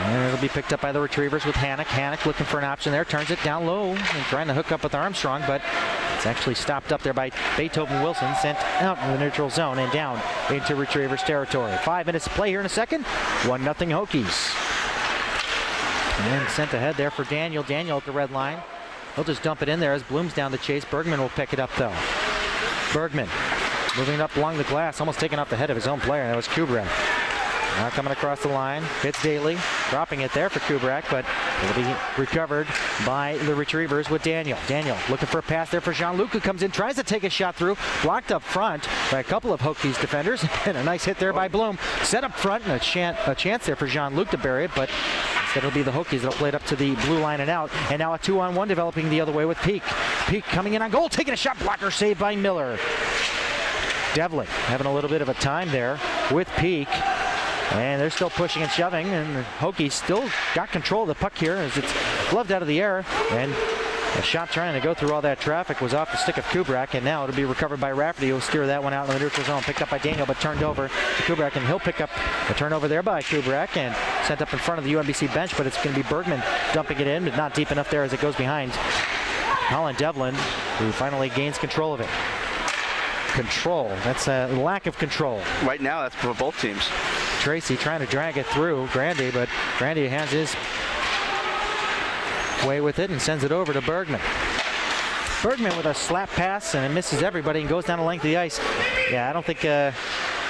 And it'll be picked up by the Retrievers with Hannock. Hannock looking for an option there. Turns it down low and trying to hook up with Armstrong, but it's actually stopped up there by Beethoven Wilson. Sent out in the neutral zone and down into Retrievers territory. 5 minutes to play here in a second. 1-0 Hokies. And sent ahead there for Daniel. Daniel at the red line. He'll just dump it in there as Bloom's down the chase. Bergman will pick it up though. Bergman moving it up along the glass, almost taking off the head of his own player. That was Kubrak. Now coming across the line. Fitz Daly dropping it there for Kubrak, but it'll be recovered by the Retrievers with Daniel. Daniel looking for a pass there for Jean-Luc, who comes in, tries to take a shot through. Blocked up front by a couple of Hokies defenders. And a nice hit there by Bloom. Set up front and a chance there for Jean-Luc to bury it, but Instead it'll be the Hokies that'll play it up to the blue line and out. And now a 2-on-1 developing the other way with Peak. Peak coming in on goal, taking a shot, blocker saved by Miller. Devlin having a little bit of a time there with Peak. And they're still pushing and shoving, and the Hokies still got control of the puck here as it's gloved out of the air. And a shot trying to go through all that traffic was off the stick of Kubrak, and now it'll be recovered by Rafferty. He'll steer that one out in the neutral zone. Picked up by Daniel, but turned over to Kubrak, and he'll pick up a turnover there by Kubrak and sent up in front of the UMBC bench, but it's going to be Bergman dumping it in, but not deep enough there as it goes behind Colin Devlin, who finally gains control of it. Control. That's a lack of control. Right now, that's for both teams. Tracy trying to drag it through Grandy, but Grandy has his way with it and sends it over to Bergman. Bergman with a slap pass, and it misses everybody and goes down the length of the ice. Yeah, I don't think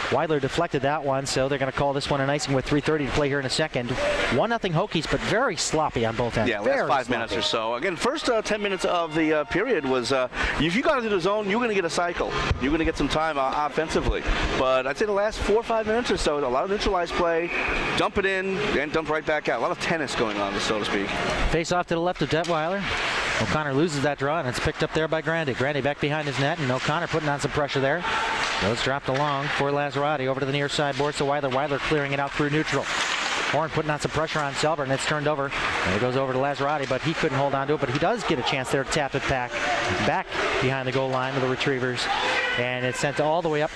Weidler deflected that one, so they're going to call this one an icing with 3:30 to play here in a second. 1-0 Hokies, but very sloppy on both ends. Yeah, last 5 minutes or so. Again, first 10 minutes of the period was, if you got into the zone, you're going to get a cycle. You're going to get some time offensively. But I'd say the last 4 or 5 minutes or so, a lot of neutralized play, dump it in, and dump right back out. A lot of tennis going on, so to speak. Face off to the left of Detweiler. O'Connor loses that draw, and it's picked up there by Grandy. Grandy back behind his net, and O'Connor putting on some pressure there. Those dropped along for Lazarati over to the near side boards to Weiler. Weiler clearing it out through neutral. Horn putting on some pressure on Selber, and it's turned over. And it goes over to Lazarati, but he couldn't hold on to it. But he does get a chance there to tap it back behind the goal line of the Retrievers. And it's sent all the way up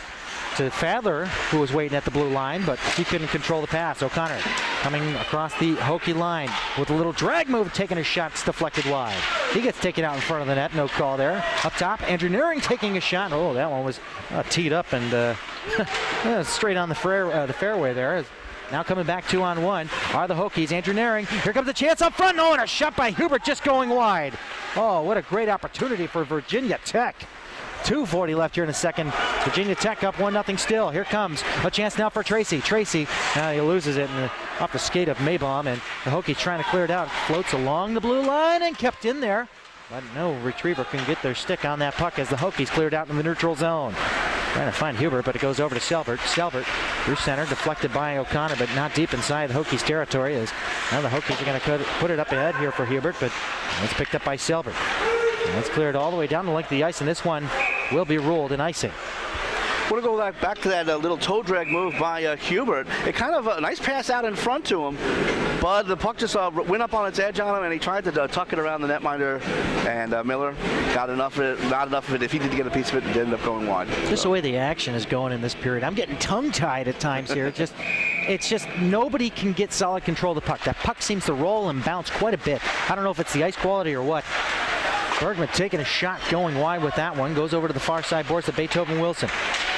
to Fadler, who was waiting at the blue line, but he couldn't control the pass. O'Connor coming across the Hokie line with a little drag move, taking a shot, it's deflected wide. He gets taken out in front of the net, no call there. Up top, Andrew Nearing taking a shot. Oh, that one was teed up and straight on the fairway there. Now coming back 2-on-1 are the Hokies. Andrew Nearing, here comes a chance up front. Oh, and a shot by Hubert just going wide. Oh, what a great opportunity for Virginia Tech. 2:40 left here in the second. Virginia Tech up 1-0 still. Here comes a chance now for Tracy. Tracy, he loses it off the skate of Maybaum, and the Hokies trying to clear it out. Floats along the blue line and kept in there. But no Retriever can get their stick on that puck as the Hokies cleared out in the neutral zone. Trying to find Hubert, but it goes over to Selbert. Selbert through center, deflected by O'Connor, but not deep inside the Hokies territory. As now the Hokies are going to put it up ahead here for Hubert, but it's picked up by Selbert. And it's cleared all the way down the length of the ice, and this one will be ruled an icing. We're going to go back to that little toe drag move by Hubert. It kind of a nice pass out in front to him, but the puck just went up on its edge on him, and he tried to tuck it around the netminder, and Miller got enough of it. Not enough of it. If he did get a piece of it, it ended up going wide. Just the way the action is going in this period. I'm getting tongue-tied at times here. It's just nobody can get solid control of the puck. That puck seems to roll and bounce quite a bit. I don't know if it's the ice quality or what. Bergman taking a shot going wide with that one. Goes over to the far side boards to Beethoven Wilson.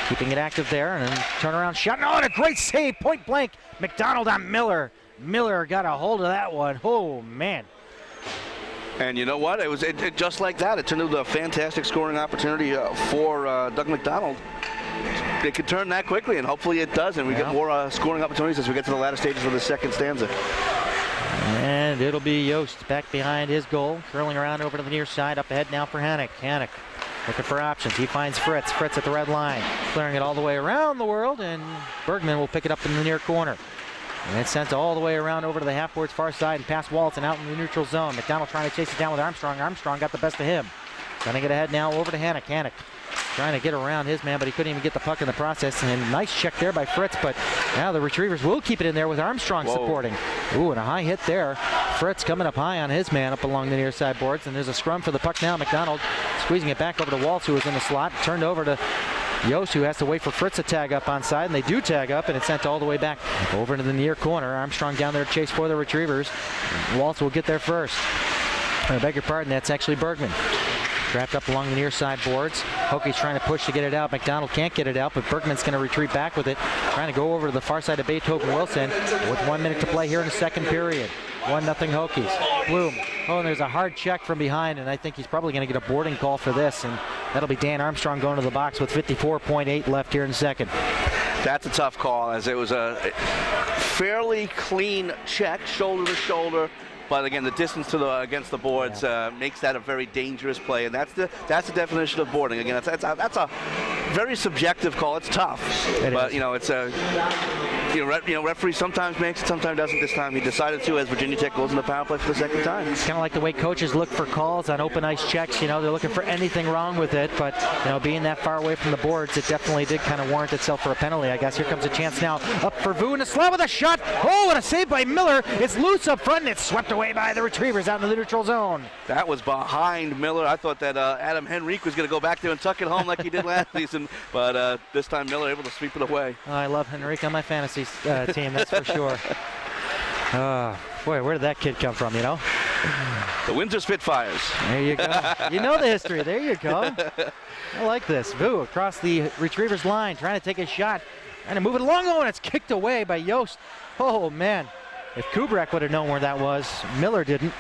Keeping it active there, and then turnaround shot. Oh, and a great save, point blank. McDonald on Miller. Miller got a hold of that one. Oh, man. And you know what? It was just like that. It turned into a fantastic scoring opportunity for Doug McDonald. It could turn that quickly, and hopefully it does, and we get more scoring opportunities as we get to the latter stages of the second stanza. And it'll be Yost back behind his goal, curling around over to the near side, up ahead now for Hannock. Hannock looking for options. He finds Fritz. Fritz at the red line, clearing it all the way around the world, and Bergman will pick it up in the near corner. And it's sent all the way around over to the half-board's far side and past Waltz and out in the neutral zone. McDonald trying to chase it down with Armstrong. Armstrong got the best of him. Trying to get ahead now over to Hannock. Hannock trying to get around his man, but he couldn't even get the puck in the process. And nice check there by Fritz, but now the Retrievers will keep it in there with Armstrong supporting. Ooh, and a high hit there. Fritz coming up high on his man up along the near side boards, and there's a scrum for the puck now. McDonald squeezing it back over to Waltz, who was in the slot. Turned over to Yost, who has to wait for Fritz to tag up on side, and they do tag up, and it's sent all the way back over into the near corner. Armstrong down there to chase for the Retrievers. Waltz will get there first. I beg your pardon, that's actually Bergman. Trapped up along the near side boards. Hokies trying to push to get it out. McDonald can't get it out, but Bergman's going to retreat back with it. Trying to go over to the far side of Beethoven Wilson with 1 minute to play here in the second period. 1-0 Hokies. Bloom. Oh, and there's a hard check from behind, and I think he's probably going to get a boarding call for this, and that'll be Dan Armstrong going to the box with 54.8 left here in the second. That's a tough call, as it was a fairly clean check, shoulder to shoulder. But again, the distance to against the boards makes that a very dangerous play, and that's the definition of boarding. Again, that's a very subjective call. It's tough, but is. it's a referee sometimes makes it, sometimes doesn't. This time he decided to, as Virginia Tech goes in the power play for the second time. It's kind of like the way coaches look for calls on open ice checks. They're looking for anything wrong with it, but being that far away from the boards, it definitely did kind of warrant itself for a penalty, I guess. Here comes a chance now up for Vu, and a slap with a shot. Oh, and a save by Miller. It's loose up front, and it's swept away by the Retrievers out in the neutral zone. That was behind Miller. I thought that Adam Henrique was going to go back there and tuck it home like he did last season, but this time Miller able to sweep it away. I love Henrique on my fantasy team, that's for sure. Boy, where did that kid come from, The Windsor Spitfires. There you go. You know the history. There you go. I like this. Vu across the Retrievers line, trying to take a shot. Trying to move it along, and it's kicked away by Yost. Oh, man. If Kubrek would have known where that was, Miller didn't.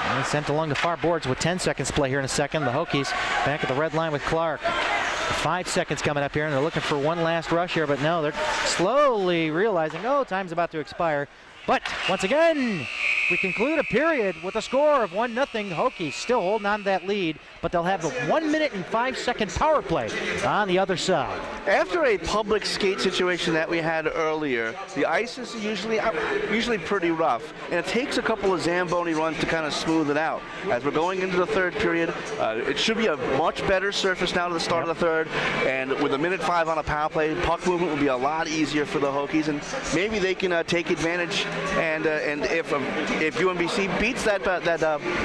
And sent along the far boards with 10 seconds to play here in a second. The Hokies back at the red line with Clark. 5 seconds coming up here, and they're looking for one last rush here, but no, they're slowly realizing, time's about to expire. But once again, we conclude a period with a score of 1-0. Hokies still holding on to that lead, but they'll have the 1 minute and 5 second power play on the other side. After a public skate situation that we had earlier, the ice is usually pretty rough, and it takes a couple of Zamboni runs to kind of smooth it out. As we're going into the third period, it should be a much better surface now to the start of the third, and with 1:05 on a power play, puck movement will be a lot easier for the Hokies, and maybe they can take advantage. And if UMBC beats that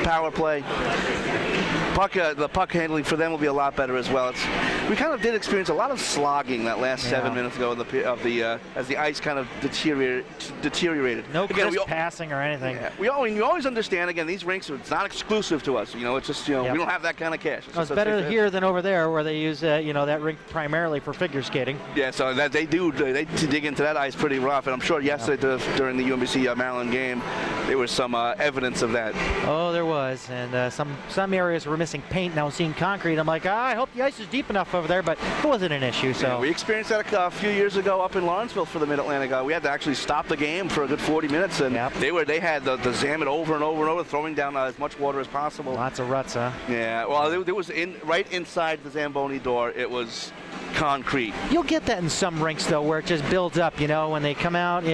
power play, the puck handling for them will be a lot better as well. We kind of did experience a lot of slogging that last 7 minutes ago as the ice kind of deteriorated. No crisp passing or anything. Yeah, you always understand, again, these rinks, it's not exclusive to us. It's just, we don't have that kind of cash. It's better here than over there where they use, that rink primarily for figure skating. Yeah, so they dig into that ice pretty rough, and I'm sure yesterday during the UMBC Maryland game, there was some evidence of that. Oh, there was, and some areas were missing paint. Now seeing concrete, I'm like, I hope the ice is deep enough over there, but it wasn't an issue. So yeah, we experienced that a few years ago up in Lawrenceville for the Mid-Atlantic. We had to actually stop the game for a good 40 minutes, and they had the Zam it over and over and over, throwing down as much water as possible. Lots of ruts, huh? Yeah, well, there was right inside the Zamboni door. It was concrete. You'll get that in some rinks though, where it just builds up. When they come out,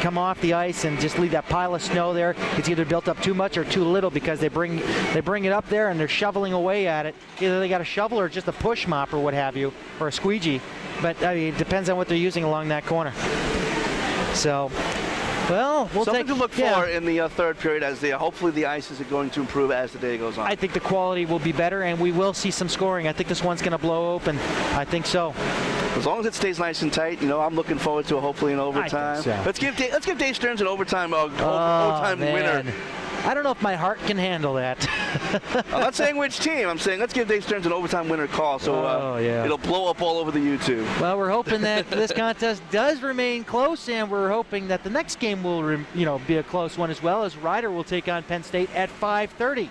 come off the ice and just leave that pile of snow there. It's either built up too much or too little because they bring it up there and they're shoveling away at it. Either they got a shovel or just a push mop or what have you, or a squeegee. But it depends on what they're using along that corner. So, well, we'll something take to look for in the third period, as hopefully the ice is going to improve as the day goes on. I think the quality will be better, and we will see some scoring. I think this one's going to blow open. I think so. As long as it stays nice and tight, I'm looking forward to hopefully an overtime. So. Let's give Dave Stearns an overtime winner. I don't know if my heart can handle that. I'm not saying which team. I'm saying let's give Dave Stearns an overtime winner call, so it'll blow up all over the YouTube. Well, we're hoping that this contest does remain close, and we're hoping that the next game will, be a close one as well, as Rider will take on Penn State at 5:30.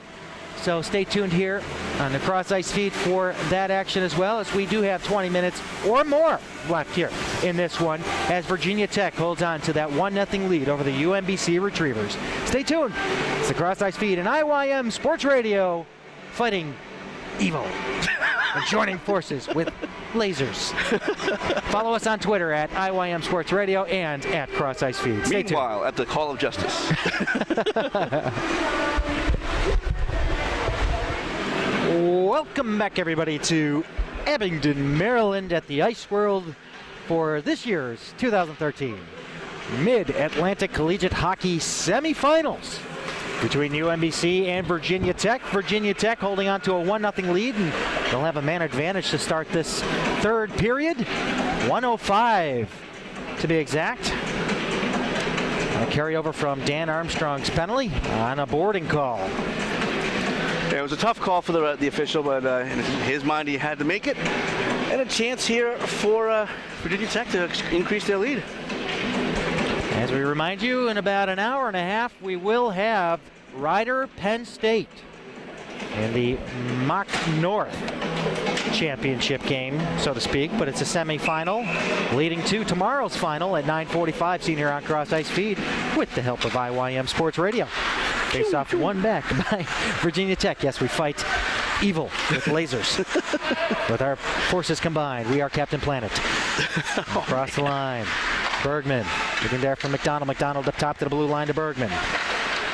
So stay tuned here on the Cross Ice feed for that action, as well as we do have 20 minutes or more left here in this one, as Virginia Tech holds on to that 1-0 lead over the UMBC Retrievers. Stay tuned. It's the Cross Ice feed and IYM Sports Radio, fighting evil and joining forces with lasers. Follow us on Twitter at IYM Sports Radio and at Cross Ice feed. Stay Meanwhile, tuned. at the Call of Justice. Welcome back, everybody, to Abingdon, Maryland, at the Ice World for this year's 2013 Mid-Atlantic Collegiate Hockey Semifinals between UMBC and Virginia Tech. Virginia Tech holding on to a 1-0 lead, and they'll have a man advantage to start this third period. 1:05 to be exact. A carryover from Dan Armstrong's penalty on a boarding call. Yeah, it was a tough call for the official, but in his mind he had to make it. And a chance here for Virginia Tech to increase their lead. As we remind you, in about an hour and a half, we will have Rider Penn State in the MACH North championship game, so to speak, but it's a semifinal leading to tomorrow's final at 9:45, seen here on Cross Ice Feed with the help of IYM Sports Radio. Face off one back by Virginia Tech. Yes, we fight evil with lasers. With our forces combined, we are Captain Planet. Across the line. Bergman looking there from McDonald. McDonald up top to the blue line to Bergman.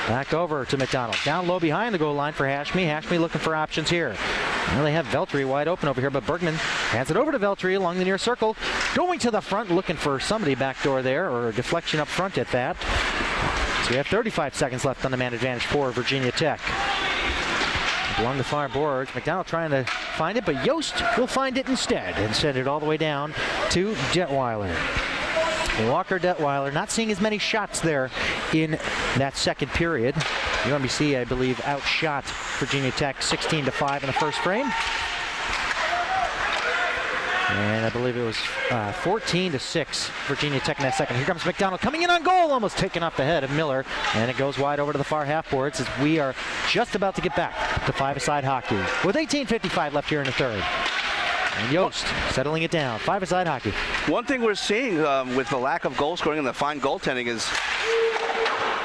Back over to McDonald. Down low behind the goal line for Hashmi. Hashmi looking for options here. Well, they have Veltri wide open over here, but Bergman hands it over to Veltri along the near circle. Going to the front, looking for somebody backdoor there, or a deflection up front at that. So we have 35 seconds left on the man advantage for Virginia Tech. Along the far boards, McDonald trying to find it, but Yost will find it instead and send it all the way down to Detweiler. Walker Detweiler not seeing as many shots there in that second period. UMBC, I believe, outshot Virginia Tech 16-5 in the first frame. And I believe it was 14-6 Virginia Tech in that second. Here comes McDonald coming in on goal, almost taken off the head of Miller. And it goes wide over to the far half boards as we are just about to get back to five-a-side hockey with 18:55 left here in the third. And Yost settling it down. Five-a-side hockey. One thing we're seeing with the lack of goal scoring and the fine goaltending is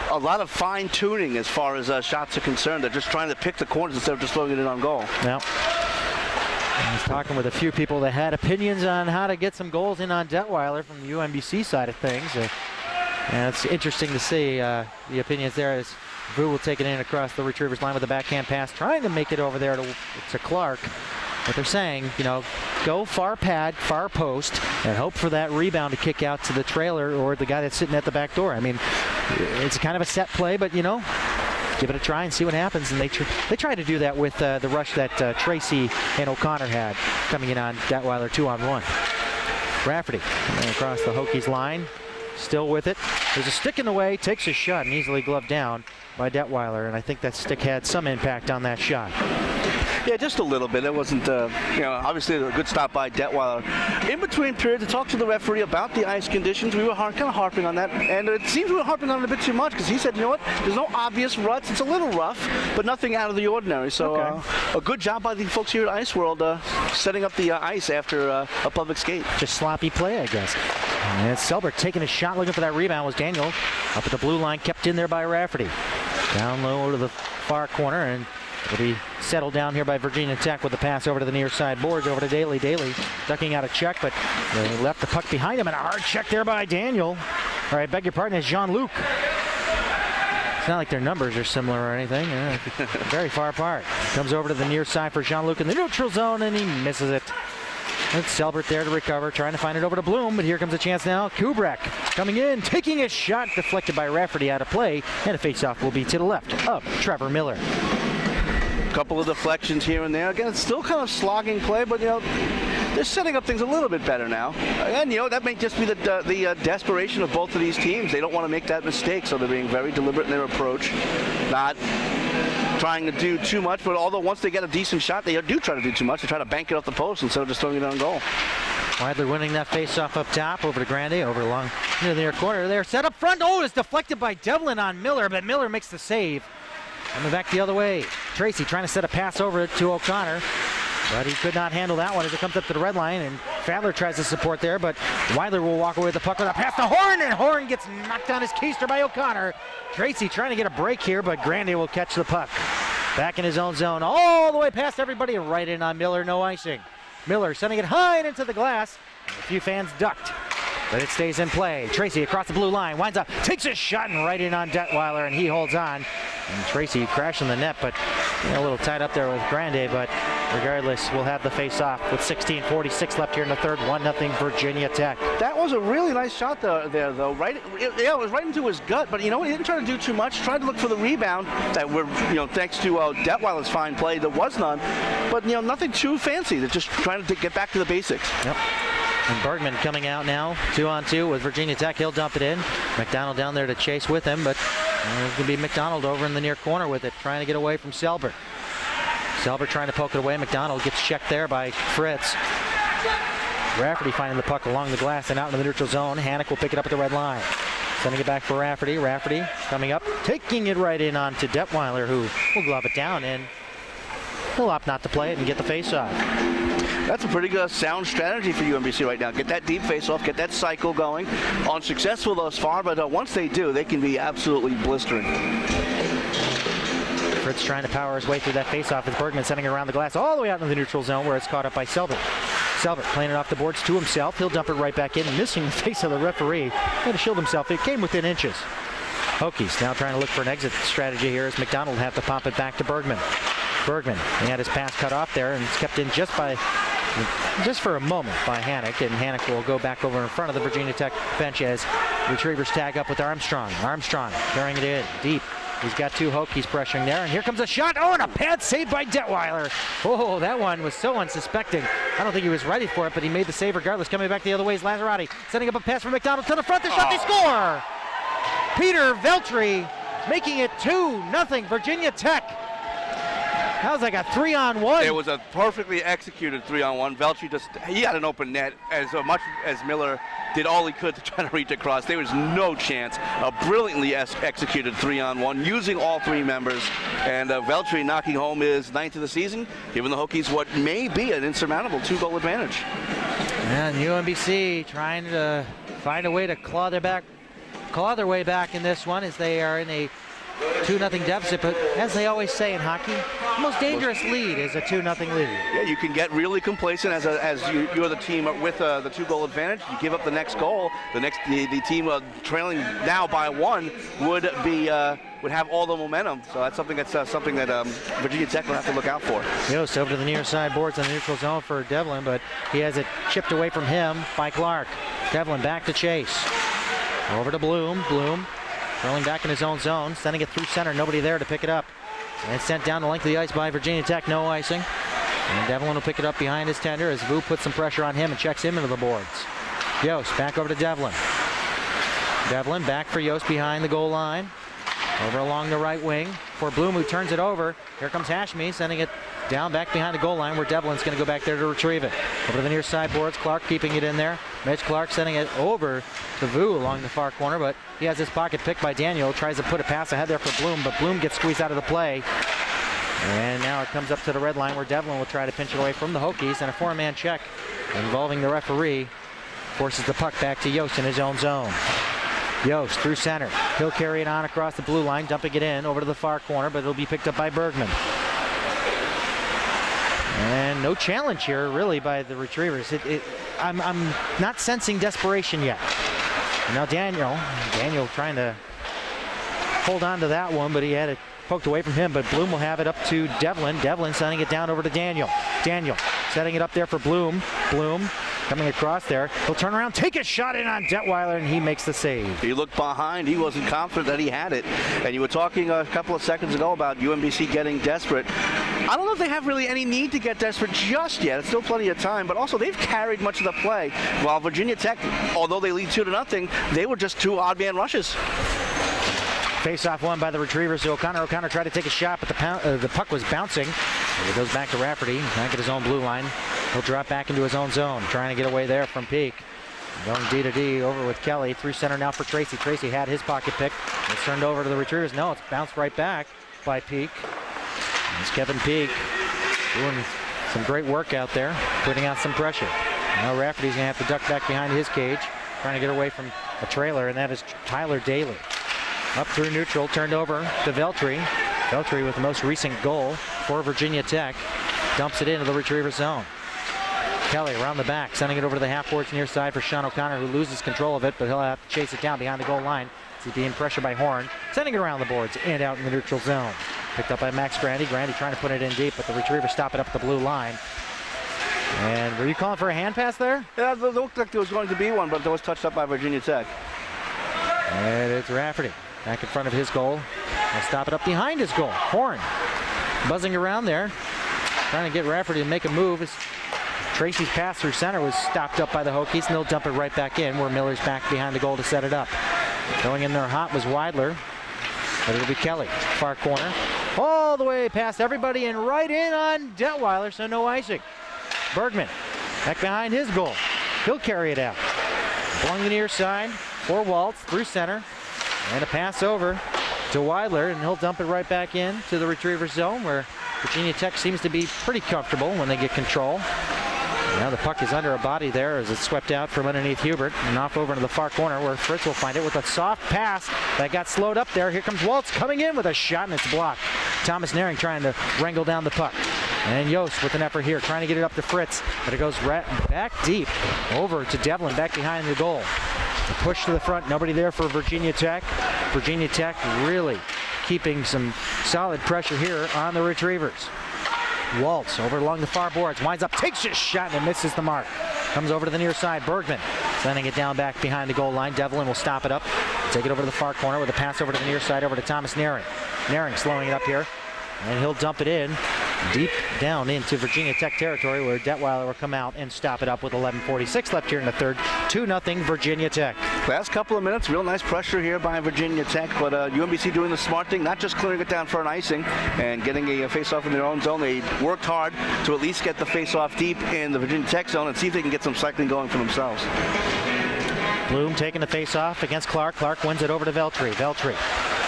a lot of fine tuning as far as shots are concerned. They're just trying to pick the corners instead of just throwing it in on goal. Now, I was talking with a few people that had opinions on how to get some goals in on Detweiler from the UMBC side of things. And it's interesting to see the opinions there as Vu will take it in across the retriever's line with a backhand pass, trying to make it over there to Clark. But they're saying, you know, go far pad, far post, and hope for that rebound to kick out to the trailer or the guy that's sitting at the back door. I mean, it's kind of a set play, but, you know, give it a try and see what happens. And they try to do that with the rush that Tracy and O'Connor had coming in on Detweiler 2-on-1. Rafferty coming across the Hokies line, still with it. There's a stick in the way, takes a shot and easily gloved down by Detweiler, and I think that stick had some impact on that shot. Yeah, just a little bit. It wasn't, you know, obviously a good stop by Detweiler. In between periods, to talk to the referee about the ice conditions, we were kind of harping on that, and it seems we were harping on it a bit too much because he said, you know what, there's no obvious ruts. It's a little rough, but nothing out of the ordinary. So a good job by the folks here at Ice World setting up the ice after a public skate. Just sloppy play, I guess. And Selbert taking a shot, looking for that rebound was Daniel. Up at the blue line, kept in there by Rafferty. Down low to the far corner, and it'll be settled down here by Virginia Tech with the pass over to the near side boards, over to Daly. Daly ducking out a check, but they left the puck behind him, and a hard check there by Daniel. All right, beg your pardon, it's Jean-Luc. It's not like their numbers are similar or anything. Very far apart. Comes over to the near side for Jean-Luc in the neutral zone, and he misses it. It's Selbert there to recover, trying to find it over to Bloom, but here comes a chance now. Kubrek coming in, taking a shot, deflected by Rafferty out of play, and a face-off will be to the left of Trevor Miller. Couple of deflections here and there. Again, it's still kind of slogging play, but, you know, they're setting up things a little bit better now. And, you know, that may just be the desperation of both of these teams. They don't want to make that mistake, so they're being very deliberate in their approach. Not trying to do too much, but although once they get a decent shot, they do try to do too much. They try to bank it off the post instead of just throwing it on goal. Widely winning that face-off up top, over to Grande, over along near the near corner there. Set up front. Oh, it's deflected by Devlin on Miller, but Miller makes the save. Coming back the other way. Tracy trying to set a pass over to O'Connor, but he could not handle that one as it comes up to the red line, and Fadler tries to support there, but Weiler will walk away with the puck with a pass to Horn, and Horn gets knocked on his keister by O'Connor. Tracy trying to get a break here, but Grande will catch the puck. Back in his own zone, all the way past everybody, and right in on Miller, no icing. Miller sending it high and into the glass. A few fans ducked, but it stays in play. Tracy across the blue line, winds up, takes a shot, and right in on Detweiler, and he holds on. And Tracy crashing the net, but a little tied up there with Grande, but regardless, we'll have the face-off with 16:46 left here in the third, 1-0 Virginia Tech. That was a really nice shot there, though. Right, it was right into his gut, but, you know, he didn't try to do too much. Tried to look for the rebound that were, you know, thanks to Detweiler's fine play, there was none. But, you know, nothing too fancy. They're just trying to get back to the basics. Yep. And Bergman coming out now, 2-on-2 with Virginia Tech. He'll dump it in. McDonald down there to chase with him, but there's going to be McDonald over in the near corner with it, trying to get away from Selbert. Selbert trying to poke it away. McDonald gets checked there by Fritz. Rafferty finding the puck along the glass and out in the neutral zone. Hannock will pick it up at the red line. Sending it back for Rafferty. Rafferty coming up, taking it right in onto Detweiler, who will glove it down, and he'll opt not to play it and get the face-off. That's a pretty good sound strategy for UMBC right now. Get that deep face-off, get that cycle going. Unsuccessful thus far, but once they do, they can be absolutely blistering. Fritz trying to power his way through that faceoff as Bergman sending it around the glass all the way out into the neutral zone where it's caught up by Selbert. Selbert playing it off the boards to himself. He'll dump it right back in, missing the face of the referee. Had to shield himself. It came within inches. Hokies now trying to look for an exit strategy here as McDonald have to pop it back to Bergman. Bergman, he had his pass cut off there and it's kept in just for a moment by Hannock, and Hannock will go back over in front of the Virginia Tech bench as Retrievers tag up with Armstrong. Armstrong carrying it in deep. He's got two Hokies pressuring there, and here comes a shot. Oh, and a pad save by Detweiler. Oh, that one was so unsuspecting. I don't think he was ready for it, but he made the save regardless. Coming back the other way is Lazzarotti, setting up a pass from McDonald to the front. The shot, they score! Peter Veltri making it 2-0 Virginia Tech. That was like a 3-on-1. It was a perfectly executed 3-on-1. Veltri he had an open net as much as Miller did all he could to try to reach across. There was no chance. A brilliantly executed 3-on-1 using all three members. And Veltri knocking home his 9th of the season, giving the Hokies what may be an insurmountable 2-goal advantage. And UMBC trying to find a way to claw their way back in this one as they are in a 2-0 deficit, but as they always say in hockey, the most dangerous lead is a 2-0 lead. Yeah, you can get really complacent as you're the team with the 2-goal advantage. You give up the next goal, the team trailing now by 1 would have all the momentum. So that's something that Virginia Tech will have to look out for. Yost over to the near side boards on the neutral zone for Devlin, but he has it chipped away from him by Clark. Devlin back to Chase. Over to Bloom. Bloom rolling back in his own zone, sending it through center. Nobody there to pick it up. And it's sent down the length of the ice by Virginia Tech. No icing. And Devlin will pick it up behind his tender as Vu puts some pressure on him and checks him into the boards. Yost back over to Devlin. Devlin back for Yost behind the goal line. Over along the right wing for Bloom, who turns it over. Here comes Hashmi, sending it down back behind the goal line where Devlin's going to go back there to retrieve it. Over to the near side boards, Clark keeping it in there. Mitch Clark sending it over to Vu along the far corner, but he has his pocket picked by Daniel. Tries to put a pass ahead there for Bloom, but Bloom gets squeezed out of the play. And now it comes up to the red line where Devlin will try to pinch it away from the Hokies, and a 4-man check involving the referee forces the puck back to Yost in his own zone. Yost through center. He'll carry it on across the blue line, dumping it in over to the far corner, but it'll be picked up by Bergman. And no challenge here, really, by the Retrievers. I'm not sensing desperation yet. Now Daniel trying to hold on to that one, but he had it poked away from him. But Bloom will have it up to Devlin. Devlin sending it down over to Daniel. Daniel setting it up there for Bloom. Bloom coming across there. He'll turn around, take a shot in on Detweiler, and he makes the save. He looked behind. He wasn't confident that he had it. And you were talking a couple of seconds ago about UMBC getting desperate. I don't know if they have really any need to get desperate just yet. It's still plenty of time, but also they've carried much of the play. While Virginia Tech, although they lead 2-0, they were just 2 odd man rushes. Face-off won by the Retrievers to O'Connor. O'Connor tried to take a shot, but the puck was bouncing. It goes back to Rafferty, back at his own blue line. He'll drop back into his own zone, trying to get away there from Peak. Going D to D over with Kelly. Through center now for Tracy. Tracy had his pocket pick. It's turned over to the Retrievers. No, it's bounced right back by Peak. It's Kevin Peak doing some great work out there, putting out some pressure. Now Rafferty's going to have to duck back behind his cage, trying to get away from a trailer, and that is Tyler Daly. Up through neutral, turned over to Veltri. Veltri with the most recent goal for Virginia Tech. Dumps it into the Retriever zone. Kelly around the back, sending it over to the half-boards near side for Sean O'Connor, who loses control of it, but he'll have to chase it down behind the goal line. He's being pressured by Horn, sending it around the boards and out in the neutral zone. Picked up by Max Grandy. Grandy trying to put it in deep, but the Retrievers stop it up at the blue line. And were you calling for a hand pass there? Yeah, it looked like there was going to be one, but that was touched up by Virginia Tech. And it's Rafferty back in front of his goal. He'll stop it up behind his goal. Horn buzzing around there, trying to get Rafferty to make a move. Tracy's pass through center was stopped up by the Hokies, and they'll dump it right back in where Miller's back behind the goal to set it up. Going in there hot was Weidler, but it'll be Kelly, far corner. All the way past everybody and right in on Detweiler, so no icing. Bergman back behind his goal. He'll carry it out. Along the near side for Waltz, through center, and a pass over to Weidler, and he'll dump it right back in to the Retriever zone where Virginia Tech seems to be pretty comfortable when they get control. Now the puck is under a body there as it's swept out from underneath Hubert and off over into the far corner where Fritz will find it with a soft pass that got slowed up there. Here comes Waltz coming in with a shot, and it's blocked. Thomas Naring trying to wrangle down the puck. And Yost with an effort here, trying to get it up to Fritz, but it goes back deep over to Devlin, back behind the goal. Push to the front, nobody there for Virginia Tech. Virginia Tech really keeping some solid pressure here on the Retrievers. Waltz over along the far boards, winds up, takes his shot and misses the mark. Comes over to the near side, Bergman sending it down back behind the goal line. Devlin will stop it up, take it over to the far corner with a pass over to the near side, over to Thomas Naring. Naring slowing it up here, and he'll dump it in deep down into Virginia Tech territory, where Detweiler will come out and stop it up with 11:46 left here in the third. 2-0 Virginia Tech. Last couple of minutes, real nice pressure here by Virginia Tech, but UMBC doing the smart thing, not just clearing it down for an icing and getting a face-off in their own zone. They worked hard to at least get the face-off deep in the Virginia Tech zone and see if they can get some cycling going for themselves. Bloom taking the face-off against Clark. Clark wins it over to Veltri. Veltri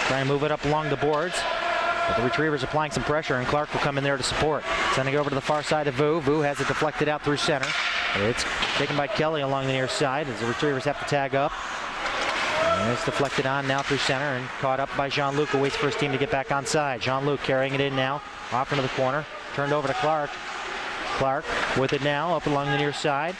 trying to move it up along the boards. But the Retrievers applying some pressure, and Clark will come in there to support. Sending it over to the far side of Vu. Vu has it deflected out through center. It's taken by Kelly along the near side as the Retrievers have to tag up. And it's deflected on now through center and caught up by Jean-Luc, who waits for his team to get back on side. Jean-Luc carrying it in now, off into the corner. Turned over to Clark. Clark with it now, up along the near side.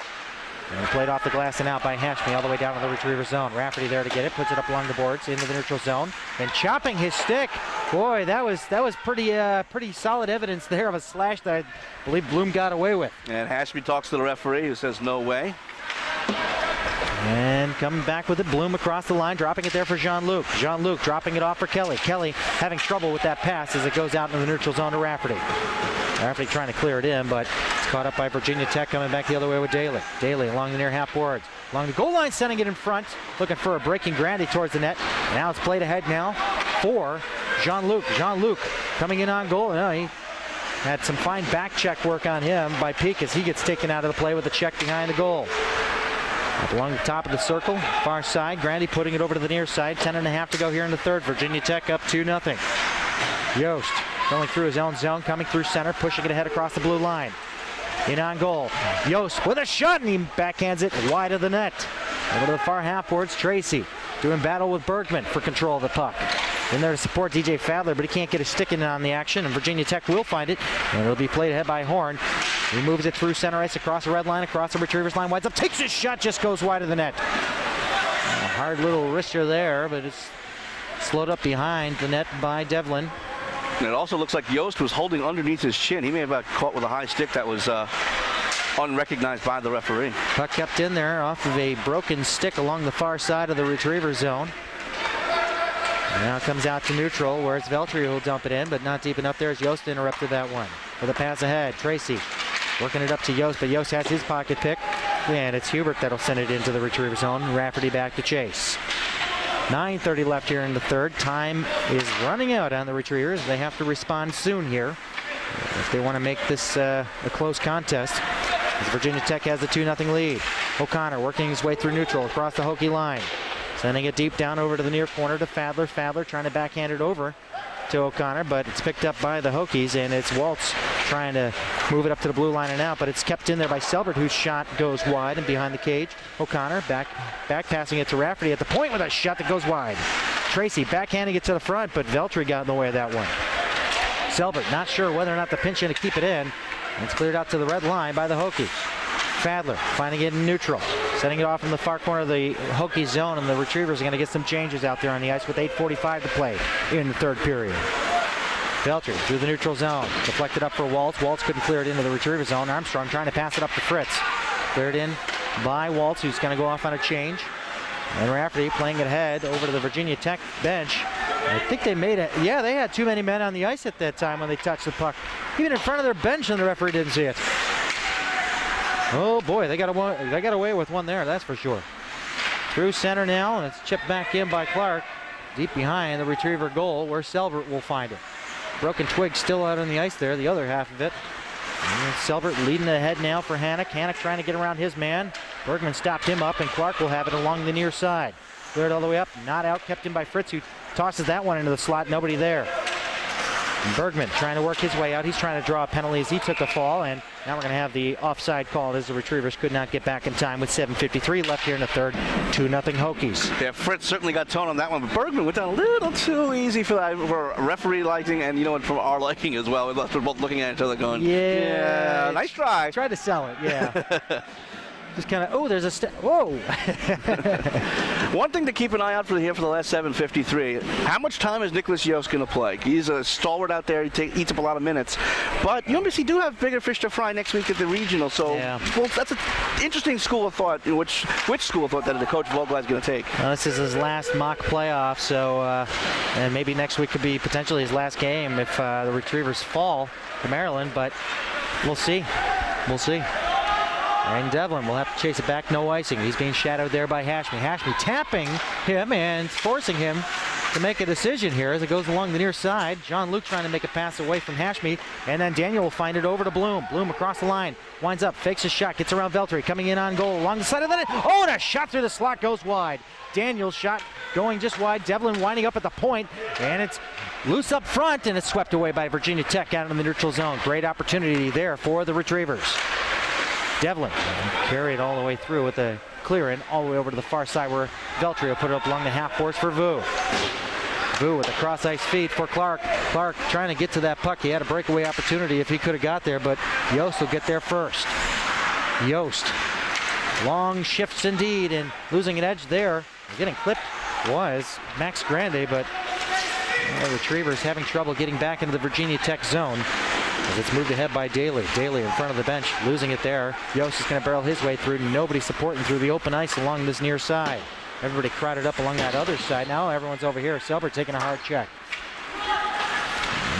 And played off the glass and out by Hashmi all the way down to the Retriever zone. Rafferty there to get it, puts it up along the boards into the neutral zone. And chopping his stick. Boy, that was pretty solid evidence there of a slash that I believe Bloom got away with. And Hashmi talks to the referee, who says no way. And coming back with it, Bloom across the line, dropping it there for Jean-Luc. Jean-Luc dropping it off for Kelly. Kelly having trouble with that pass as it goes out into the neutral zone to Rafferty. Rafferty trying to clear it in, but it's caught up by Virginia Tech, coming back the other way with Daly. Daly along the near half boards. Along the goal line, sending it in front, looking for a breaking Grandy towards the net. Now it's played ahead now for Jean-Luc. Jean-Luc coming in on goal. No, he had some fine back check work on him by Peak as he gets taken out of the play with a check behind the goal. Up along the top of the circle, far side, Grandy putting it over to the near side. 10.5 to go here in the third. Virginia Tech up 2-0. Yost going through his own zone, coming through center, pushing it ahead across the blue line. In on goal, Yost with a shot, and he backhands it wide of the net. Over to the far half boards, Tracy doing battle with Bergman for control of the puck. In there to support DJ Fadler, but he can't get his stick in on the action, and Virginia Tech will find it, and it'll be played ahead by Horn. He moves it through center ice, across the red line, across the Retrievers line, winds up, takes his shot, just goes wide of the net. A hard little wrister there, but it's slowed up behind the net by Devlin. And it also looks like Yost was holding underneath his chin. He may have got caught with a high stick that was unrecognized by the referee. Puck kept in there off of a broken stick along the far side of the Retriever zone. And now it comes out to neutral, where it's Veltri who will dump it in, but not deep enough there as Yost interrupted that one. With a pass ahead, Tracy working it up to Yost, but Yost has his pocket pick. And it's Hubert that'll send it into the Retriever zone. Rafferty back to chase. 9:30 left here in the third. Time is running out on the Retrievers. They have to respond soon here if they want to make this a close contest, as Virginia Tech has a 2-0 lead. O'Connor working his way through neutral across the Hokie line. Sending it deep down over to the near corner to Fadler. Fadler trying to backhand it over to O'Connor, but it's picked up by the Hokies, and it's Waltz trying to move it up to the blue line and out, but it's kept in there by Selbert, whose shot goes wide and behind the cage. O'Connor back passing it to Rafferty at the point with a shot that goes wide. Tracy backhanding it to the front, but Veltri got in the way of that one. Selbert not sure whether or not to pinch in to keep it in. It's cleared out to the red line by the Hokies. Fadler finding it in neutral, setting it off in the far corner of the Hokie zone, and the Retrievers are going to get some changes out there on the ice with 8:45 to play in the third period. Veltri through the neutral zone, deflected up for Waltz. Waltz couldn't clear it into the Retriever zone. Armstrong trying to pass it up to Fritz. Cleared in by Waltz, who's going to go off on a change. And Rafferty playing it ahead over to the Virginia Tech bench. I think they made it. Yeah, they had too many men on the ice at that time when they touched the puck. Even in front of their bench, and the referee didn't see it. Oh boy, they got away with one there, that's for sure. Through center now, and it's chipped back in by Clark. Deep behind the Retriever goal, where Selbert will find it. Broken twig still out on the ice there, the other half of it. And Selbert leading ahead now for Hannock. Hannock trying to get around his man. Bergman stopped him up, and Clark will have it along the near side. Cleared all the way up, not out, kept in by Fritz, who tosses that one into the slot, nobody there. Bergman trying to work his way out. He's trying to draw a penalty as he took a fall, and now we're going to have the offside called as the Retrievers could not get back in time with 7:53 left here in the third. 2-0 Hokies. Yeah, Fritz certainly got tone on that one, but Bergman went down a little too easy for referee liking, and for our liking as well. We're both looking at each other going, yeah, nice try. Try to sell it, yeah. Just kind of, oh, there's a whoa. One thing to keep an eye out for the last 7:53. How much time is Nicholas Yost going to play? He's a stalwart out there. He eats up a lot of minutes. But UMBC do have bigger fish to fry next week at the regional. So well, that's an interesting school of thought. Which school of thought that the coach Vogel is going to take? This is his last mock playoff. So and maybe next week could be potentially his last game if the Retrievers fall to Maryland. But we'll see. We'll see. And Devlin will have to chase it back, no icing. He's being shadowed there by Hashmi. Hashmi tapping him and forcing him to make a decision here as it goes along the near side. John Luke trying to make a pass away from Hashmi, and then Daniel will find it over to Bloom. Bloom across the line, winds up, fakes his shot, gets around Veltri, coming in on goal along the side of the net. Oh, and a shot through the slot goes wide. Daniel's shot going just wide. Devlin winding up at the point, and it's loose up front, and it's swept away by Virginia Tech out in the neutral zone. Great opportunity there for the Retrievers. Devlin carried all the way through with a clear in all the way over to the far side where Veltri will put it up along the half boards for Vu. Vu with a cross ice feed for Clark. Clark trying to get to that puck. He had a breakaway opportunity if he could have got there, but Yost will get there first. Yost. Long shifts indeed, and losing an edge there. Getting clipped was Max Grande, but the Retrievers having trouble getting back into the Virginia Tech zone. As it's moved ahead by Daly. Daly in front of the bench, losing it there. Yost is going to barrel his way through. Nobody supporting through the open ice along this near side. Everybody crowded up along that other side. Now everyone's over here. Selber taking a hard check.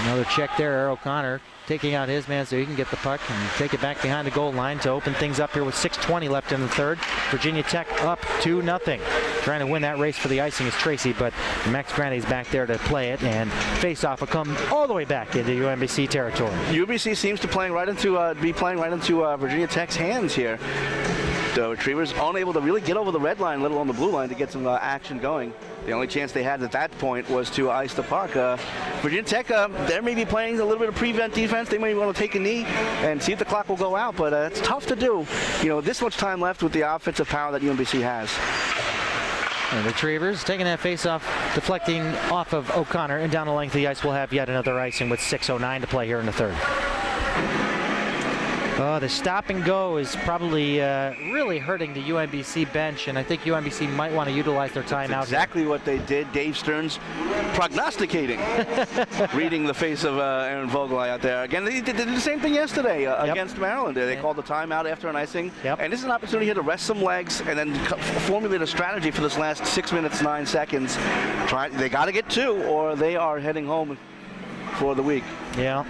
Another check there. Eric O'Connor taking out his man so he can get the puck and take it back behind the goal line to open things up here with 6:20 left in the third. Virginia Tech up 2-0. Trying to win that race for the icing is Tracy, but Max Grande's back there to play it, and face-off will come all the way back into UMBC territory. UMBC seems to be playing right into Virginia Tech's hands here. The Retrievers unable to really get over the red line, let alone the blue line, to get some action going. The only chance they had at that point was to ice the puck. Virginia Tech, they're maybe playing a little bit of prevent defense. They may want to take a knee and see if the clock will go out, but it's tough to do. This much time left with the offensive power that UMBC has. And the Retrievers taking that face-off, deflecting off of O'Connor, and down the length of the ice we'll have yet another icing with 6:09 to play here in the third. The stop and go is probably really hurting the UMBC bench, and I think UMBC might want to utilize their timeout. That's exactly what they did. Dave Stearns prognosticating, reading the face of Aaron Vogelai out there. Again, they did the same thing yesterday against Maryland. They called the timeout after an icing, and this is an opportunity here to rest some legs and then formulate a strategy for this last 6 minutes, 9 seconds. They got to get 2, or they are heading home for the week. Yeah.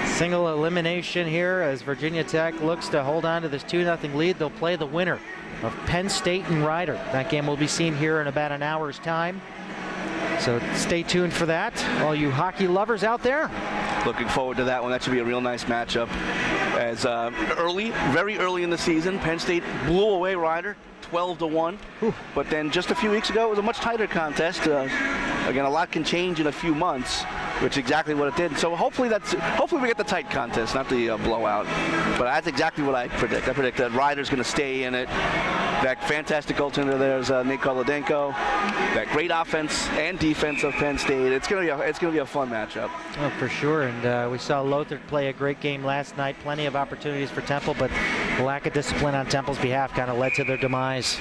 Single elimination here as Virginia Tech looks to hold on to this 2-0 lead. They'll play the winner of Penn State and Rider. That game will be seen here in about an hour's time. So stay tuned for that, all you hockey lovers out there. Looking forward to that one. That should be a real nice matchup. As very early in the season, Penn State blew away Rider 12-1. But then just a few weeks ago, it was a much tighter contest. Again, a lot can change in a few months, which is exactly what it did. So hopefully we get the tight contest, not the blowout. But that's exactly what I predict. I predict that Rider's going to stay in it. That fantastic goaltender there's Nate Kolodenko. That great offense and defense of Penn State. It's going to be a fun matchup. Oh, for sure. And we saw Lothar play a great game last night. Plenty of opportunities for Temple, but the lack of discipline on Temple's behalf kind of led to their demise.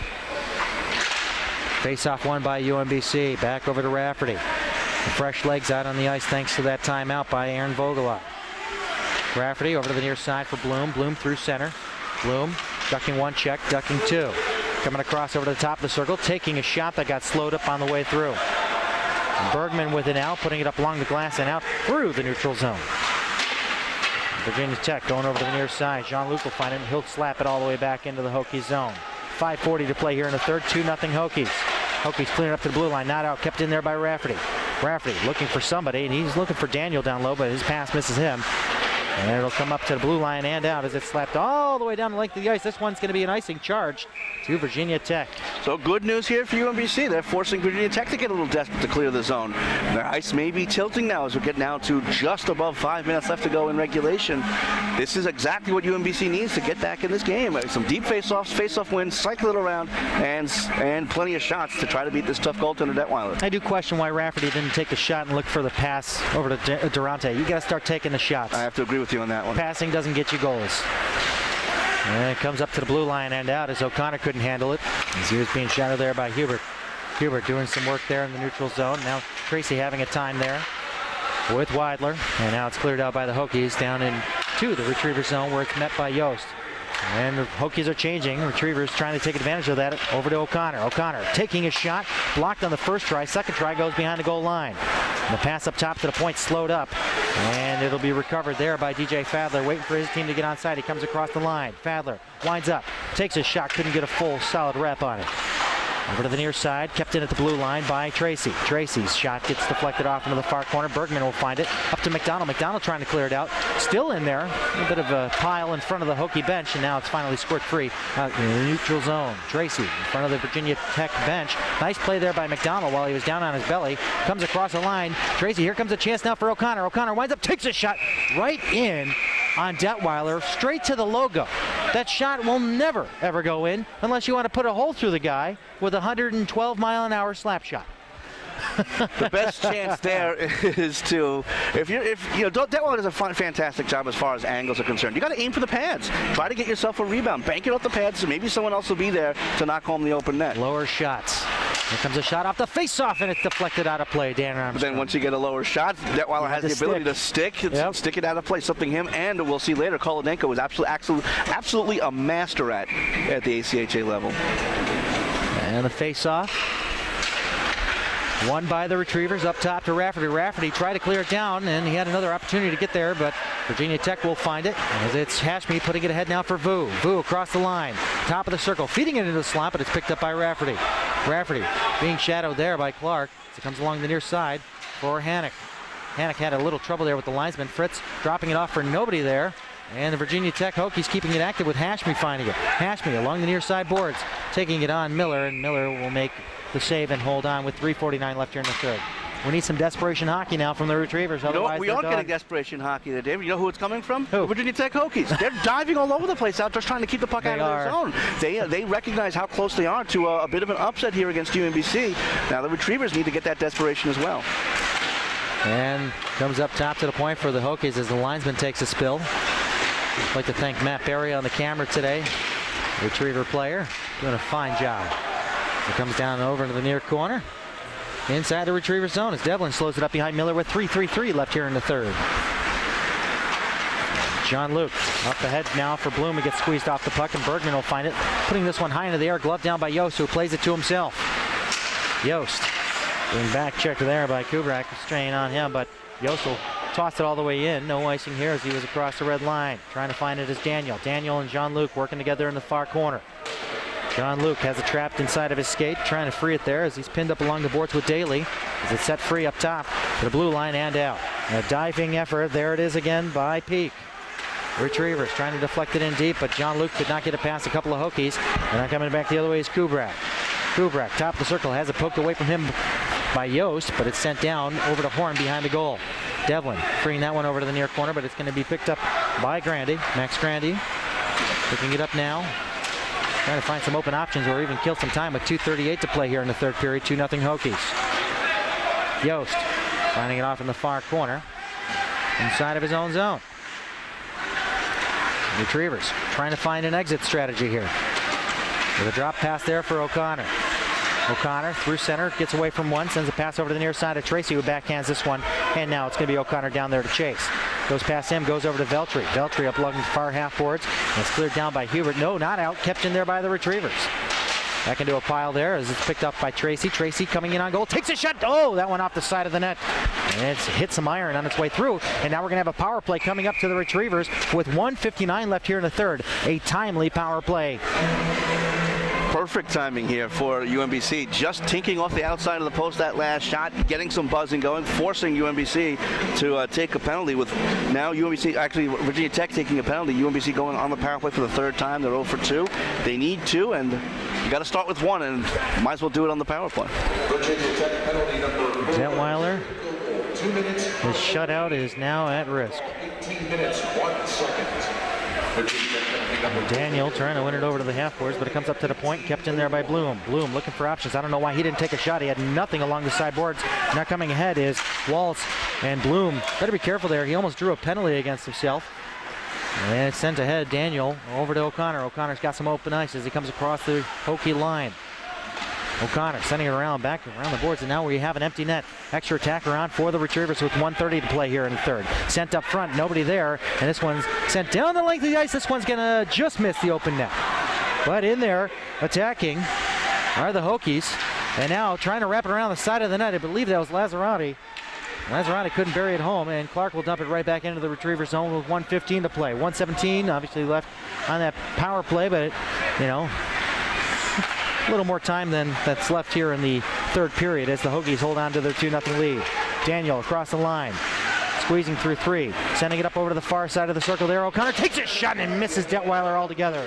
Face-off won by UMBC. Back over to Rafferty. Fresh legs out on the ice thanks to that timeout by Aaron Vogelai. Rafferty over to the near side for Bloom. Bloom through center. Bloom ducking one check, ducking two. Coming across over to the top of the circle, taking a shot that got slowed up on the way through. Bergman with an out, putting it up along the glass and out through the neutral zone. Virginia Tech going over to the near side. Jean-Luc will find it and he'll slap it all the way back into the Hokies zone. 5:40 to play here in the third, 2-0 Hokies. Hokies clearing up to the blue line, not out, kept in there by Rafferty. Rafferty looking for somebody, and he's looking for Daniel down low, but his pass misses him. And it'll come up to the blue line and out as it's slapped all the way down the length of the ice. This one's going to be an icing charge to Virginia Tech. So good news here for UMBC. They're forcing Virginia Tech to get a little desperate to clear the zone. Their ice may be tilting now as we get down to just above 5 minutes left to go in regulation. This is exactly what UMBC needs to get back in this game. Some deep face-offs, face-off wins, cycle it around, and plenty of shots to try to beat this tough goaltender Detweiler. I do question why Rafferty didn't take the shot and look for the pass over to Durante. You got to start taking the shots. I have to agree with you on that one. Passing doesn't get you goals. And it comes up to the blue line and out as O'Connor couldn't handle it as he was being shadowed there by Hubert. Hubert doing some work there in the neutral zone. Now Tracy having a time there with Weidler. And now it's cleared out by the Hokies down into the retriever zone where it's met by Yost. And the Hokies are changing. Retrievers trying to take advantage of that. Over to O'Connor. O'Connor taking a shot. Blocked on the first try. Second try goes behind the goal line. And the pass up top to the point slowed up. And it'll be recovered there by DJ Fadler, waiting for his team to get onside. He comes across the line. Fadler winds up. Takes a shot. Couldn't get a full solid rep on it. Over to the near side, kept in at the blue line by Tracy. Tracy's shot gets deflected off into the far corner. Bergman will find it. Up to McDonald. McDonald trying to clear it out. Still in there. A bit of a pile in front of the Hokie bench, and now it's finally scored free out in the neutral zone. Tracy in front of the Virginia Tech bench. Nice play there by McDonald while he was down on his belly. Comes across the line. Tracy, here comes a chance now for O'Connor. O'Connor winds up, takes a shot right in on Detweiler, straight to the logo. That shot will never, ever go in unless you want to put a hole through the guy with a 112-mile-an-hour slap shot. The best chance there is to, Detweiler does a fantastic job as far as angles are concerned. You got to aim for the pads. Try to get yourself a rebound. Bank it off the pads so maybe someone else will be there to knock home the open net. Lower shots. Here comes a shot off the face-off, and it's deflected out of play, Dan Armstrong. But then once you get a lower shot, Detweiler has the ability to stick it out of play. Something him and we'll see later, Kolodenko was absolutely a master at the ACHA level. And the face-off. Won by the Retrievers up top to Rafferty. Rafferty tried to clear it down, and he had another opportunity to get there, but Virginia Tech will find it. As it's Hashmi putting it ahead now for Vu. Vu across the line. Top of the circle. Feeding it into the slot, but it's picked up by Rafferty. Rafferty being shadowed there by Clark as it comes along the near side for Hannock. Hannock had a little trouble there with the linesman. Fritz dropping it off for nobody there. And the Virginia Tech Hokies keeping it active with Hashmi finding it. Hashmi along the near side boards, taking it on Miller, and Miller will make the save and hold on with 3:49 left here in the third. We need some desperation hockey now from the Retrievers. Otherwise, we aren't getting desperation hockey today, David. You know who it's coming from? Who? Virginia Tech Hokies. They're diving all over the place out, just trying to keep the puck out of their zone. They recognize how close they are to a bit of an upset here against UMBC. Now the Retrievers need to get that desperation as well. And comes up top to the point for the Hokies as the linesman takes a spill. I'd like to thank Matt Berry on the camera today. Retriever player doing a fine job. It comes down over into the near corner. Inside the Retriever zone as Devlin slows it up behind Miller with 3:33 left here in the third. John Luke up ahead now for Bloom. He gets squeezed off the puck, and Bergman will find it. Putting this one high into the air, glove down by Yost, who plays it to himself. Yost being back checked there by Kubrak, strain on him, but Yost will toss it all the way in. No icing here as he was across the red line. Trying to find it is Daniel. Daniel and John Luke working together in the far corner. John Luke has it trapped inside of his skate, trying to free it there as he's pinned up along the boards with Daly. As it's set free up top to the blue line and out. A diving effort. There it is again by Peak. Retrievers trying to deflect it in deep, but John Luke could not get it past a couple of Hokies. And now coming back the other way is Kubrak. Kubrak, top of the circle, has it poked away from him by Yost, but it's sent down over to Horn behind the goal. Devlin freeing that one over to the near corner, but it's going to be picked up by Grandy. Max Grandy picking it up now. Trying to find some open options or even kill some time with 2:38 to play here in the third period. 2-0 Hokies. Yost finding it off in the far corner inside of his own zone. Retrievers trying to find an exit strategy here. With a drop pass there for O'Connor. O'Connor through center, gets away from one, sends a pass over to the near side of Tracy, who backhands this one, and now it's going to be O'Connor down there to chase. Goes past him, goes over to Veltri. Veltri up along the far half boards, and it's cleared down by Hubert. No, not out, kept in there by the Retrievers. Back into a pile there as it's picked up by Tracy. Tracy coming in on goal, takes a shot. Oh, that one off the side of the net. And it's hit some iron on its way through. And now we're going to have a power play coming up to the Retrievers with 1:59 left here in the third. A timely power play. Perfect timing here for UMBC. Just tinking off the outside of the post that last shot, getting some buzzing going, forcing UMBC to take a penalty with now UMBC, actually Virginia Tech taking a penalty. UMBC going on the power play for the third time. They're 0 for 2. They need 2, and you got to start with 1, and might as well do it on the power play. Virginia Tech penalty number Detweiler, 2 minutes. his shutout is now at risk. 18 minutes, 1 second. Virginia Tech penalty number Daniel trying to win it over to the half boards, but it comes up to the point, kept in there by Bloom. Bloom looking for options. I don't know why he didn't take a shot. He had nothing along the side boards. Now coming ahead is Waltz, and Bloom better be careful there. He almost drew a penalty against himself. And it's sent ahead. Daniel over to O'Connor. O'Connor's got some open ice as he comes across the Hokie line. O'Connor sending it around, back around the boards, and now we have an empty net. Extra attacker on for the Retrievers with 1:30 to play here in the third. Sent up front, nobody there, and this one's sent down the length of the ice. This one's gonna just miss the open net. But in there, attacking, are the Hokies, and now trying to wrap it around the side of the net. I believe that was Lazzarotti. Lazzarotti couldn't bury it home, and Clark will dump it right back into the Retriever zone with 1:15 to play. 1:17 obviously left on that power play, but you know, a little more time than that's left here in the third period as the Hokies hold on to their 2-0 lead. Daniel across the line, squeezing through 3, sending it up over to the far side of the circle there. O'Connor takes a shot and misses Detweiler altogether.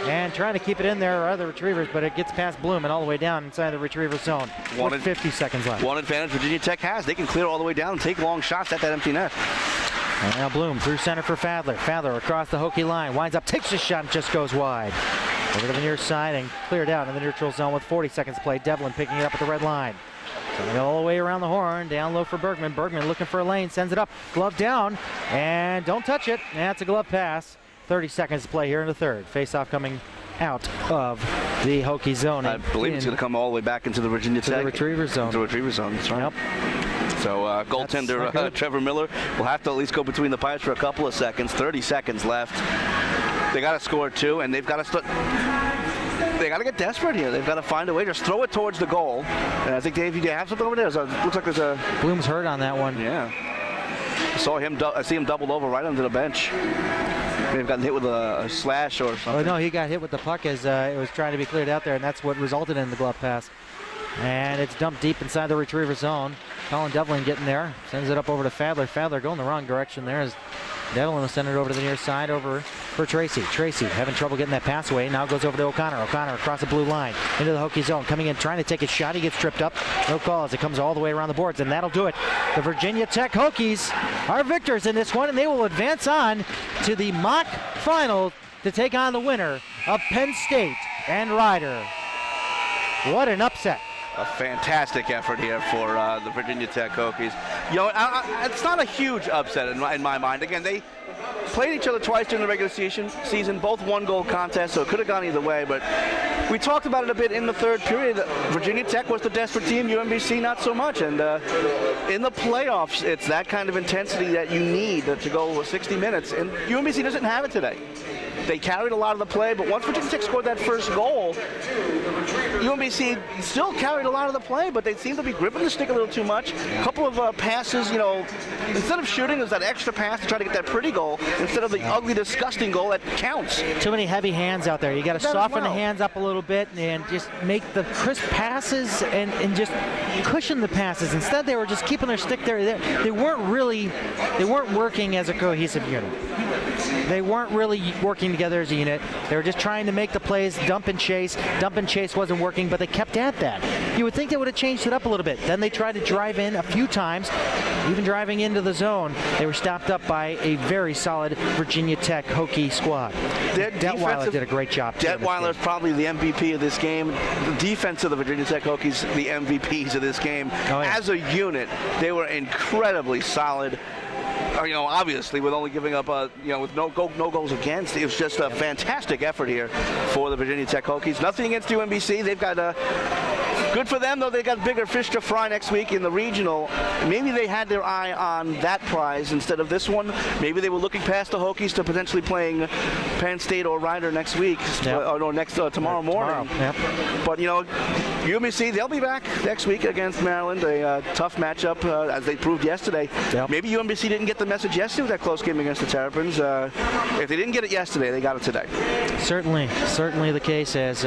And trying to keep it in there are the Retrievers, but it gets past Bloom and all the way down inside the Retriever zone. 50 seconds left. One advantage Virginia Tech has. They can clear all the way down and take long shots at that empty net. And now Bloom through center for Fadler. Fadler across the Hokie line, winds up, takes a shot and just goes wide. Over to the near side and cleared out in the neutral zone with 40 seconds to play. Devlin picking it up at the red line. Sending it all the way around the horn, down low for Bergman. Bergman looking for a lane, sends it up, glove down, and don't touch it. That's a glove pass. 30 seconds to play here in the third. Face-off coming out of the Hokie zone. I believe it's going to come all the way back into the Virginia Tech. The Retriever zone. The Retriever zone, that's right. Yep. So goaltender Trevor Miller will have to at least go between the pipes for a couple of seconds. 30 seconds left. They got to score 2, and they've got to start. They got to get desperate here. They've got to find a way. Just throw it towards the goal. And I think, Dave, you have something over there. So it looks like there's a. Bloom's hurt on that one. Yeah. I see him doubled over right under the bench. May have gotten hit with a slash or something. Oh, no, he got hit with the puck as it was trying to be cleared out there, and that's what resulted in the glove pass. And it's dumped deep inside the Retriever zone. Colin Devlin getting there. Sends it up over to Fadler. Fadler going the wrong direction there as Devlin will send it over to the near side over for Tracy. Tracy having trouble getting that pass away. Now goes over to O'Connor. O'Connor across the blue line into the Hokie zone. Coming in, trying to take a shot. He gets tripped up. No call as it comes all the way around the boards, and that'll do it. The Virginia Tech Hokies are victors in this one, and they will advance on to the MACH final to take on the winner of Penn State and Rider. What an upset. A fantastic effort here for the Virginia Tech Hokies. You know, it's not a huge upset in my mind. Again, they played each other twice during the regular season, both one-goal contests, so it could have gone either way. But we talked about it a bit in the third period. Virginia Tech was the desperate team, UMBC not so much. And in the playoffs, it's that kind of intensity that you need to go 60 minutes. And UMBC doesn't have it today. They carried a lot of the play, but once Virginia Tech scored that first goal, UMBC still carried a lot of the play, but they seemed to be gripping the stick a little too much. A couple of passes, you know, instead of shooting, there's that extra pass to try to get that pretty goal instead of the ugly, disgusting goal that counts. Too many heavy hands out there. You got to soften the hands up a little bit and just make the crisp passes and just cushion the passes. Instead, they were just keeping their stick there. They weren't working as a cohesive unit. They weren't really working together as a unit. They were just trying to make the plays, dump and chase. Dump and chase wasn't working, but they kept at that. You would think they would have changed it up a little bit. Then they tried to drive in a few times, even driving into the zone. They were stopped up by a very solid Virginia Tech Hokie squad. Detweiler did a great job. Detweiler is probably the MVP of this game. The defense of the Virginia Tech Hokies, the MVPs of this game. Oh, yeah. As a unit, they were incredibly solid. You know, obviously, with only giving up, with no goals against, it was just a fantastic effort here for the Virginia Tech Hokies. Nothing against UMBC. They've got good for them, though. They got bigger fish to fry next week in the regional. Maybe they had their eye on that prize instead of this one. Maybe they were looking past the Hokies to potentially playing Penn State or Rider next week, tomorrow morning. Yep. But you know, UMBC, they'll be back next week against Maryland. A tough matchup, as they proved yesterday. Yep. Maybe UMBC didn't get the message yesterday with that close game against the Terrapins. If they didn't get it yesterday, they got it today. Certainly the case as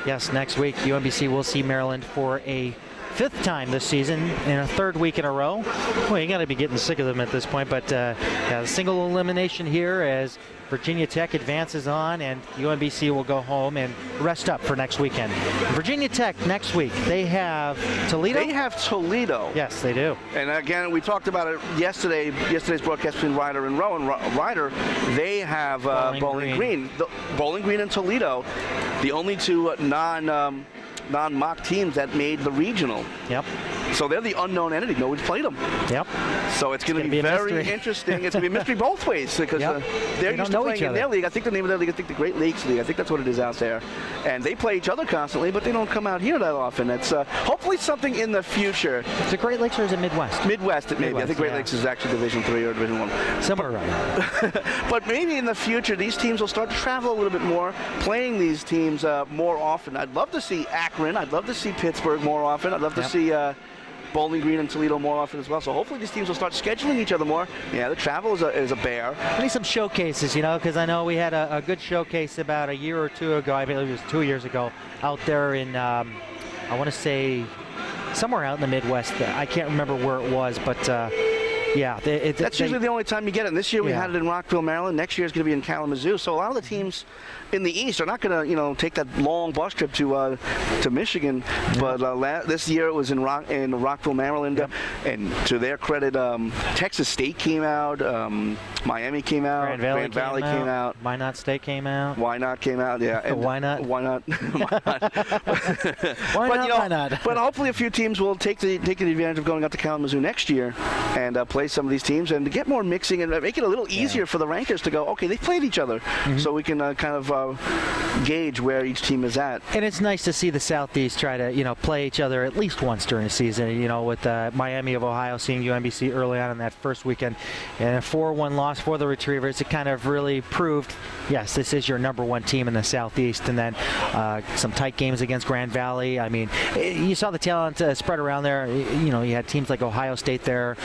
Yes, next week, UMBC will see Maryland for a 5th time this season in a 3rd week in a row. Well, you got to be getting sick of them at this point, but yeah, a single elimination here as Virginia Tech advances on, and UMBC will go home and rest up for next weekend. Virginia Tech next week, they have Toledo? They have Toledo. Yes, they do. And again, we talked about it yesterday's broadcast between Ryder and Rowan. Ryder, they have Bowling Green. Bowling Green and Toledo, the only two non-MACH teams that made the regional. Yep. So they're the unknown entity. Nobody's played them. Yep. So it's going to be very interesting. It's going to be a mystery both ways because they're used to playing in their league. I think the name of their league, I think the Great Lakes League. I think that's what it is out there. And they play each other constantly, but they don't come out here that often. It's hopefully something in the future. Is it Great Lakes or is it Midwest? Midwest, it may be. I think Great Lakes is actually Division 3 or Division 1. Somewhere around. But maybe in the future, these teams will start to travel a little bit more, playing these teams more often. I'd love to see Akron. I'd love to see Pittsburgh more often. I'd love to see Bowling Green and Toledo more often as well. So hopefully these teams will start scheduling each other more. Yeah, the travel is a bear. I need some showcases, because I know we had a good showcase about a year or two ago. I believe it was 2 years ago, out there in, I want to say, somewhere out in the Midwest. I can't remember where it was, but yeah. That's usually the only time you get it. And this year we had it in Rockville, Maryland. Next year it's going to be in Kalamazoo. So a lot of the teams in the East are not going to, take that long bus trip to Michigan. But this year it was in Rockville, Maryland. Yep. And to their credit, Texas State came out, Miami came out, Grand Valley came out, Why Not State came out. Why Not came out, yeah. And why not? Why not? Why not? But hopefully a few teams will take the advantage of going out to Kalamazoo next year and play some of these teams and to get more mixing and make it a little easier for the rankers to go, okay, they played each other. So we can kind of gauge where each team is at. And it's nice to see the Southeast try to, play each other at least once during the season, with Miami of Ohio seeing UMBC early on in that first weekend. And a 4-1 loss for the Retrievers. It kind of really proved, yes, this is your number one team in the Southeast. And then some tight games against Grand Valley. I mean, you saw the talent spread around there. You had teams like Ohio State there.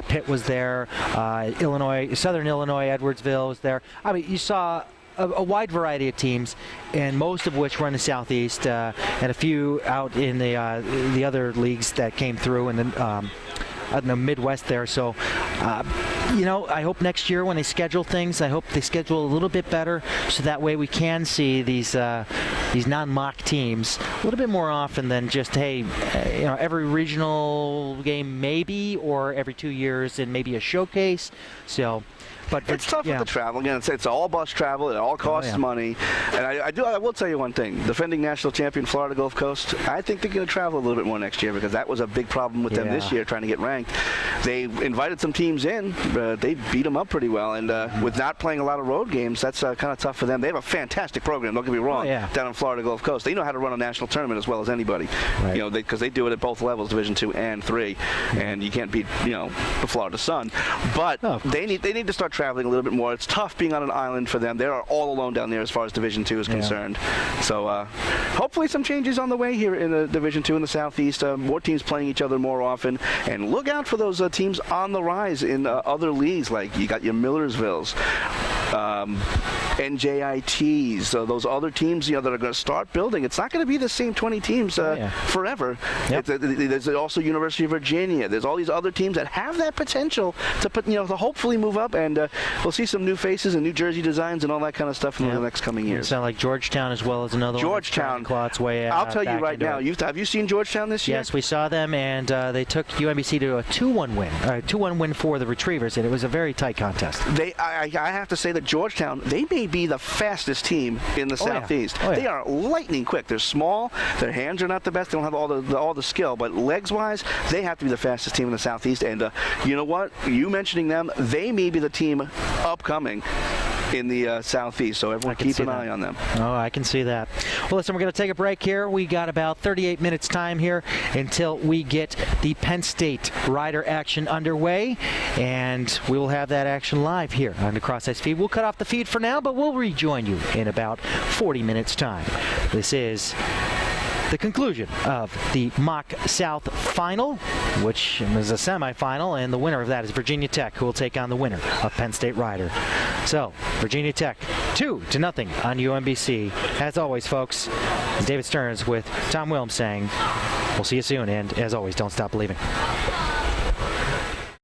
Pitt was there. Southern Illinois, Edwardsville was there. I mean, you saw a wide variety of teams, and most of which were in the Southeast, and a few out in the other leagues that came through in the Midwest there. So, I hope next year when they schedule things, I hope they schedule a little bit better, so that way we can see these non-MACH teams a little bit more often than just, hey, every regional game maybe, or every 2 years and maybe a showcase. So. But it's tough with the travel. Again, it's all bus travel. It all costs money. And I will tell you one thing. Defending national champion Florida Gulf Coast, I think they're going to travel a little bit more next year because that was a big problem with them this year trying to get ranked. They invited some teams in, but they beat them up pretty well. And with not playing a lot of road games, that's kind of tough for them. They have a fantastic program, don't get me wrong, down in Florida Gulf Coast. They know how to run a national tournament as well as anybody. Right. Because they do it at both levels, Division 2 and 3. And you can't beat, the Florida Sun. But they need to start traveling a little bit more. It's tough being on an island for them. They are all alone down there as far as Division 2 is concerned. So hopefully some changes on the way here in the Division 2 in the Southeast. More teams playing each other more often. And look out for those teams on the rise in other leagues. Like you got your Millersvilles, NJITs, those other teams that are going to start building. It's not going to be the same 20 teams forever. Yep. There's also University of Virginia. There's all these other teams that have that potential to to hopefully move up, and we'll see some new faces and new jersey designs and all that kind of stuff in the next coming years. Sound like Georgetown as well as another Georgetown. Claw's way out. I'll tell you right now. Have you seen Georgetown this year? Yes, we saw them, and they took UMBC to a 2-1 win. 2-1 win for the Retrievers, and it was a very tight contest. I have to say that Georgetown, they may be the fastest team in the Southeast. They are lightning quick. They're small. Their hands are not the best. They don't have all the skill, but legs-wise, they have to be the fastest team in the Southeast. And you know what? You mentioning them, they may be the team upcoming in the Southeast, so everyone keep an eye on them. Oh, I can see that. Well, listen, we're going to take a break here. We got about 38 minutes time here until we get the Penn State Rider action underway, and we will have that action live here on the CrossIceFeed. We'll cut off the feed for now, but we'll rejoin you in about 40 minutes time. This is the conclusion of the MACH South Final, which is a semifinal, and the winner of that is Virginia Tech, who will take on the winner of Penn State Rider. So, Virginia Tech 2-0 on UMBC. As always, folks, David Stearns with Tom Willms saying, we'll see you soon, and as always, don't stop believing.